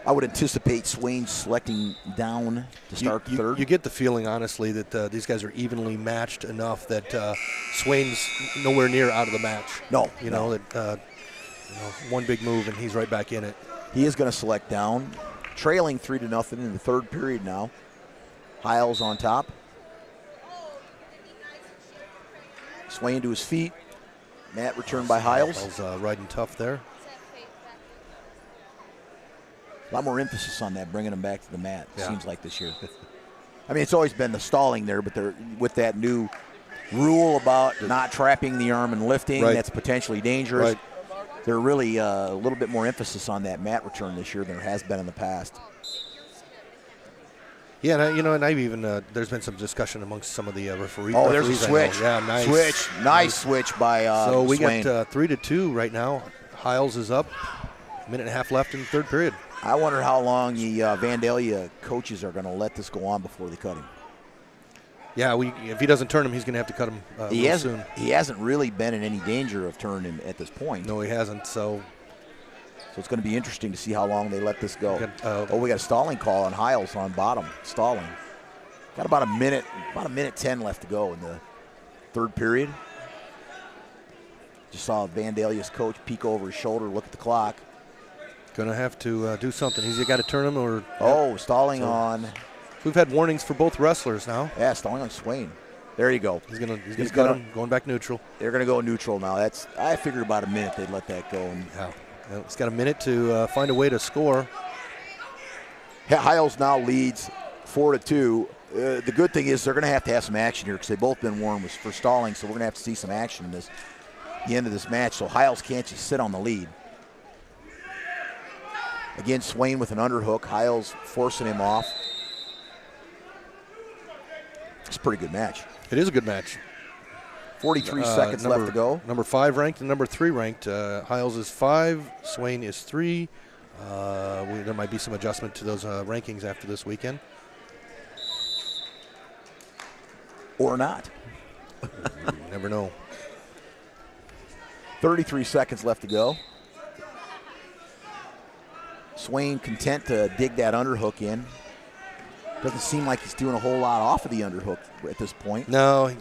I would anticipate Swain selecting down to start third. You get the feeling, honestly, that these guys are evenly matched enough that Swain's nowhere near out of the match. No. One big move and he's right back in it. He is going to select down. Trailing 3-0 in the third period now. Hiles on top. Swain to his feet. Mat returned by Hiles. Hiles riding tough there. A lot more emphasis on that, bringing them back to the mat, it Yeah. seems like this year. I mean, it's always been the stalling there, but they're with that new rule about not trapping the arm and lifting, Right. that's potentially dangerous. Right. They're really a little bit more emphasis on that mat return this year than there has been in the past. Yeah, and I've even there's been some discussion amongst some of the referees. Oh, there's a referees, switch. Yeah, nice. Switch. Nice switch by So we Swain. got 3-2 right now. Hiles is up. Minute and a half left in the third period. I wonder how long the Vandalia coaches are going to let this go on before they cut him. Yeah, if he doesn't turn him, he's going to have to cut him real soon. He hasn't really been in any danger of turning him at this point. No, he hasn't. So it's going to be interesting to see how long they let this go. We We got a stalling call on Hiles on bottom, stalling. Got about a minute 10 left to go in the third period. Just saw Vandalia's coach peek over his shoulder, look at the clock. Going to have to do something. He's got to turn him or. Stalling on. We've had warnings for both wrestlers now. Yeah, stalling on Swain. There you go. He's gonna cut him, going back neutral. They're gonna go neutral now. I figured about a minute they'd let that go. And Yeah, he's got a minute to find a way to score. Hiles now leads 4-2. The good thing is they're gonna have to have some action here because they've both been warned for stalling. So we're gonna have to see some action in the end of this match. So Hiles can't just sit on the lead. Again, Swain with an underhook. Hiles forcing him off. It's a pretty good match. It is a good match. 43 seconds left to go. Number 5 ranked and number 3 ranked. Hiles is 5. Swain is 3. There might be some adjustment to those rankings after this weekend. Or not. You never know. 33 seconds left to go. Swain content to dig that underhook in. Doesn't seem like he's doing a whole lot off of the underhook at this point. No.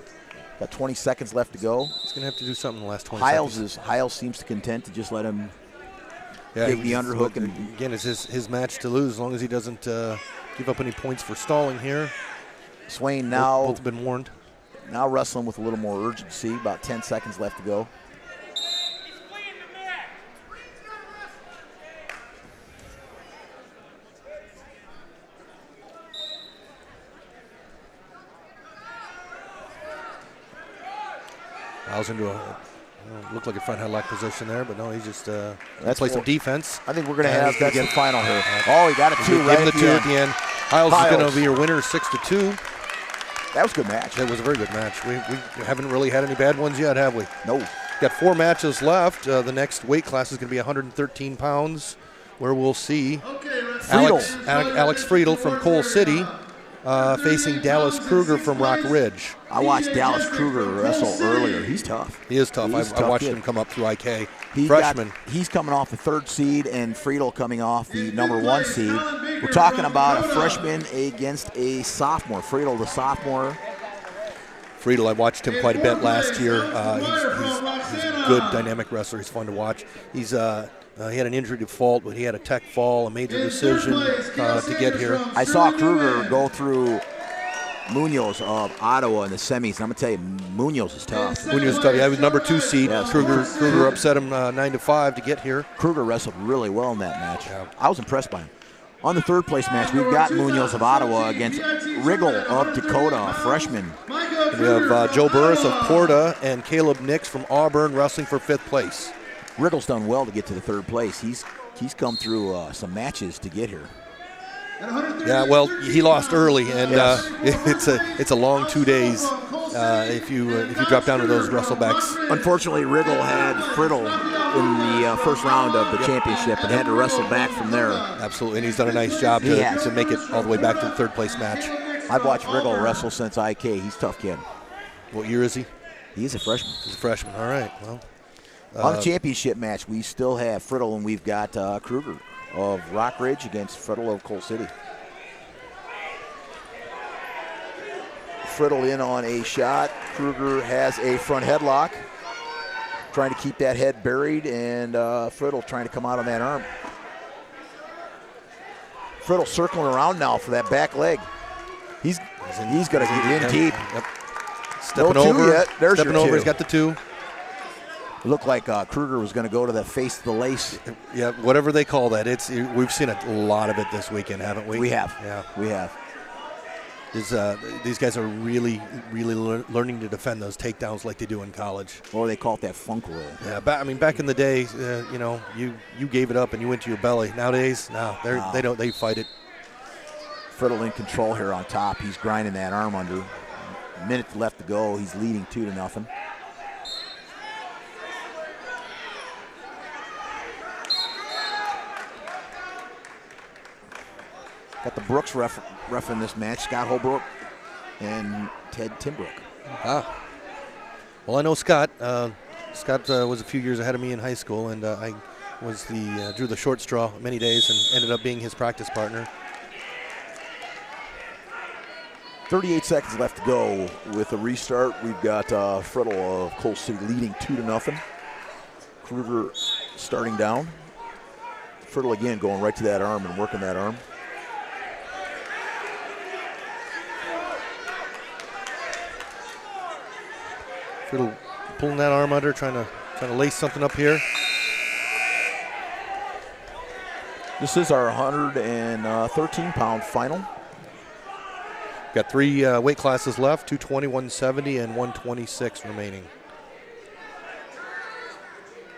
Got 20 seconds left to go. He's going to have to do something in the last 20 seconds. Hiles seems to content to just let him dig the underhook. And again, it's his match to lose as long as he doesn't give up any points for stalling here. Swain now Both have been warned. Now wrestling with a little more urgency. About 10 seconds left to go. Hiles into looked like a front headlock position there, but no, he's just play some defense. I think we're going to have that's the final here. He got a 2 right at the end. Hiles is going to be your winner, 6-2. That was a good match. It was a very good match. We haven't really had any bad ones yet, have we? No. Got 4 matches left. The next weight class is going to be 113 pounds, where we'll see Alex Friedel from Coal City facing Dallas Kruger from Rock Ridge. I watched Dallas Kruger wrestle earlier. He's tough. He is tough. I watched him come up through IK. Freshman. He's coming off the 3rd seed, and Friedel coming off the number 1 seed. We're talking about a freshman against a sophomore. Friedel, the sophomore. Friedel, I watched him quite a bit last year. He's a good, dynamic wrestler. He's fun to watch. He had an injury to fault, but he had a tech fall, a major decision to get here. I saw Kruger go through Munoz of Ottawa in the semis, and I'm going to tell you, Munoz is tough. Munoz is tough. Yeah, he was number 2 seed. Yes. Kruger upset him 9-5 to get here. Kruger wrestled really well in that match. Yeah. I was impressed by him. On the 3rd place match, we've got Munoz of Ottawa against Riggle of Dakota, a freshman. We have Joe Burris of Porta and Caleb Nix from Auburn wrestling for 5th place. Riggle's done well to get to the 3rd place. He's come through some matches to get here. Yeah, well, he lost early, and it's a long 2 days if you drop down to those wrestlebacks. Unfortunately, Riggle had Friedel in the first round of the championship and had to wrestle back from there. Absolutely, and he's done a nice job to make it all the way back to the 3rd place match. I've watched Riggle wrestle since IK. He's a tough kid. What year is he? He's a freshman. He's a freshman. All right. Well, on the championship match, we still have Friedel, and we've got Kruger of Rock Ridge against Friedel of Coal City. Friedel in on a shot. Kruger has a front headlock, trying to keep that head buried, and Friedel trying to come out on that arm. Friedel circling around now for that back leg. He's going to get in deep. Yep. Stepping over. Yet. There's stepping your over. 2. He's got the 2. It looked like Kruger was going to go to the face of the lace. Yeah, whatever they call that. We've seen a lot of it this weekend, haven't we? We have. Yeah, we have. These guys are really learning to defend those takedowns like they do in college. Or they call it that funk roll. Yeah, back in the day, you gave it up and you went to your belly. Nowadays, no, they don't. They fight it. Friddle in control here on top. He's grinding that arm under. A minute left to go. He's leading 2-0. Got the Brooks ref in this match, Scott Holbrook and Ted Timbrook. Well, I know Scott. Scott was a few years ahead of me in high school, and I was drew the short straw many days and ended up being his practice partner. 38 seconds left to go with a restart. We've got Friddle of Coal City leading 2-0. Kruger starting down. Friddle again going right to that arm and working that arm. Friddle pulling that arm under, trying to lace something up here. This is our 113-pound final. Got 3 weight classes left, 220, 170, and 126 remaining.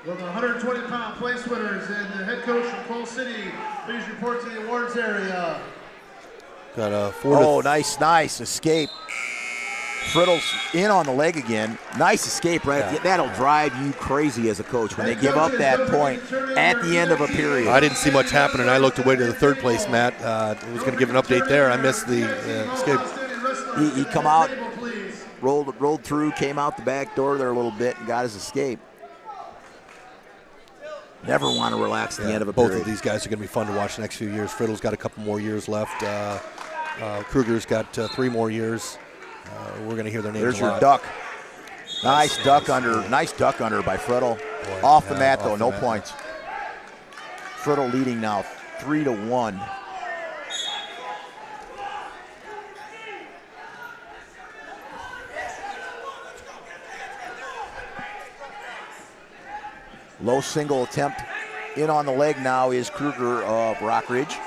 Well, the 120-pound place winners and the head coach from Coal City, please report to the awards area. Got a 4 nice escape. Friddle's in on the leg again. Nice escape, right? Yeah. That'll drive you crazy as a coach when they give up that point at the end of a period. I didn't see much happening. I looked away to the third place, Matt. I was going to give an update there. I missed the escape. He come out, rolled through, came out the back door there a little bit and got his escape. Never want to relax at the end of a period. Both of these guys are going to be fun to watch the next few years. Friddle's got a couple more years left. Kruger's got 3 more years. We're going to hear their names. There's a lot. your duck. Nice duck under by Friddle. Off the mat though, no points. Friddle leading now 3-1. Low single attempt in on the leg now is Kruger of Rockridge.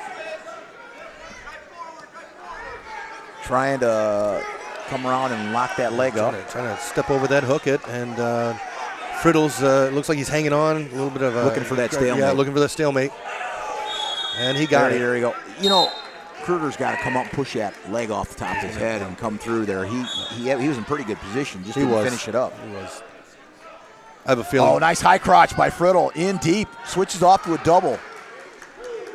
Trying to come around and lock that leg up. Trying to step over that, hook it, and Friddle's looks like he's hanging on a little bit of looking for that stalemate. Yeah, looking for that stalemate. And he got it. There you go. You know, Kruger's got to come up and push that leg off the top of his head and come through there. He was in pretty good position, just didn't finish it up. He was. I have a feeling. Oh, nice high crotch by Friddle. In deep, switches off to a double.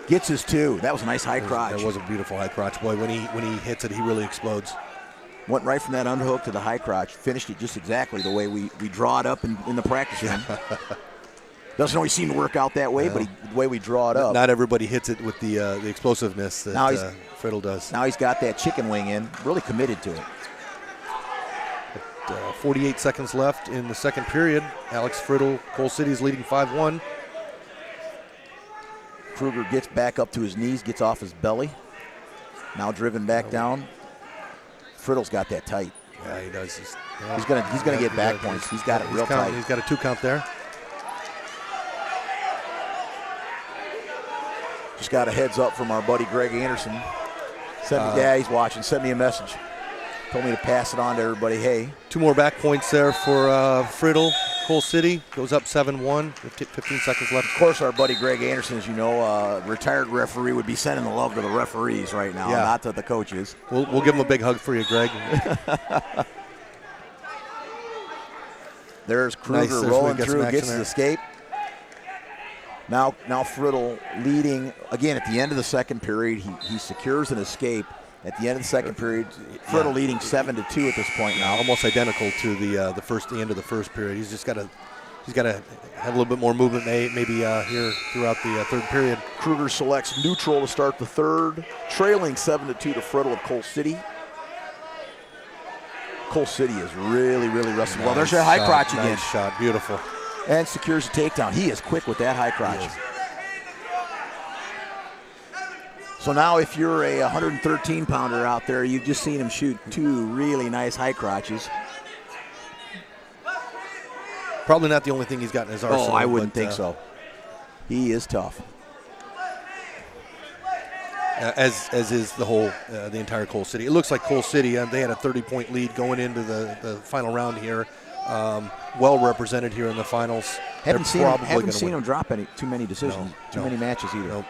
Gets his 2. That was a nice high crotch. That was a beautiful high crotch. Boy, when he hits it, he really explodes. Went right from that underhook to the high crotch. Finished it just exactly the way we draw it up in the practice room. Doesn't always seem to work out that way, but the way we draw it up. Not everybody hits it with the explosiveness that Friddle does. Now he's got that chicken wing in, really committed to it. 48 seconds left in the second period. Alex Friddle, Coal City is leading 5-1. Kruger gets back up to his knees, gets off his belly. Now driven back down. Friddle's got that tight. Yeah, he does. He's gonna get back points. He's got it real tight. He's got a 2 count there. Just got a heads up from our buddy Greg Anderson. Yeah, he's watching. Sent me a message. Told me to pass it on to everybody. Hey. 2 more back points there for Friddle. Coal City goes up 7-1. 15 seconds left. Of course, our buddy Greg Anderson, as you know, retired referee, would be sending the love to the referees right now, not to the coaches. We'll give him a big hug for you, Greg. There's Kruger rolling through, gets his escape. Now Friddle leading again at the end of the second period. He secures an escape. At the end of the second period, Friddle leading 7-2 at this point now. Almost identical to the end of the first period. He's got to have a little bit more movement maybe here throughout the third period. Kruger selects neutral to start the third, trailing 7-2 to Friddle of Coal City. Coal City is really wrestling well. There's that high crotch again. Nice shot, beautiful. And secures a takedown. He is quick with that high crotch. So now if you're a 113-pounder out there, you've just seen him shoot 2 really nice high crotches. Probably not the only thing he's got in his arsenal. Oh, I wouldn't think so. He is tough. As is the entire Coal City. It looks like Coal City, they had a 30-point lead going into the final round here. Well represented here in the finals. Haven't seen him drop too many decisions, many matches either. Nope.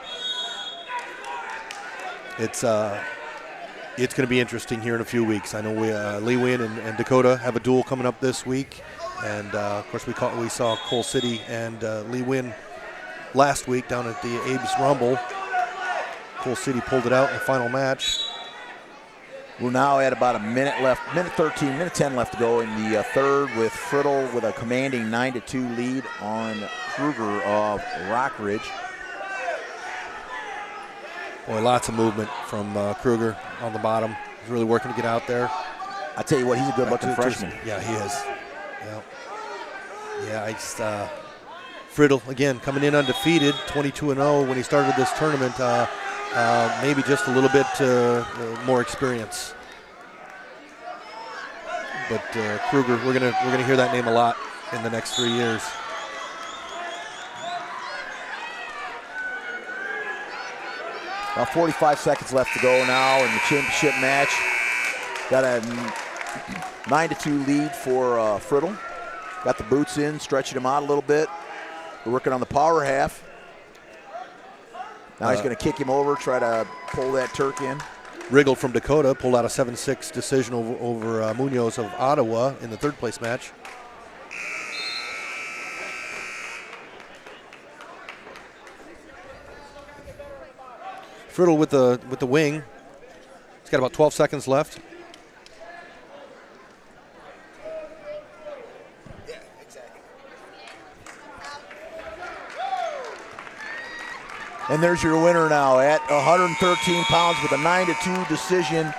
It's going to be interesting here in a few weeks. I know Lee Win and Dakota have a duel coming up this week, and of course we saw Coal City and Lee Win last week down at the Abe's Rumble. Coal City pulled it out in the final match. We're now at about a minute left, minute 10 left to go in the third, with Friddle with a commanding 9-2 lead on Kruger of Rockridge. Boy, lots of movement from Kruger on the bottom. He's really working to get out there. I tell you what, he's a good-looking freshman. Yeah, he is. Yeah, Friddle, again, coming in undefeated, 22-0 when he started this tournament. Maybe just a little bit more experience. But Kruger, we're gonna hear that name a lot in the next 3 years. About 45 seconds left to go now in the championship match. Got a 9-2 lead for Friddle. Got the boots in, stretching him out a little bit. We're working on the power half. Now he's going to kick him over, try to pull that Turk in. Riggle from Dakota pulled out a 7-6 decision over Munoz of Ottawa in the third place match. Friddle with the wing. He's got about 12 seconds left. And there's your winner now at 113 pounds with a 9-2 decision,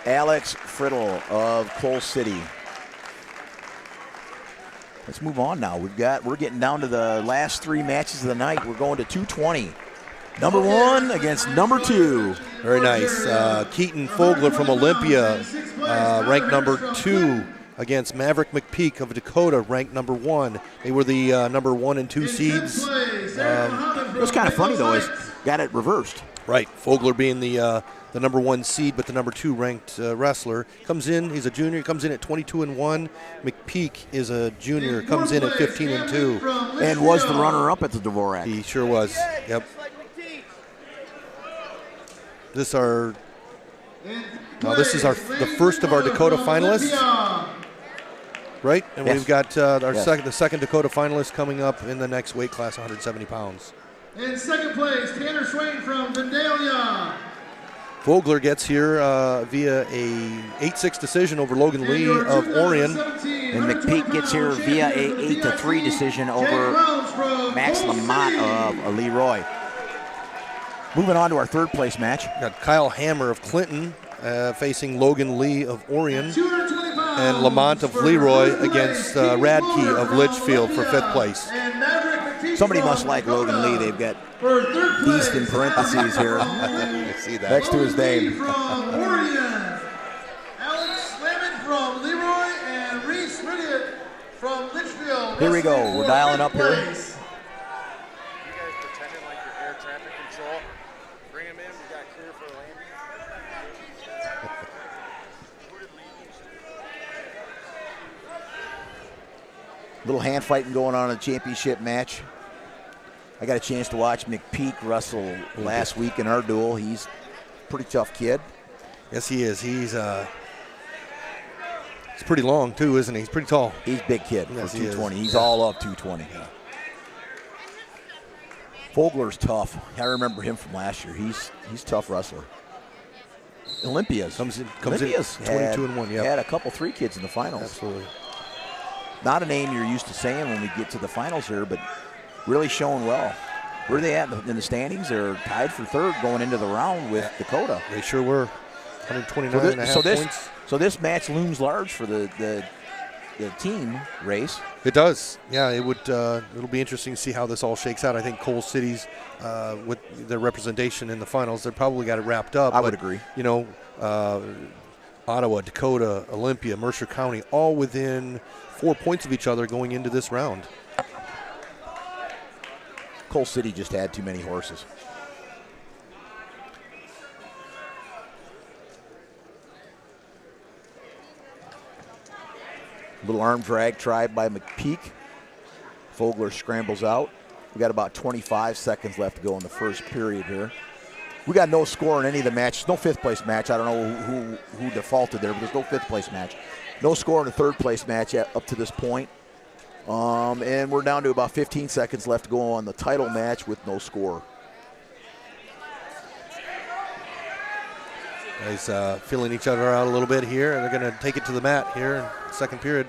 Alex Friddle of Coal City. Let's move on now. We're getting down to the last three matches of the night. We're going to 220. Number one against number two. Very nice. Keaton Fogler from Olympia, ranked number 2, against Maverick McPeak of Dakota, ranked number 1. They were the number 1 and 2 seeds. What's kind of funny though is got it reversed. Right. Fogler being the number 1 seed, but the number 2 ranked wrestler. Comes in, he's a junior, comes in at 22-1. McPeak is a junior, comes in at 15-2. And was the runner-up at the Dvorak. He sure was. Yep. This is the first of our Dakota finalists, right? And yes. we've got the second Dakota finalist coming up in the next weight class, 170 pounds. In second place, Tanner Swain from Vandalia. Vogler gets here via a 8-6 decision over Logan Lee of Orion. And McPeak gets here via a 8-3 decision over Max Lamont of Leroy. Moving on to our third place match. Got Kyle Hammer of Clinton facing Logan Lee of Orion. And Lamont of Leroy against Radke of Litchfield for 5th place. Somebody must like Logan Lee. They've got beast in parentheses here. I see that. Next to his name. From Orion, Alex Slavin from Leroy and Reese Ridiot from Litchfield. Here we go. We're dialing up here. Little hand fighting going on in the championship match. I got a chance to watch McPeak wrestle last week in our duel. He's a pretty tough kid. Yes, he is. He's pretty long too, isn't he? He's pretty tall. He's a big kid for yes, 220. He's all up 220. Yeah. Fogler's tough. I remember him from last year. He's a tough wrestler. Olympias comes in 22-1. Yeah, had a couple 3 kids in the finals. Absolutely. Not a name you're used to saying when we get to the finals here, but really showing well. Where are they at in the standings? They're tied for 3rd going into the round with Dakota. They sure were. 129.5 points. So this match looms large for the team race. It does. Yeah, it would. It'll be interesting to see how this all shakes out. I think Coal City's with their representation in the finals, they probably got it wrapped up. I would agree. You know, Ottawa, Dakota, Olympia, Mercer County, all within 4 points of each other going into this round. Coal City just had too many horses. Little arm drag tried by McPeak. Fogler scrambles out. We got about 25 seconds left to go in the first period here. We got no score in any of the matches. No fifth place match. I don't know who defaulted there, but there's no fifth place match. No score in the third place match up to this point. And we're down to about 15 seconds left to go on the title match with no score. Guys feeling each other out a little bit here, and they're going to take it to the mat here in the second period.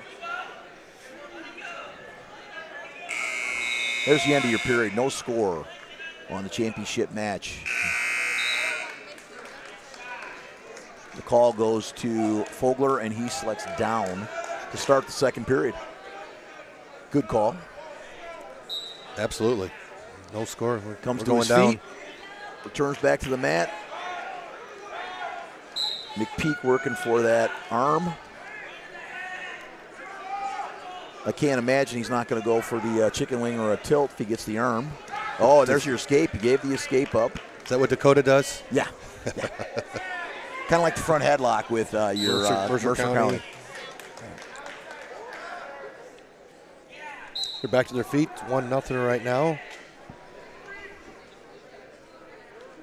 There's the end of your period. No score on the championship match. The call goes to Fogler, and he selects down to start the second period. Good call. Absolutely. No score. Comes we're to going his down. feet. Returns back to the mat. McPeak working for that arm. I can't imagine he's not going to go for the chicken wing or a tilt if he gets the arm. Oh, there's your escape. He gave the escape up. Is that what Dakota does? Yeah. Kind of like the front headlock with your Mercer County. They're back to their feet. It's 1-0 right now.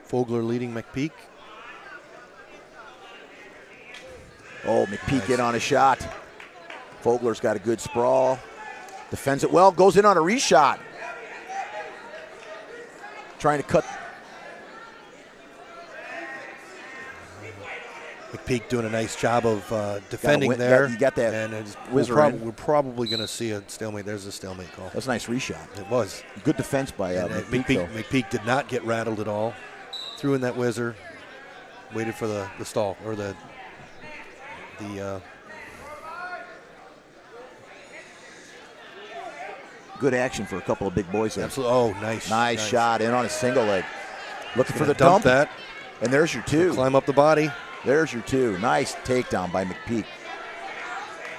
Fogler leading McPeak. Oh, McPeak in on a shot. Fogler's got a good sprawl. Defends it well, goes in on a reshot. Trying to cut. McPeak doing a nice job of defending there. You got that. And we're probably going to see a stalemate. There's a stalemate call. That's a nice reshot. It was. Good defense by McPeak. McPeak did not get rattled at all. Threw in that whizzer. Waited for the stall or the good action for a couple of big boys there. Absolutely. Oh, nice. Nice shot in on a single leg. Looking for the dump dump. that. And there's your two. Climb up the body. There's your two. Nice takedown by McPeak.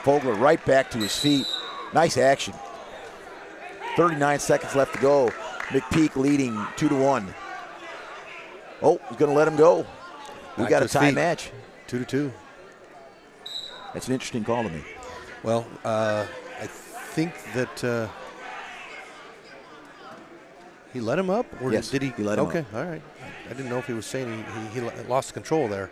Fogler right back to his feet. Nice action. 39 seconds left to go. McPeak leading 2-1. Oh, he's going to let him go. We got a tie match. 2-2. That's an interesting call to me. Well, I think that he let him up? Or yes, did he let him up. Okay, all right. I didn't know if he was saying he lost control there.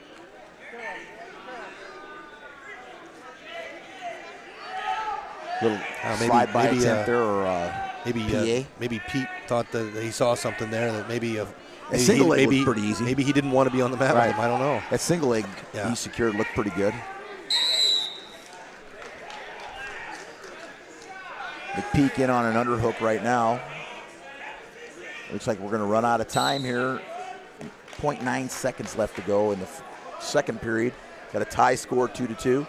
Little slide-by attempt there, or maybe Pete thought that he saw something there that maybe single leg looked pretty easy. Maybe he didn't want to be on the mat with him. I don't know. That single leg he secured looked pretty good. McPeak in on an underhook right now. Looks like we're going to run out of time here. 0.9 seconds left to go in the second period. Got a tie score, 2-2.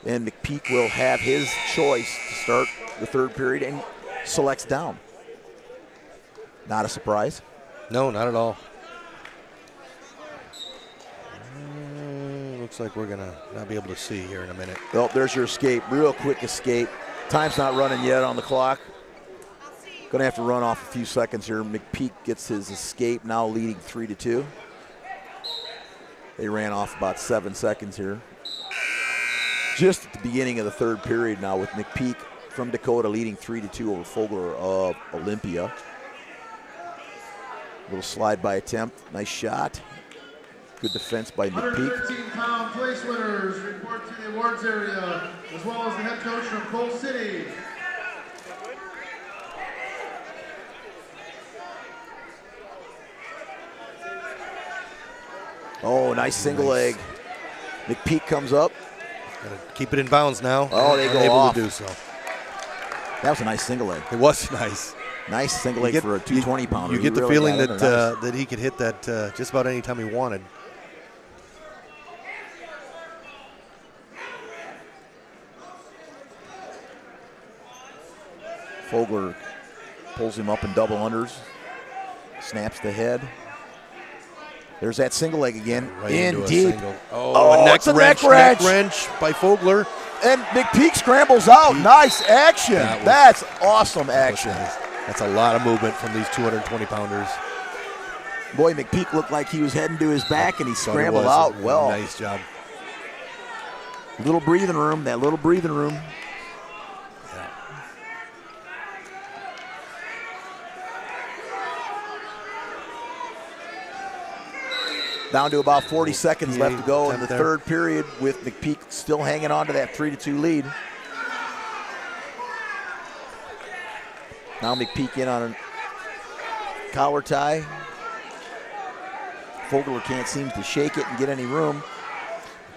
And McPeak will have his choice to start the third period and selects down. Not a surprise. No, not at all. Looks like we're going to not be able to see here in a minute. Well, there's your escape. Real quick escape. Time's not running yet on the clock. Going to have to run off a few seconds here. McPeak gets his escape, now leading 3-2. They ran off about 7 seconds here. Just at the beginning of the third period now with McPeak from Dakota leading 3-2 over Fogler of Olympia. Little slide-by attempt. Nice shot. Good defense by McPeak. 113-pound place winners report to the awards area, as well as the head coach from Coal City. Oh, nice single leg. McPeak comes up. Gotta keep it in bounds now. Oh, they go able off. to do so. That was a nice single leg. It was nice. Nice single leg for a 220-pounder. You get the feeling that that he could hit that just about any time he wanted. Fogler pulls him up in double unders. Snaps the head. There's that single leg again. Right in into a deep. single. Oh, it's a neck wrench. Neck wrench by Fogler. And McPeak scrambles out. Nice action. That's awesome action. That's a lot of movement from these 220-pounders. Boy, McPeak looked like he was heading to his back, and he scrambled out well. Nice job. Little breathing room, that little breathing room. Yeah. Down to about 40 seconds left to go in the there. third period, with McPeak still hanging on to that 3-2 lead. Now McPeak in on a collar tie. Fogler can't seem to shake it and get any room.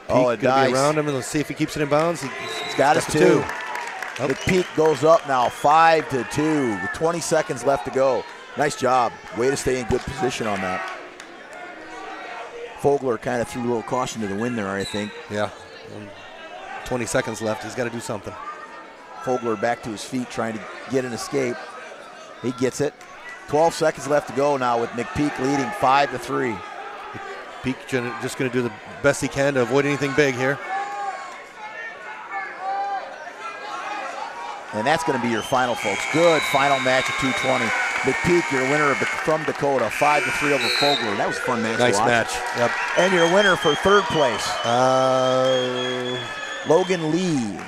Peak it dies. Be around him, and let's see if he keeps it in bounds. He's got his two. Oh. McPeak goes up now 5-2 with 20 seconds left to go. Nice job. Way to stay in good position on that. Fogler kind of threw a little caution to the wind there, I think. Yeah. 20 seconds left. He's got to do something. Fogler back to his feet trying to get an escape. He gets it. 12 seconds left to go now with McPeak leading 5-3. Peak just going to do the best he can to avoid anything big here. And that's going to be your final, folks. Good final match of 220. McPeak, your winner from Dakota, 5-3 over Fogler. That was a fun match. Nice match. Yep. And your winner for third place, Logan Lee.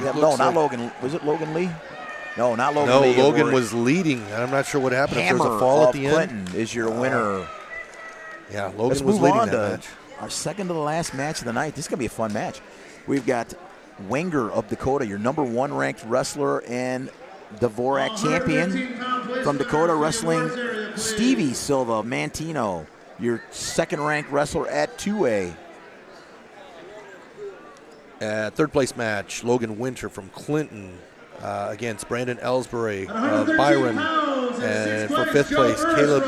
No, not Logan. Was it Logan Lee? No, not Logan Lee. No, Logan was leading, and I'm not sure what happened. Hammer if there was a fall at the Clinton end. is your winner. Yeah, Logan Let's was move leading on that to match. our second to the last match of the night. This is going to be a fun match. We've got Wenger of Dakota, your number 1 ranked wrestler and Dvorak champion from Dakota, wrestling Stevie Silva Mantino, your 2nd ranked wrestler at 2A. Third place match, Logan Winter from Clinton against Brandon Ellsbury of Byron. And for 5th place, Caleb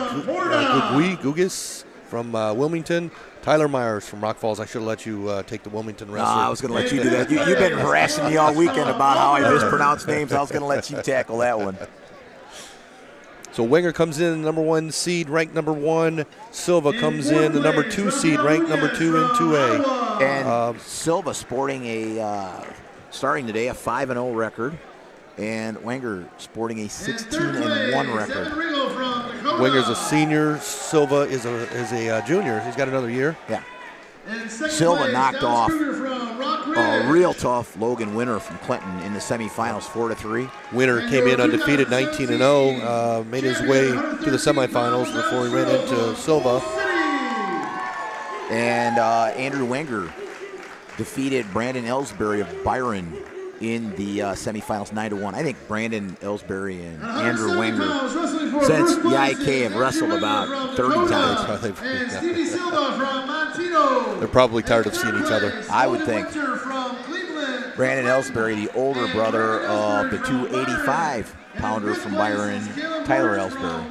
Gugas from Wilmington. Tyler Myers from Rock Falls. I should have let you take the Wilmington wrestler. I was going to let you do that. You've been harassing me all weekend about how I mispronounce names. I was going to let you tackle that one. So Wenger comes in, number 1 seed, ranked number 1. Silva comes in, the number 2 seed, ranked number 2 in 2A. And Silva sporting starting today, a 5-0 record. And Wenger sporting a 16-1 record. Wenger's a senior. Silva is a junior. He's got another year. Yeah. Silva knocked off a real tough Logan Winter from Clinton in the semifinals, 4-3. Winter came in undefeated, 19-0. Made his way to the semifinals before he ran into Silva. And Andrew Wenger defeated Brandon Ellsbury of Byron in the semifinals, 9-1. I think Brandon Ellsbury and Andrew Wenger, since the IK, have wrestled about 30 times. They're probably tired of seeing each other. I would think. Brandon Ellsbury, the older brother of the 285-pounder from Byron, Tyler Ellsbury.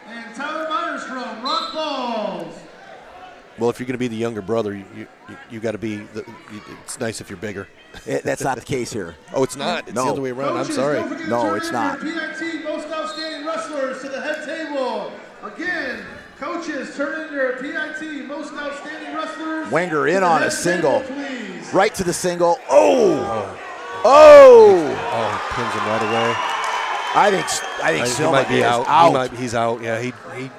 And Tyler Myers from Rock Falls. Well, if you're going to be the younger brother, you got to be. It's nice if you're bigger. That's not the case here. Oh, it's not. It's no. the other way around. I'm sorry. No, it's not. PIT most outstanding wrestlers to the head table. Again, coaches, turn in your PIT most outstanding wrestlers. Wenger in on a single. Table, right to the single. Oh! Oh! Pins him right away. I think Silva might be out. He's out. Yeah,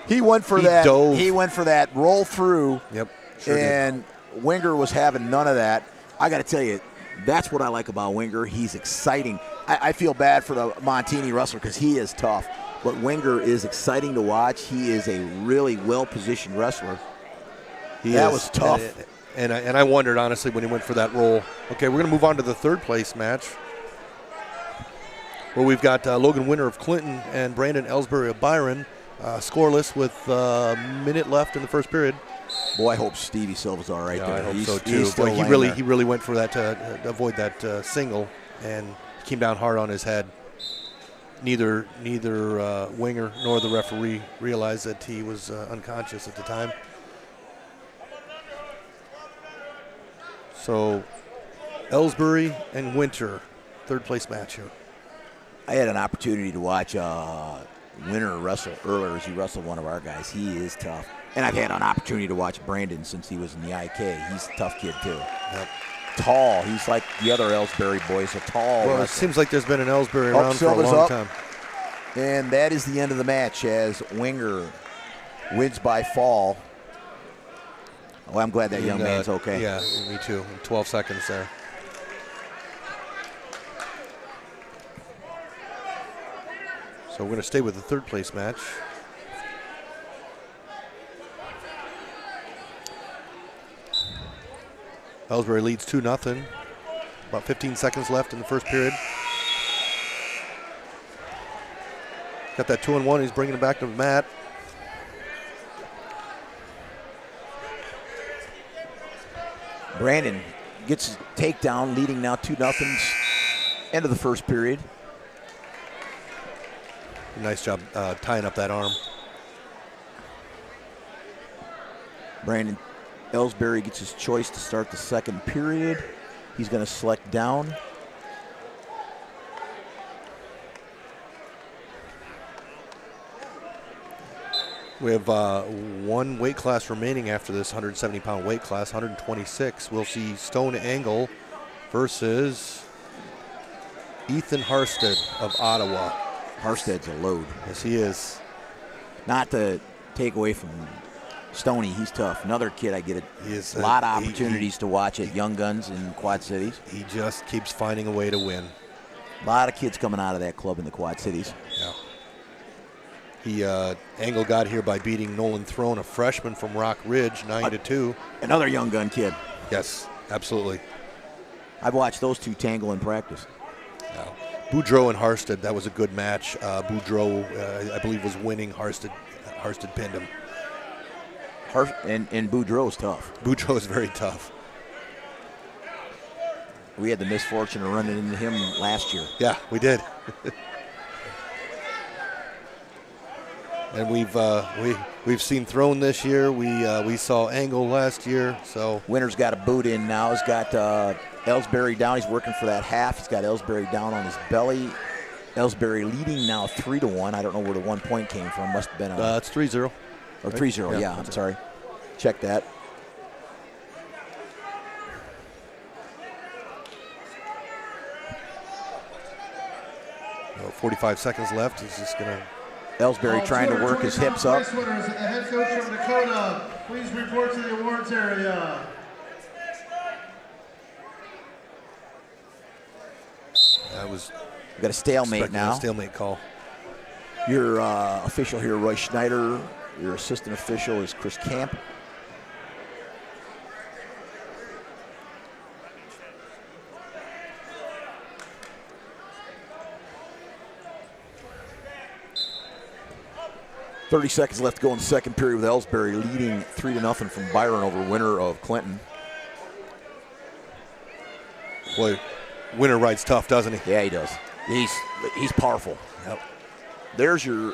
he went for that. Dove. He went for that roll through. Yep. Sure and did. Wenger was having none of that. I got to tell you, that's what I like about Wenger. He's exciting. I feel bad for the Montini wrestler because he is tough, but Wenger is exciting to watch. He is a really well-positioned wrestler. That was tough. And I wondered, honestly, when he went for that roll. Okay, we're going to move on to the third place match, where we've got Logan Winter of Clinton and Brandon Ellsbury of Byron, scoreless with a minute left in the first period. Boy, I hope Stevie Silva's all right there. I hope He's, so too. Boy, he really went for that to avoid that single, and came down hard on his head. Neither Winger nor the referee realized that he was unconscious at the time. So, Ellsbury and Winter, third place match here. I had an opportunity to watch Winner wrestle earlier as he wrestled one of our guys. He is tough. And I've had an opportunity to watch Brandon since he was in the IK. He's a tough kid, too. Yep. Tall. He's like the other Ellsbury boys, a tall Well, wrestler. it seems like there's been an Ellsbury around for a long time. And that is the end of the match as Winger wins by fall. Oh, I'm glad that young man's okay. Yeah, me too. 12 seconds there. So we're going to stay with the third place match. Ellsbury leads 2-0. About 15 seconds left in the first period. Got that 2-on-1. He's bringing it back to the mat. Brandon gets his takedown, leading now 2-0. End of the first period. Nice job tying up that arm. Brandon Ellsbury gets his choice to start the second period. He's going to select down. We have one weight class remaining after this 170-pound weight class, 126. We'll see Stone Angle versus Ethan Harstead of Ottawa. Harstead's a load. Yes, he is. Not to take away from Stoney, he's tough. Another kid I get a lot of opportunities to watch at Young Guns in Quad Cities. He just keeps finding a way to win. A lot of kids coming out of that club in the Quad Cities. Yeah. He Angle got here by beating Nolan Throne, a freshman from Rock Ridge, 9-2. Another Young Gun kid. Yes, absolutely. I've watched those two tangle in practice. Yeah. Boudreaux and Harstead, that was a good match. Boudreaux, I believe, was winning. Harstead pinned him. And Boudreaux's tough. Boudreaux is very tough. We had the misfortune of running into him last year. Yeah, we did. And we've seen Throne this year. We saw Angle last year. So Winter's got a boot in now. He's got Ellsbury down. He's working for that half. He's got Ellsbury down on his belly. Ellsbury leading now 3-1. I don't know where the 1 point came from. Must have been it's 3-0. Or 3-0. Yeah, I'm sorry. Check that. Oh, 45 seconds left. He's just gonna. Ellsbury trying to work his hips up. The head coach from Dakota, please report to the awards area. That was. We got a stalemate now. A stalemate call. Your official here, Roy Schneider. Your assistant official is Chris Camp. .30 seconds left to go in the second period with Ellsbury leading 3-0 from Byron over Winter of Clinton. Boy, Winter rides tough, doesn't he? Yeah, he does. He's powerful. Yep. There's your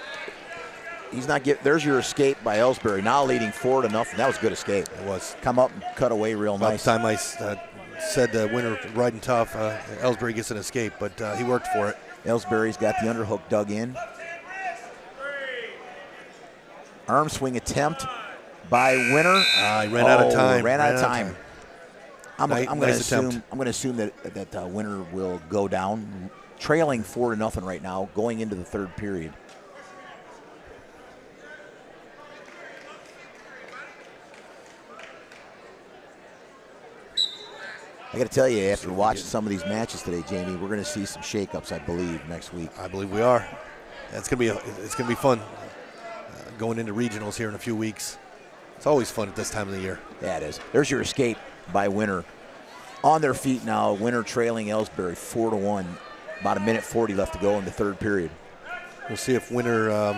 escape by Ellsbury, now leading 4-0. That was a good escape. It was. Come up and cut away real nice. By the time I said Winter riding tough, Ellsbury gets an escape, but he worked for it. Ellsbury's got the underhook dug in. Arm swing attempt by Winter. He ran out of time. Ran out of time. I'm going to assume that Winter will go down, trailing 4-0 right now, going into the third period. I got to tell you, after watching some of these matches today, Jamie, we're going to see some shakeups, I believe, next week. I believe we are. It's going to be fun going into regionals here in a few weeks. It's always fun at this time of the year. Yeah, it is. There's your escape by Winter. On their feet now, Winter trailing Ellsbury 4-1. About 1:40 left to go in the third period. We'll see if Winter,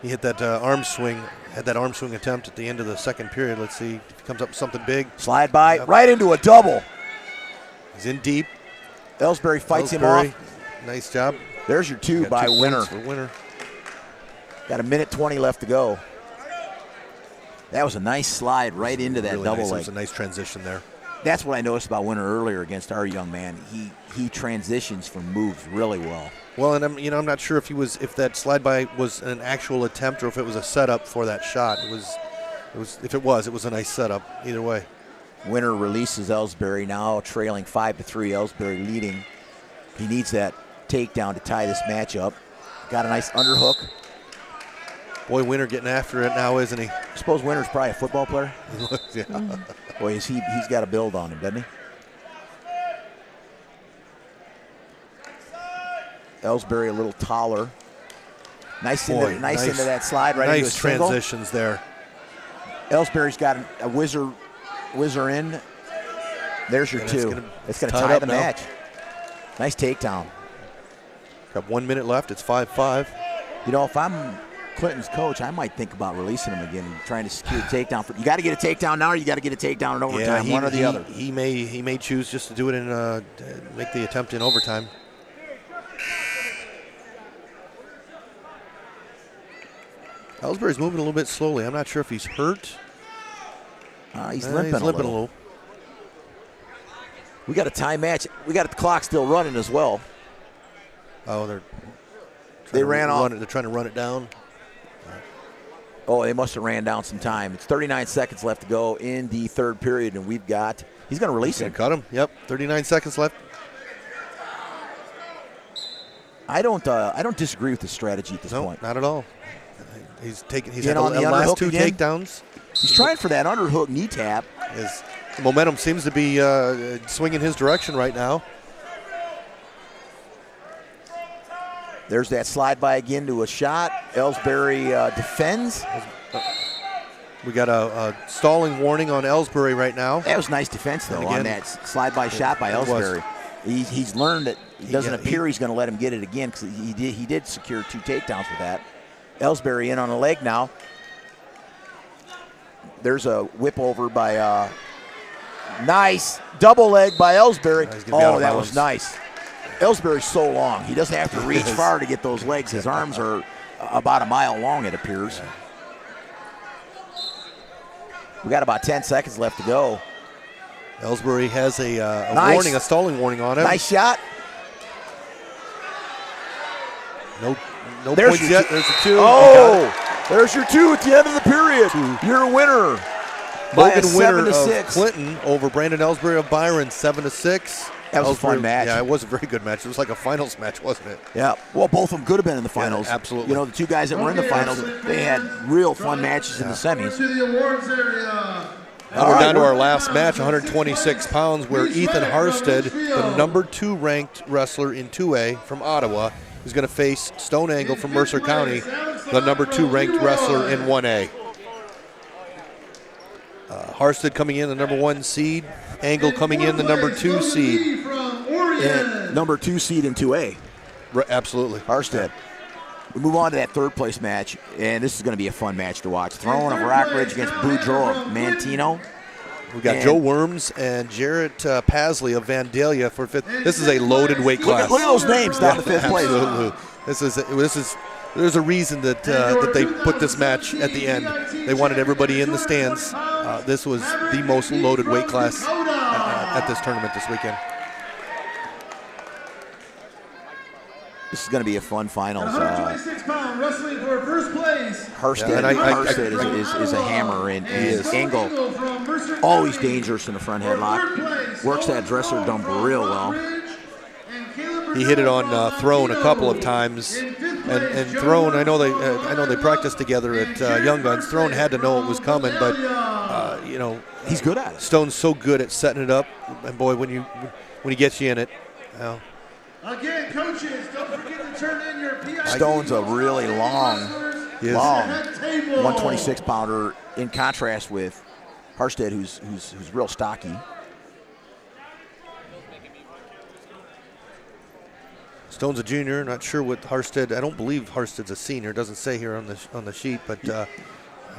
he hit that arm swing, had that arm swing attempt at the end of the second period. Let's see if he comes up with something big. Slide by, right into a double. He's in deep. Ellsbury fights him off. Nice job. There's your two by Winter. For Winter. Got 1:20 left to go. That was a nice slide right into that really double nice. leg. It was a nice transition there. That's what I noticed about Winter earlier against our young man. He transitions from moves really well. Well, and I'm not sure if that slide by was an actual attempt or if it was a setup for that shot. It was a nice setup either way. Winter releases Ellsbury now, trailing 5-3. Ellsbury leading. He needs that takedown to tie this match up. Got a nice underhook. Boy, Winter getting after it now, isn't he? I suppose Winter's probably a football player. Yeah. Boy, he's got a build on him, doesn't he? Ellsbury a little taller. Nice into that slide right into a single. Nice transitions there. Ellsbury's got a whizzer in. There's your two. It's going to tie the match. Nice takedown. Got 1 minute left. It's 5-5. You know, if I'm Clinton's coach, I might think about releasing him again, trying to secure a takedown. You got to get a takedown now, or you got to get a takedown in overtime, one or the other. He may choose just to do it in make the attempt in overtime. Ellsbury's moving a little bit slowly. I'm not sure if he's hurt. He's limping a little. We got a tie match. We got the clock still running as well. Oh, they ran off. They're trying to run it down. Oh, they must have ran down some time. It's 39 seconds left to go in the third period, and he's going to release him. Cut him. Yep, 39 seconds left. I don't disagree with the strategy at this point. Not at all. He's had on the last two again. takedowns. He's trying for that underhook knee tap. His momentum seems to be swinging his direction right now. There's that slide by again to a shot. Ellsbury defends. We got a stalling warning on Ellsbury right now. That was nice defense, though, on that slide by shot by Ellsbury. He's learned that it doesn't appear he's going to let him get it again because he did secure 2 takedowns with that. Ellsbury in on a leg now. There's a whip over by nice double leg by Ellsbury. Oh, that was nice. Ellsbury's so long. He doesn't have to reach far to get those legs. His arms are about a mile long, it appears. We got about 10 seconds left to go. Ellsbury has a warning, a stalling warning on him. Nice shot. No points yet. There's a 2. Oh, there's your 2 at the end of the period. You're a winner. Logan Winter of Clinton over Brandon Ellsbury of Byron, 7-6. That was a fun match. Yeah, it was a very good match. It was like a finals match, wasn't it? Yeah. Well, both of them could have been in the finals. Yeah, absolutely. You know, the 2 guys that were in the finals, they had real fun matches in the semis. To the awards area. Now we're down to our last match, 126 pounds, where Ethan Harstead, the number 2 ranked wrestler in 2A from Ottawa, is going to face Stone Angle from Mercer County, the number 2 ranked wrestler in 1A. Harstead coming in the number 1 seed, Angle coming in the number 2 seed. And number 2 seed in 2A. Absolutely. Harstead. We move on to that third place match, and this is going to be a fun match to watch. Throne of Rockridge against Boudreaux of Mantino. We got Joe Worms and Jarrett Pasley of Vandalia for 5th. This is a loaded weight class. Look at those names down to 5th place. Absolutely. There's a reason that they put this match at the end. They wanted everybody in the stands. This was the most loaded weight class at this tournament this weekend. This is going to be a fun finals. 126-pound wrestling for first place. Harstead is a hammer, and Angle always dangerous in the front headlock. Works that dresser dump real well. He hit it on Throne a couple of times, and Throne. I know they practiced together at Young Guns. Throne had to know it was coming, but he's good at it. Stone's so good at setting it up, and boy, when he gets you in it. Again, coaches, don't forget to turn in your PIP. Stone's a really long 126-pounder, in contrast with Harstead, who's real stocky. Stone's a junior. Not sure what Harstead. I don't believe Harstead's a senior. It doesn't say here on the sheet, but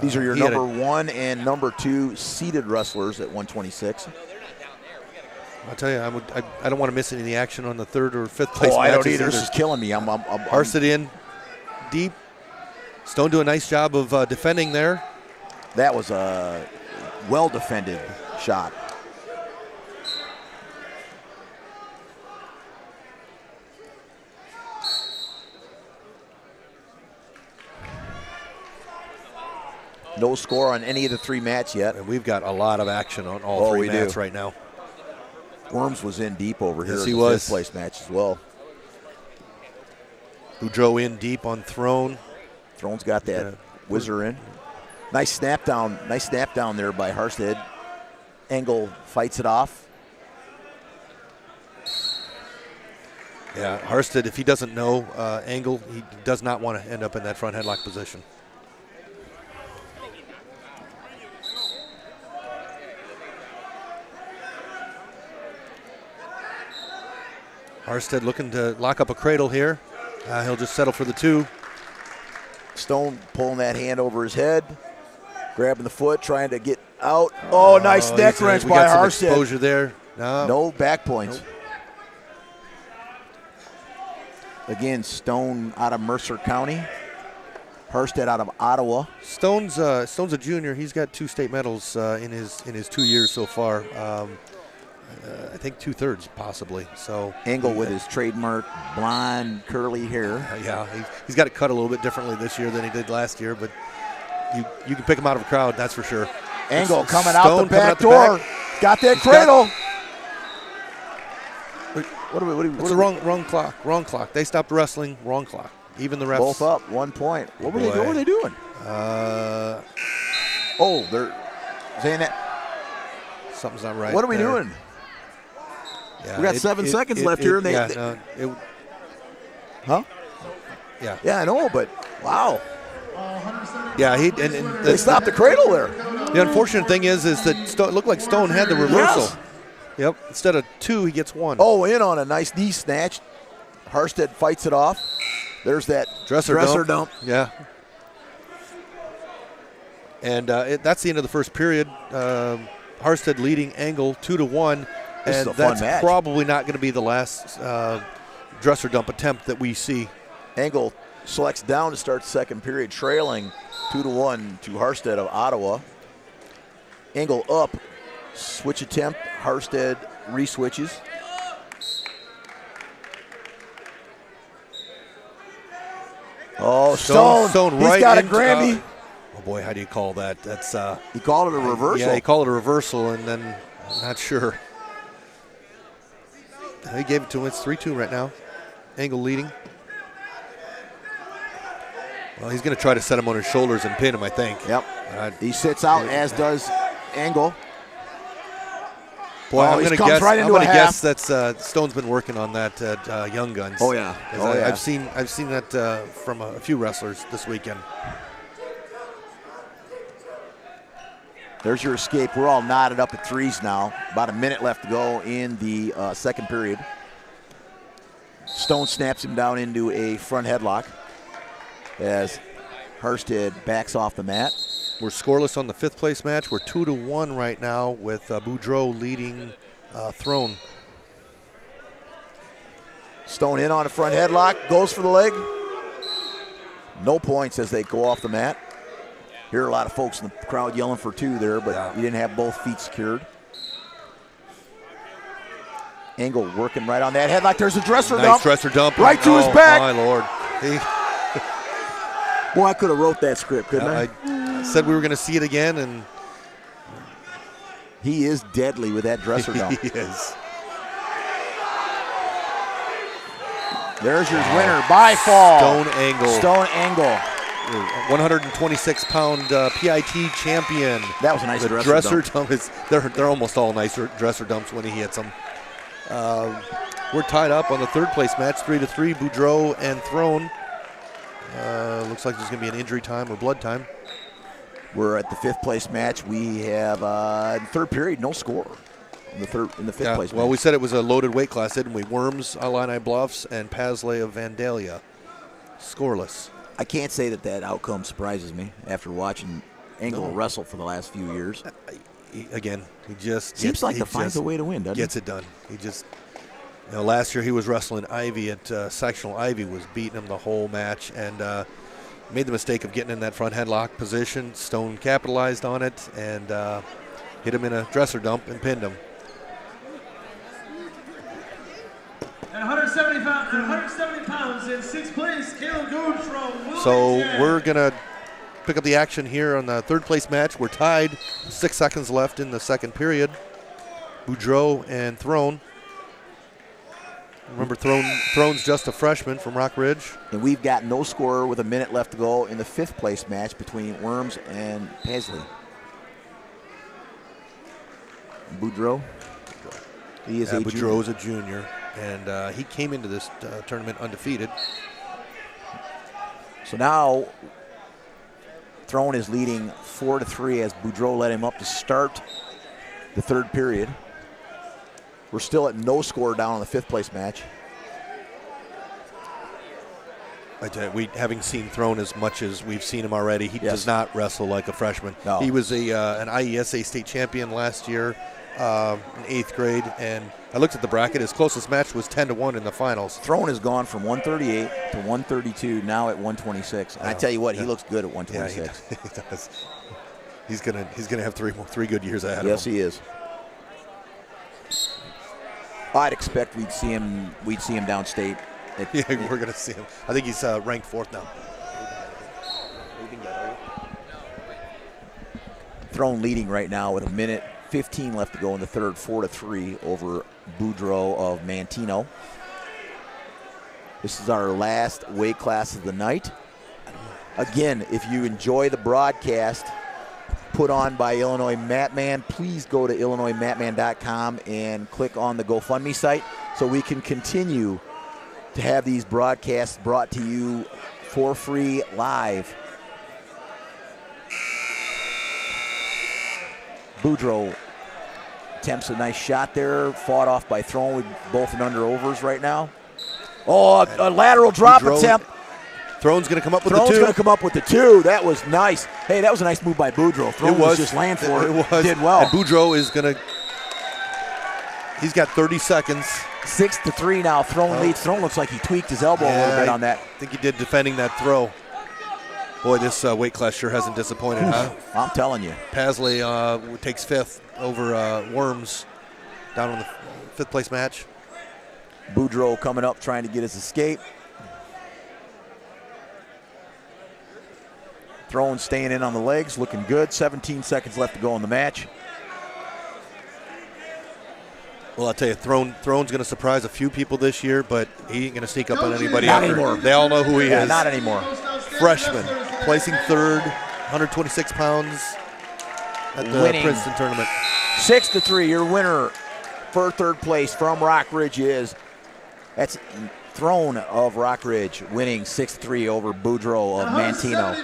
these are your number 1 and number 2 seeded wrestlers at 126. I'll tell you, I don't want to miss any of the action on the 3rd or 5th place. I don't either. This is killing me. Harstead in deep. Stone do a nice job of defending there. That was a well-defended shot. No score on any of the 3 mats yet. And we've got a lot of action on all 3 mats right now. Worms was in deep over here. Yes, in he the was. 5th place match as well. Boudreau in deep on Throne. Throne's got that whizzer in. Nice snap down. Nice snap down there by Harstead. Engel fights it off. Yeah, Harstead, if he doesn't know Engel, he does not want to end up in that front headlock position. Harstead looking to lock up a cradle here. He'll just settle for the 2. Stone pulling that hand over his head, grabbing the foot, trying to get out. Oh, nice neck wrench by Harstead. Exposure there. No back points. Nope. Again, Stone out of Mercer County. Harstead out of Ottawa. Stone's a junior. He's got 2 state medals in his 2 years so far. I think 2/3 possibly. So Engel with his trademark blonde curly hair. Yeah, he's got it cut a little bit differently this year than he did last year, but you can pick him out of a crowd, that's for sure. Engel coming out the back door. Got that cradle. What are we? It's the wrong clock. Wrong clock. They stopped wrestling. Wrong clock. Even the refs. Both up 1 point. What were they doing? They're saying that. Something's not right. What are we there. doing? Yeah, we got 7 seconds left here. Huh? Yeah. Yeah, I know, but wow. Yeah, they stopped the cradle there. The unfortunate thing is that it looked like Stone had the reversal. Yes. Yep. Instead of 2, he gets 1. Oh, in on a nice knee snatch. Harstead fights it off. There's that dresser dump. Yeah. And that's the end of the first period. Harstead leading Engel 2-1. And that's probably not going to be the last dresser dump attempt that we see. Engel selects down to start the second period, trailing 2-1 to Harstead of Ottawa. Engel up, switch attempt. Harstead re-switches. Oh, Stone right. He's got a Grammy. Oh boy, how do you call that? That's he called it a reversal. Yeah, he called it a reversal, and then I'm not sure. He gave it to him. It's 3-2 right now. Engel leading. Well, he's going to try to set him on his shoulders and pin him, I think. Yep. He sits out, as does Engel. Boy, I'm going to guess that Stone's been working on that at Young Guns. Oh yeah. I've seen that from a few wrestlers this weekend. There's your escape. We're all knotted up at 3s now. About a minute left to go in the second period. Stone snaps him down into a front headlock as Harstead backs off the mat. We're scoreless on the 5th place match. We're 2-1 right now with Boudreau leading Throne. Stone in on a front headlock, goes for the leg. No points as they go off the mat. Hear a lot of folks in the crowd yelling for 2 there, but he didn't have both feet secured. Engel working right on that headlock. There's a dresser dump. Nice dresser dump. Right to his back. My Lord. Boy, I could have wrote that script, couldn't I? I said we were going to see it again, and he is deadly with that dresser dump. He is. There's your winner by fall. Stone Engel. 126-pound PIT champion. That was a nice dresser dump. They're almost all nice dresser dumps when he hits them. We're tied up on the 3rd place match, 3-3, Boudreau and Throne. Looks like there's going to be an injury time or blood time. We're at the 5th place match. We have in the 3rd period no score in the 5th place well, match. we said it was a loaded weight class, didn't we? Worms, Illini Bluffs, and Pasley of Vandalia. Scoreless. I can't say that outcome surprises me after watching Engel wrestle for the last few years. He just seems like he finds a way to win, doesn't he? Gets it done. He just, last year he was wrestling Ivy at sectional. Ivy was beating him the whole match and made the mistake of getting in that front headlock position. Stone capitalized on it and hit him in a dresser dump and pinned him. At 170 pounds in 6th place, Caleb Gooch from Wilmington. So we're going to pick up the action here on the third place match. We're tied. 6 seconds left in the second period. Boudreaux and Throne. Remember, Throne's just a freshman from Rock Ridge. And we've got no score with a minute left to go in the 5th place match between Worms and Paisley. Boudreaux. He is a Boudreaux junior. is a junior, and he came into this tournament undefeated. So now Throne is leading 4-3 as Boudreaux led him up to start the third period. We're still at no score down on the 5th place match. We having seen Throne as much as we've seen him already, he Yes. does not wrestle like a freshman. No. He was an IESA state champion last year in 8th grade, and I looked at the bracket. His closest match was 10-1 in the finals. Throne has gone from 138 to 132, now at 126. And I tell you what, he looks good at 126. Yeah, he does. He's gonna have three good years ahead of him. Yes, he is. I'd expect we'd see him downstate. Yeah, we're gonna see him. I think he's ranked 4th now. Throne leading right now with a minute 15 left to go in the third, 4-3 over Boudreaux of Mantino. This is our last weight class of the night. Again, if you enjoy the broadcast put on by Illinois Matman, please go to illinoismatman.com and click on the GoFundMe site so we can continue to have these broadcasts brought to you for free live. Boudreaux attempts a nice shot there, fought off by Throne with both and under overs right now. Oh, a lateral drop Boudreaux, attempt. Throne's going to come up with Throne's the 2. going to come up with the 2. That was nice. Hey, that was a nice move by Boudreaux. Throne was just laying for it. It was. Did well. And Boudreaux is going to. He's got 30 seconds. 6-3 now. Throne leads. Throne looks like he tweaked his elbow a little bit on that. I think he did, defending that throw. Boy, this weight class sure hasn't disappointed, huh? I'm telling you. Paisley takes 5th over Worms down on the 5th place match. Boudreaux coming up trying to get his escape. Throne staying in on the legs, looking good. 17 seconds left to go in the match. Well, I'll tell you, Throne's going to surprise a few people this year, but he ain't going to sneak up on anybody. Not after. anymore. They all know who he is. Not anymore. Freshman, placing 3rd, 126 pounds at the Winning. Princeton tournament. 6-3, your winner for 3rd place from Rock Ridge that's Throne of Rock Ridge winning 6-3 over Boudreaux of Mantino.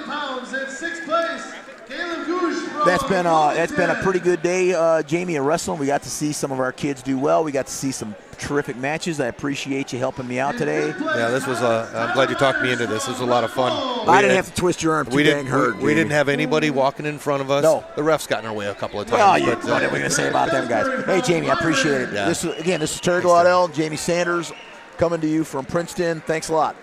That's been a pretty good day, Jamie, of wrestling. We got to see some of our kids do well. We got to see some terrific matches. I appreciate you helping me out today. Yeah, this was I'm glad you talked me into this. This was a lot of fun. I didn't have to twist your arm too dang hard. We didn't have anybody walking in front of us. No. The refs got in our way a couple of Well, times. what are we going to say about them guys? Hey, Jamie, I appreciate it. Yeah. This is Terry Glaudell, Jamie Sanders, coming to you from Princeton. Thanks a lot.